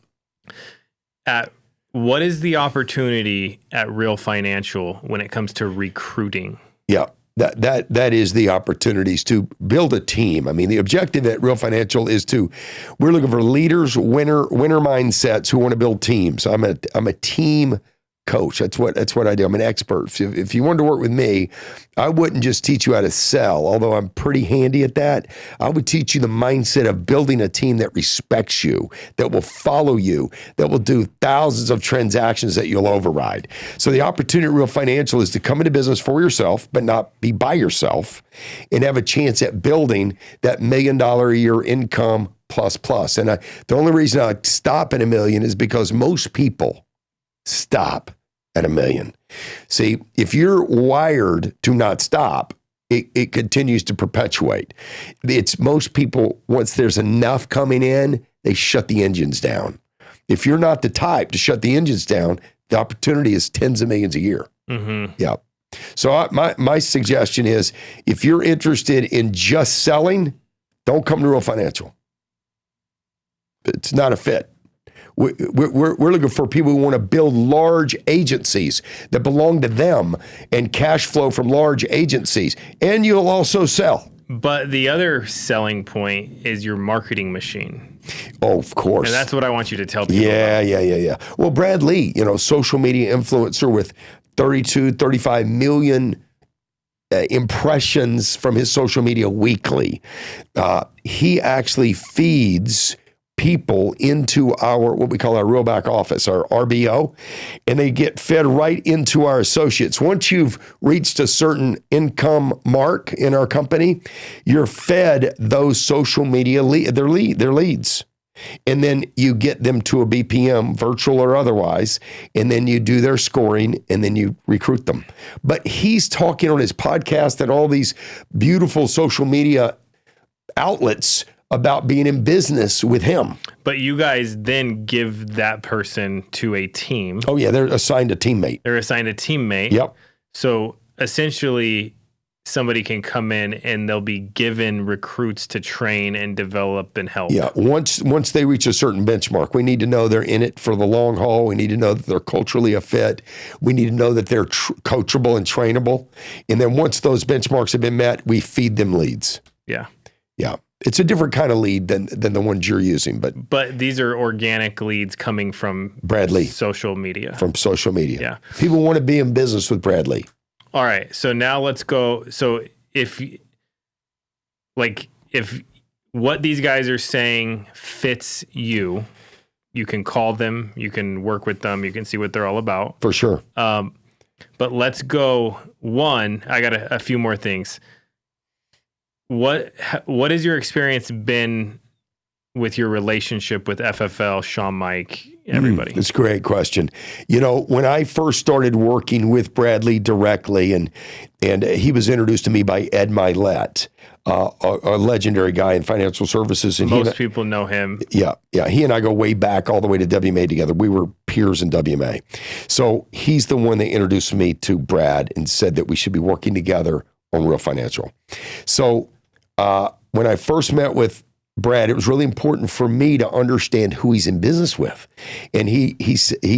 What is the opportunity at Real Financial when it comes to recruiting? Yeah, that is the opportunities to build a team. I mean, the objective at Real Financial is we're looking for leaders, winner mindsets who want to build teams. I'm a team coach. That's what I do. I'm an expert. If you wanted to work with me, I wouldn't just teach you how to sell, although I'm pretty handy at that. I would teach you the mindset of building a team that respects you, that will follow you, that will do thousands of transactions that you'll override. So the opportunity at Real Financial is to come into business for yourself, but not be by yourself, and have a chance at building that $1 million a year income plus. And the only reason I stop at $1 million is because most people stop at $1 million. See, if you're wired to not stop, it continues to perpetuate. It's most people, once there's enough coming in, they shut the engines down. If you're not the type to shut the engines down, the opportunity is tens of millions a year. Mm-hmm. Yeah. So my suggestion is, if you're interested in just selling, don't come to Real Financial. It's not a fit. We're looking for people who want to build large agencies that belong to them and cash flow from large agencies. And you'll also sell. But the other selling point is your marketing machine. Oh, of course. And that's what I want you to tell people Yeah. Well, Brad Lee, social media influencer with 32, 35 million impressions from his social media weekly. He actually feeds people into our, what we call our real back office, our RBO, and they get fed right into our associates. Once you've reached a certain income mark in our company, you're fed those social media their leads. And then you get them to a BPM, virtual or otherwise, and then you do their scoring, and then you recruit them. But he's talking on his podcast and all these beautiful social media outlets about being in business with him. But you guys then give that person to a team. Oh, yeah, they're assigned a teammate. They're assigned a teammate. Yep. So essentially, somebody can come in and they'll be given recruits to train and develop and help. Yeah, once they reach a certain benchmark, we need to know they're in it for the long haul. We need to know that they're culturally a fit. We need to know that they're coachable and trainable. And then once those benchmarks have been met, we feed them leads. Yeah. Yeah. It's a different kind of lead than the ones you're using, but these are organic leads coming from Bradley social media. From social media. Yeah. People want to be in business with Bradley. All right. So now let's go. So if what these guys are saying fits you, you can call them, you can work with them, you can see what they're all about. For sure. But let's go. One, I got a few more things. What has your experience been with your relationship with FFL, Sean, Mike, everybody? That's a great question. You know, when I first started working with Bradley directly, and he was introduced to me by Ed Milet, a legendary guy in financial services. And most people know him. Yeah. He and I go way back all the way to WMA together. We were peers in WMA. So he's the one that introduced me to Brad and said that we should be working together on Real Financial. So when I first met with Brad, it was really important for me to understand who he's in business with. And he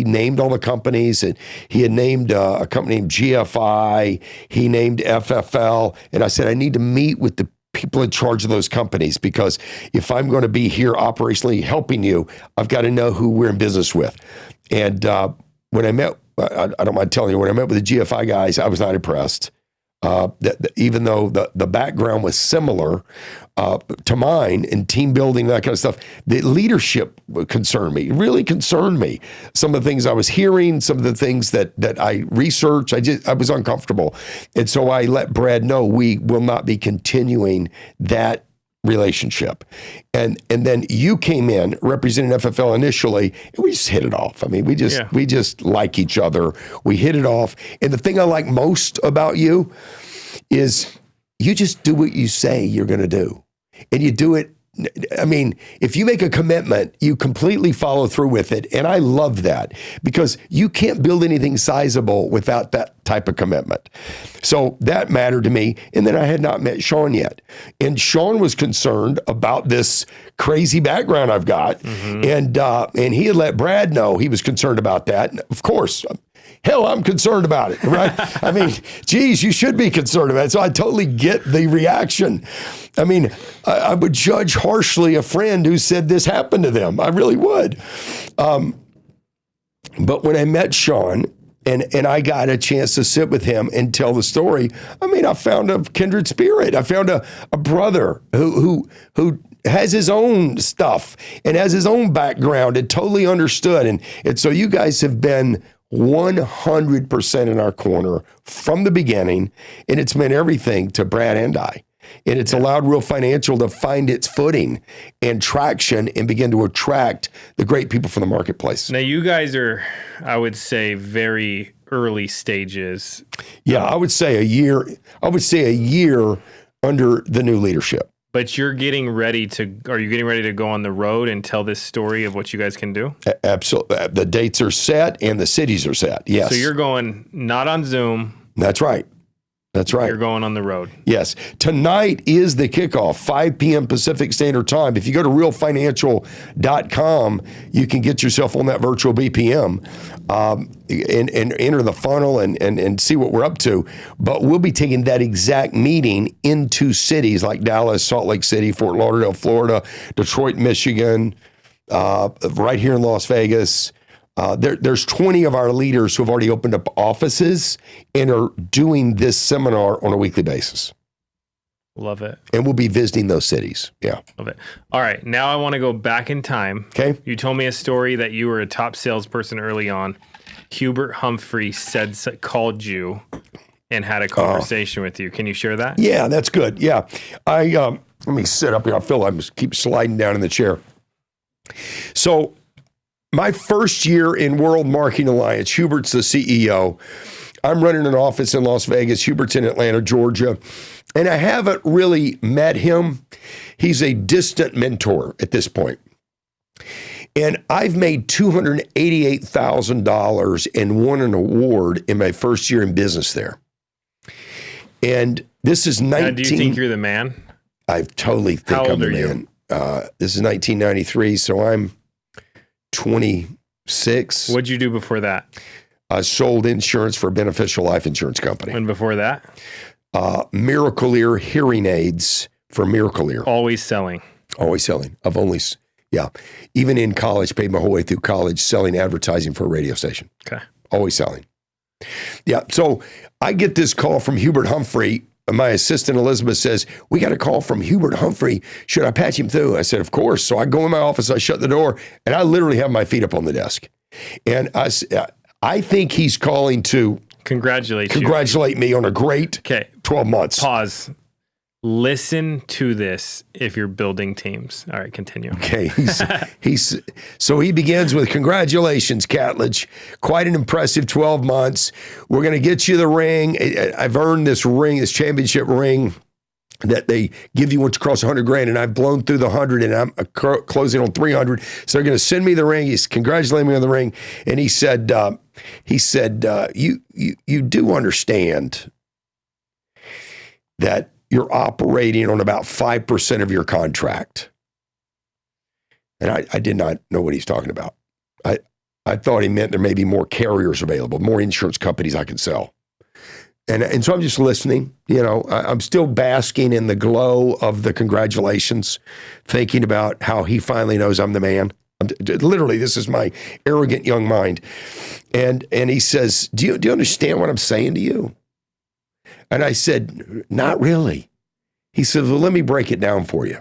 named all the companies, and he had named a company named GFI, he named FFL, and I said, I need to meet with the people in charge of those companies, because if I'm going to be here operationally helping you, I've got to know who we're in business with. And when I met, I don't mind telling you, when I met with the GFI guys, I was not impressed. Even though the background was similar to mine in team building and that kind of stuff, the leadership concerned me. It really concerned me. Some of the things I was hearing, some of the things that I researched, I was uncomfortable. And so I let Brad know we will not be continuing that relationship. And then you came in representing FFL initially, and we just hit it off. I mean, we just like each other. We hit it off. And the thing I like most about you is you just do what you say you're going to do. And you do it. I mean, if you make a commitment, you completely follow through with it. And I love that, because you can't build anything sizable without that type of commitment. So that mattered to me. And then I had not met Sean yet. And Sean was concerned about this crazy background I've got. Mm-hmm. And he had let Brad know he was concerned about that. And of course, hell, I'm concerned about it, right? I mean, geez, you should be concerned about it. So I totally get the reaction. I mean, I would judge harshly a friend who said this happened to them. I really would. But when I met Sean and I got a chance to sit with him and tell the story, I mean, I found a kindred spirit. I found a brother who has his own stuff and has his own background and totally understood. And so you guys have been 100% in our corner from the beginning, and it's meant everything to Brad and I. And it's allowed Real Financial to find its footing and traction and begin to attract the great people from the marketplace. Now, you guys are, I would say, very early stages. Yeah, I would say a year under the new leadership. But are you getting ready to go on the road and tell this story of what you guys can do? Absolutely. The dates are set and the cities are set. Yes. So you're going not on Zoom. That's right. That's right. You're going on the road. Yes. Tonight is the kickoff, 5 p.m. Pacific Standard Time. If you go to realfinancial.com, you can get yourself on that virtual BPM and enter the funnel and see what we're up to. But we'll be taking that exact meeting into cities like Dallas, Salt Lake City, Fort Lauderdale, Florida, Detroit, Michigan, right here in Las Vegas, There's 20 of our leaders who have already opened up offices and are doing this seminar on a weekly basis. Love it. And we'll be visiting those cities. Yeah. Love it. All right. Now I want to go back in time. Okay. You told me a story that you were a top salesperson early on. Hubert Humphrey called you and had a conversation with you. Can you share that? Yeah, that's good. Yeah. Let me sit up here. I feel I must keep sliding down in the chair. So my first year in World Marketing Alliance, Hubert's the CEO. I'm running an office in Las Vegas. Hubert's in Atlanta, Georgia. And I haven't really met him. He's a distant mentor at this point. And I've made $288,000 and won an award in my first year in business there. And this is 19... Now, do you think you're the man? I totally think How I'm old the are you? man. This is 1993, so I'm 26. What'd you do before that? I sold insurance for a beneficial life insurance company. And before that? Miracle Ear hearing aids for Miracle Ear. Always selling. Always selling. Even in college, paid my whole way through college selling advertising for a radio station. Okay. Always selling. Yeah. So I get this call from Hubert Humphrey. My assistant Elizabeth says, we got a call from Hubert Humphrey. Should I patch him through? I said, of course. So I go in my office, I shut the door, and I literally have my feet up on the desk. And I think he's calling to congratulate me on a great 12 months. Pause. Listen to this if you're building teams. All right, continue. Okay. So he begins with, congratulations, Catledge. Quite an impressive 12 months. We're going to get you the ring. I've earned this ring, this championship ring that they give you once you cross 100 grand, and I've blown through the 100 and I'm closing on 300. So they're going to send me the ring. He's congratulating me on the ring. And he said, you do understand that you're operating on about 5% of your contract. And I did not know what he's talking about. I thought he meant there may be more carriers available, more insurance companies I could sell. And so I'm just listening. I'm still basking in the glow of the congratulations, thinking about how he finally knows I'm the man. Literally, this is my arrogant young mind. And he says, do you understand what I'm saying to you? And I said, not really. He said, well, let me break it down for you.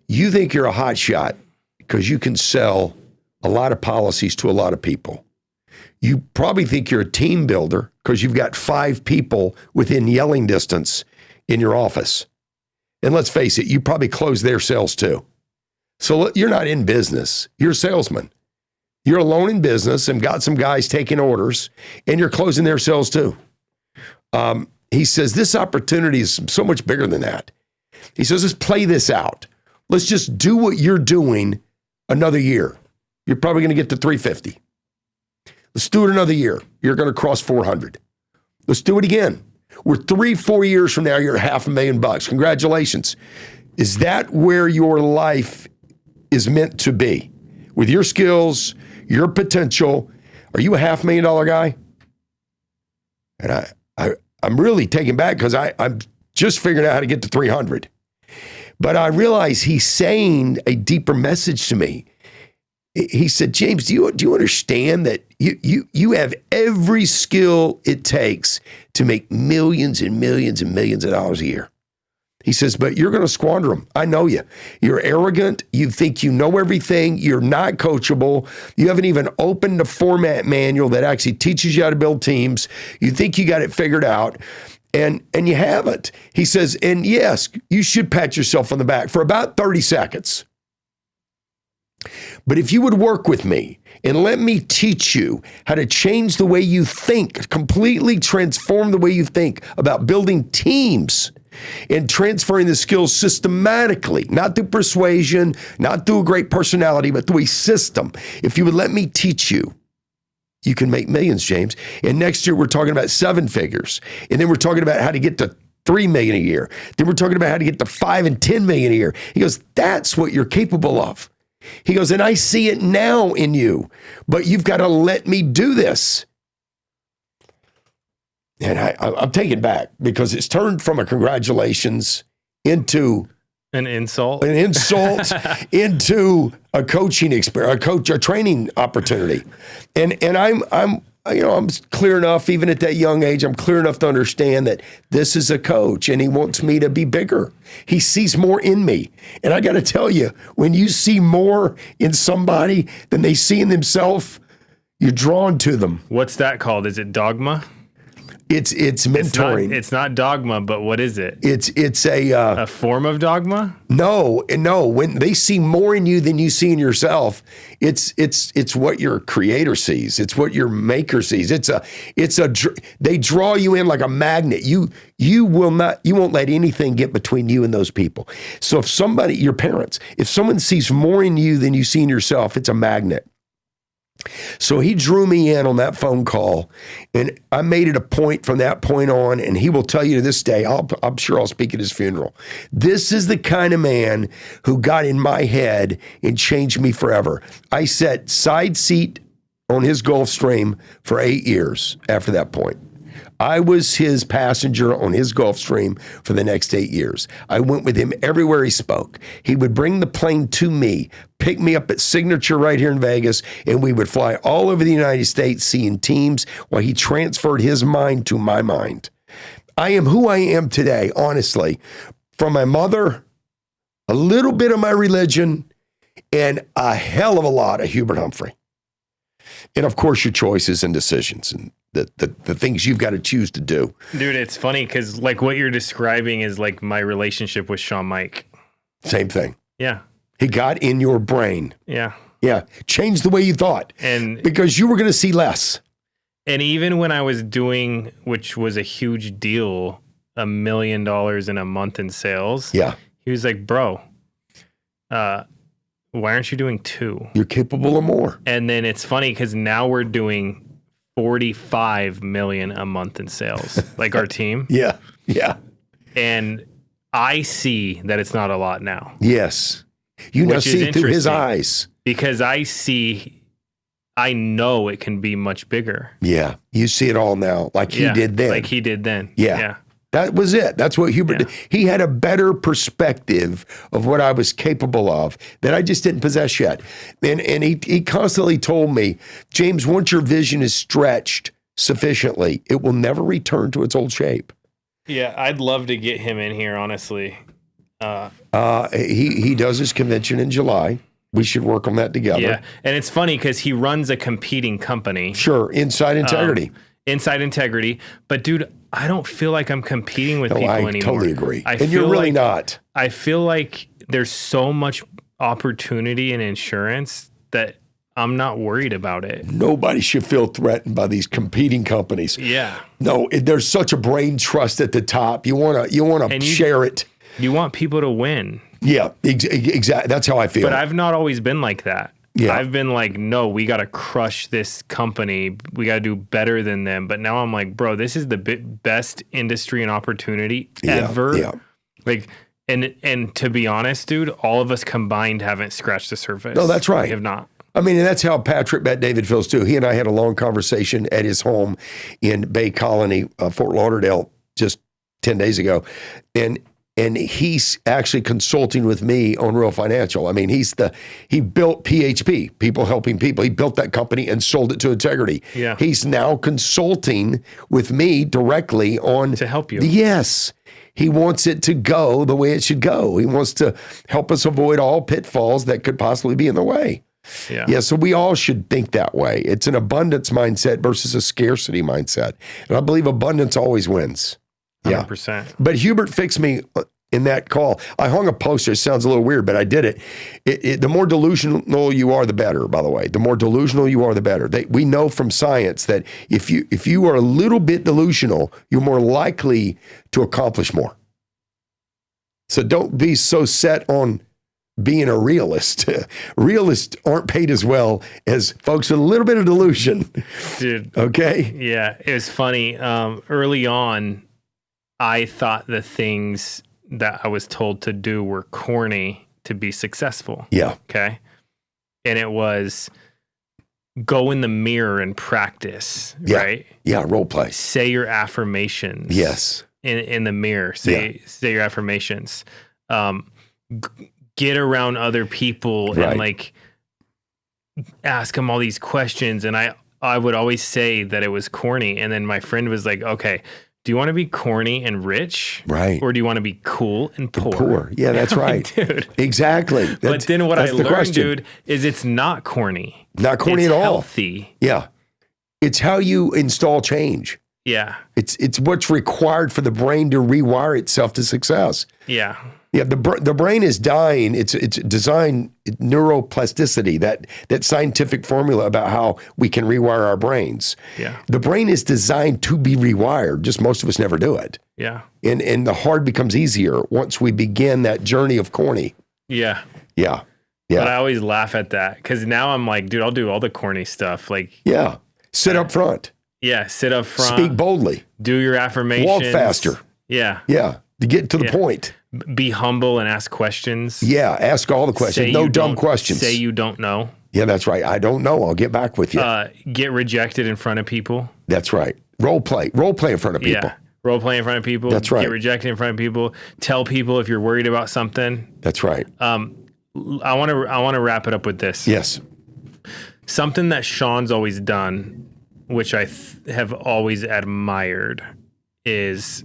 You think you're a hot shot because you can sell a lot of policies to a lot of people. You probably think you're a team builder because you've got 5 people within yelling distance in your office. And let's face it, you probably close their sales too. So you're not in business. You're a salesman. You're alone in business and got some guys taking orders, and you're closing their sales too. He says, this opportunity is so much bigger than that. He says, let's play this out. Let's just do what you're doing another year. You're probably going to get to 350. Let's do it another year. You're going to cross 400. Let's do it again. We're 3-4 years from now, you're at $500,000. Congratulations. Is that where your life is meant to be? With your skills, your potential, are you a $500,000 guy? And I'm really taken back because I'm just figuring out how to get to 300. But I realize he's saying a deeper message to me. He said, James, do you understand that you have every skill it takes to make millions and millions and millions of dollars a year? He says, but you're going to squander them. I know you. You're arrogant. You think you know everything. You're not coachable. You haven't even opened a format manual that actually teaches you how to build teams. You think you got it figured out, and you haven't. He says, and yes, you should pat yourself on the back for about 30 seconds. But if you would work with me and let me teach you how to change the way you think, completely transform the way you think about building teams and transferring the skills systematically, not through persuasion, not through a great personality, but through a system. If you would let me teach you, you can make millions, James. And next year, we're talking about 7 figures. And then we're talking about how to get to $3 million a year. Then we're talking about how to get to $5 and $10 million a year. He goes, that's what you're capable of. He goes, and I see it now in you, but you've got to let me do this. And I'm taken back because it's turned from a congratulations into An insult. into a coaching experience, a training opportunity. And I'm clear enough, even at that young age, I'm clear enough to understand that this is a coach and he wants me to be bigger. He sees more in me. And I got to tell you, when you see more in somebody than they see in themselves, you're drawn to them. What's that called? Is it dogma? It's mentoring. It's not dogma, but what is it? It's a form of dogma? No. When they see more in you than you see in yourself, it's what your creator sees. It's what your maker sees. They draw you in like a magnet. You won't let anything get between you and those people. So if your parents, if someone sees more in you than you see in yourself, it's a magnet. So he drew me in on that phone call, and I made it a point from that point on, and he will tell you to this day, I'm sure I'll speak at his funeral. This is the kind of man who got in my head and changed me forever. I sat side seat on his Gulfstream for 8 years after that point. I was his passenger on his Gulfstream for the next 8 years. I went with him everywhere he spoke. He would bring the plane to me, pick me up at Signature right here in Vegas, and we would fly all over the United States seeing teams while he transferred his mind to my mind. I am who I am today, honestly, from my mother, a little bit of my religion, and a hell of a lot of Hubert Humphrey. And of course, your choices and decisions and the things you've got to choose to do. Dude, it's funny because like what you're describing is like my relationship with Sean Mike. Same thing. Yeah. He got in your brain. Yeah. Yeah. Changed the way you thought. And because you were going to see less. And even when I was doing, which was a huge deal, $1 million in a month in sales. Yeah. He was like, bro, why aren't you doing 2? You're capable of more. And then it's funny because now we're doing 45 million a month in sales, like our team. Yeah. Yeah. And I see that it's not a lot now. Yes. You now see through his eyes. Because I know it can be much bigger. Yeah. You see it all now, like he did then. Like he did then. Yeah. That was it. That's what Hubert did. He had a better perspective of what I was capable of that I just didn't possess yet. And he constantly told me, James, once your vision is stretched sufficiently, it will never return to its old shape. Yeah, I'd love to get him in here, honestly. He does his convention in July. We should work on that together. Yeah, and it's funny because he runs a competing company. Sure, Inside Integrity. Inside Integrity. But dude, I don't feel like I'm competing with people anymore. I totally agree. And you're really not. I feel like there's so much opportunity in insurance that I'm not worried about it. Nobody should feel threatened by these competing companies. Yeah. No, there's such a brain trust at the top. You want to share it. You want people to win. Yeah, exactly. That's how I feel. But I've not always been like that. Yeah. I've been like, no, we got to crush this company. We got to do better than them. But now I'm like, bro, this is the best industry and opportunity ever. Yeah. Like, and to be honest, dude, all of us combined haven't scratched the surface. No, that's right. We have not. I mean, and that's how Patrick Bet David feels too. He and I had a long conversation at his home in Bay Colony, Fort Lauderdale, just 10 days ago. And he's actually consulting with me on Real Financial. I mean, he built PHP, People Helping People. He built that company and sold it to Integrity. Yeah. He's now consulting with me directly on to help you. Yes. He wants it to go the way it should go. He wants to help us avoid all pitfalls that could possibly be in the way. Yeah. So we all should think that way. It's an abundance mindset versus a scarcity mindset. And I believe abundance always wins. 100%. But Hubert fixed me in that call. I hung a poster. It sounds a little weird, but I did it. The more delusional you are, the better, by the way. The more delusional you are, the better. We know from science that if you are a little bit delusional, you're more likely to accomplish more. So don't be so set on being a realist. Realists aren't paid as well as folks with a little bit of delusion. Dude. Okay? Yeah, it was funny. Early on, I thought the things that I was told to do were corny to be successful. Yeah. Okay. And it was go in the mirror and practice, right? Yeah, role play. Say your affirmations. Yes. In the mirror. Say your affirmations. get around other people Right. and like ask them all these questions. And I would always say that it was corny. And then my friend was like, okay, do you want to be corny and rich? Right. Or do you want to be cool and poor? Poor. Yeah, that's I'm right. like, dude. Exactly. But then what I that's the learned, question. dude, is it's not corny. Not corny It's at all. healthy. Yeah. It's how you install change. Yeah. It's what's required for the brain to rewire itself to success. Yeah. Yeah, the brain is dying. It's designed neuroplasticity, that scientific formula about how we can rewire our brains. Yeah. The brain is designed to be rewired. Just most of us never do it. Yeah. And the hard becomes easier once we begin that journey of corny. Yeah. Yeah. But I Yeah. always laugh at that because now I'm like, dude, I'll do all the corny stuff. Like, Yeah. Sit up front. yeah, sit up front, Speak boldly. do your affirmations, Walk faster. Yeah. Yeah. To get to the Yeah. point. Be humble and ask questions. Yeah. Ask all the questions. Say No you dumb don't- questions. Say you don't know. Yeah, that's right. I don't know. I'll get back with you. Get rejected in front of people. That's right. Role play. Role play in front of people. Yeah. Role play in front of people. That's right. Get rejected in front of people. Tell people if you're worried about something. That's right. I want to wrap it up with this. Yes. Something that Sean's always done, which I have always admired, is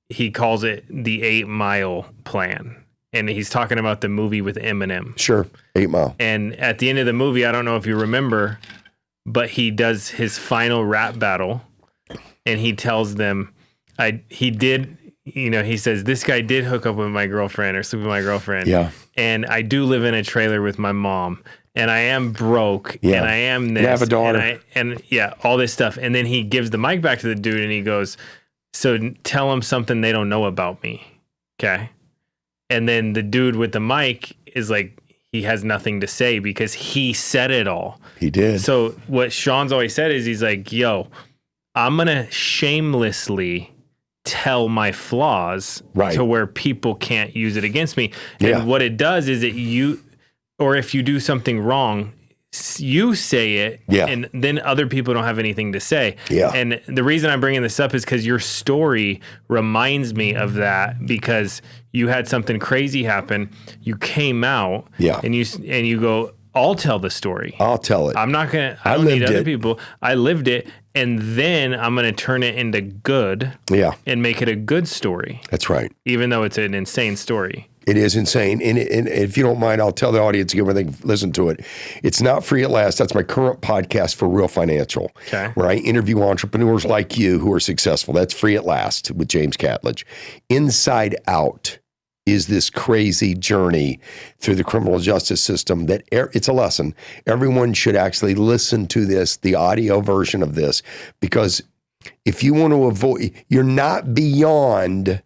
he calls it the 8 Mile plan. And he's talking about the movie with Eminem. Sure. 8 Mile. And at the end of the movie, I don't know if you remember, but he does his final rap battle and he tells them, he says, this guy did hook up with my girlfriend or sleep with my girlfriend. Yeah. And I do live in a trailer with my mom. And I am broke, Yeah. and I am this, And I have a daughter. and all this stuff. And then he gives the mic back to the dude, and he goes, "So tell them something they don't know about me, okay?" And then the dude with the mic is like, he has nothing to say because he said it all. He did. So what Sean's always said is, he's like, "Yo, I'm gonna shamelessly tell my flaws Right. to where people can't use it against me." Yeah. And what it does is or if you do something wrong, you say it, Yeah. and then other people don't have anything to say. Yeah. And the reason I'm bringing this up is because your story reminds me of that, because you had something crazy happen. You came out, Yeah. and you go, I'll tell the story. I'll tell it. I'm not gonna. I I don't need lived other it. people. I lived it, and then I'm gonna turn it into good Yeah. and make it a good story, That's right. even though it's an insane story. It is insane. And if you don't mind, I'll tell the audience again when they listen to it. It's Not Free at Last. That's my current podcast for Real Financial, Okay. where I interview entrepreneurs like you who are successful. That's Free at Last with James Catledge. Inside Out is this crazy journey through the criminal justice system that it's a lesson. Everyone should actually listen to this, the audio version of this, because if you want to avoid, you're not beyond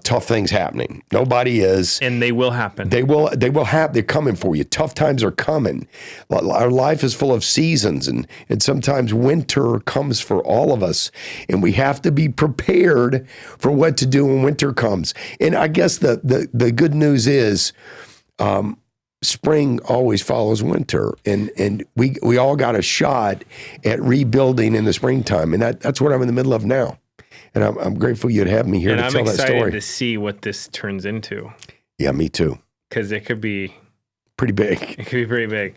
tough things happening. Nobody is. And they will happen. They will happen. They're coming for you. Tough times are coming. Our life is full of seasons, and sometimes winter comes for all of us, and we have to be prepared for what to do when winter comes. And I guess the good news is spring always follows winter, and we all got a shot at rebuilding in the springtime, and that's what I'm in the middle of now. And I'm grateful you'd have me here and to I'm tell that excited story. to see what this turns into, Yeah, me too. because it could be Pretty big. pretty big.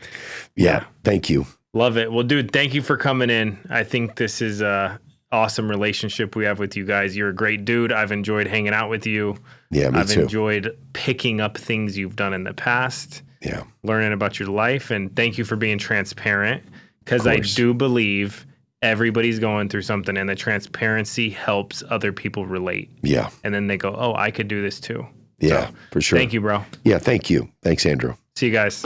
Yeah. Thank you. Love it. Well, dude, thank you for coming in. I think this is a awesome relationship we have with you guys. You're a great dude. I've enjoyed hanging out with you. Yeah, me I've too. enjoyed picking up things you've done in the past, Yeah. learning about your life, and thank you for being transparent, because Of I course. do believe everybody's going through something, and the transparency helps other people relate. Yeah. And then they go, oh, I could do this too. Yeah, So, for sure. Thank you, bro. Yeah, thank you. Thanks, Andrew. See you guys.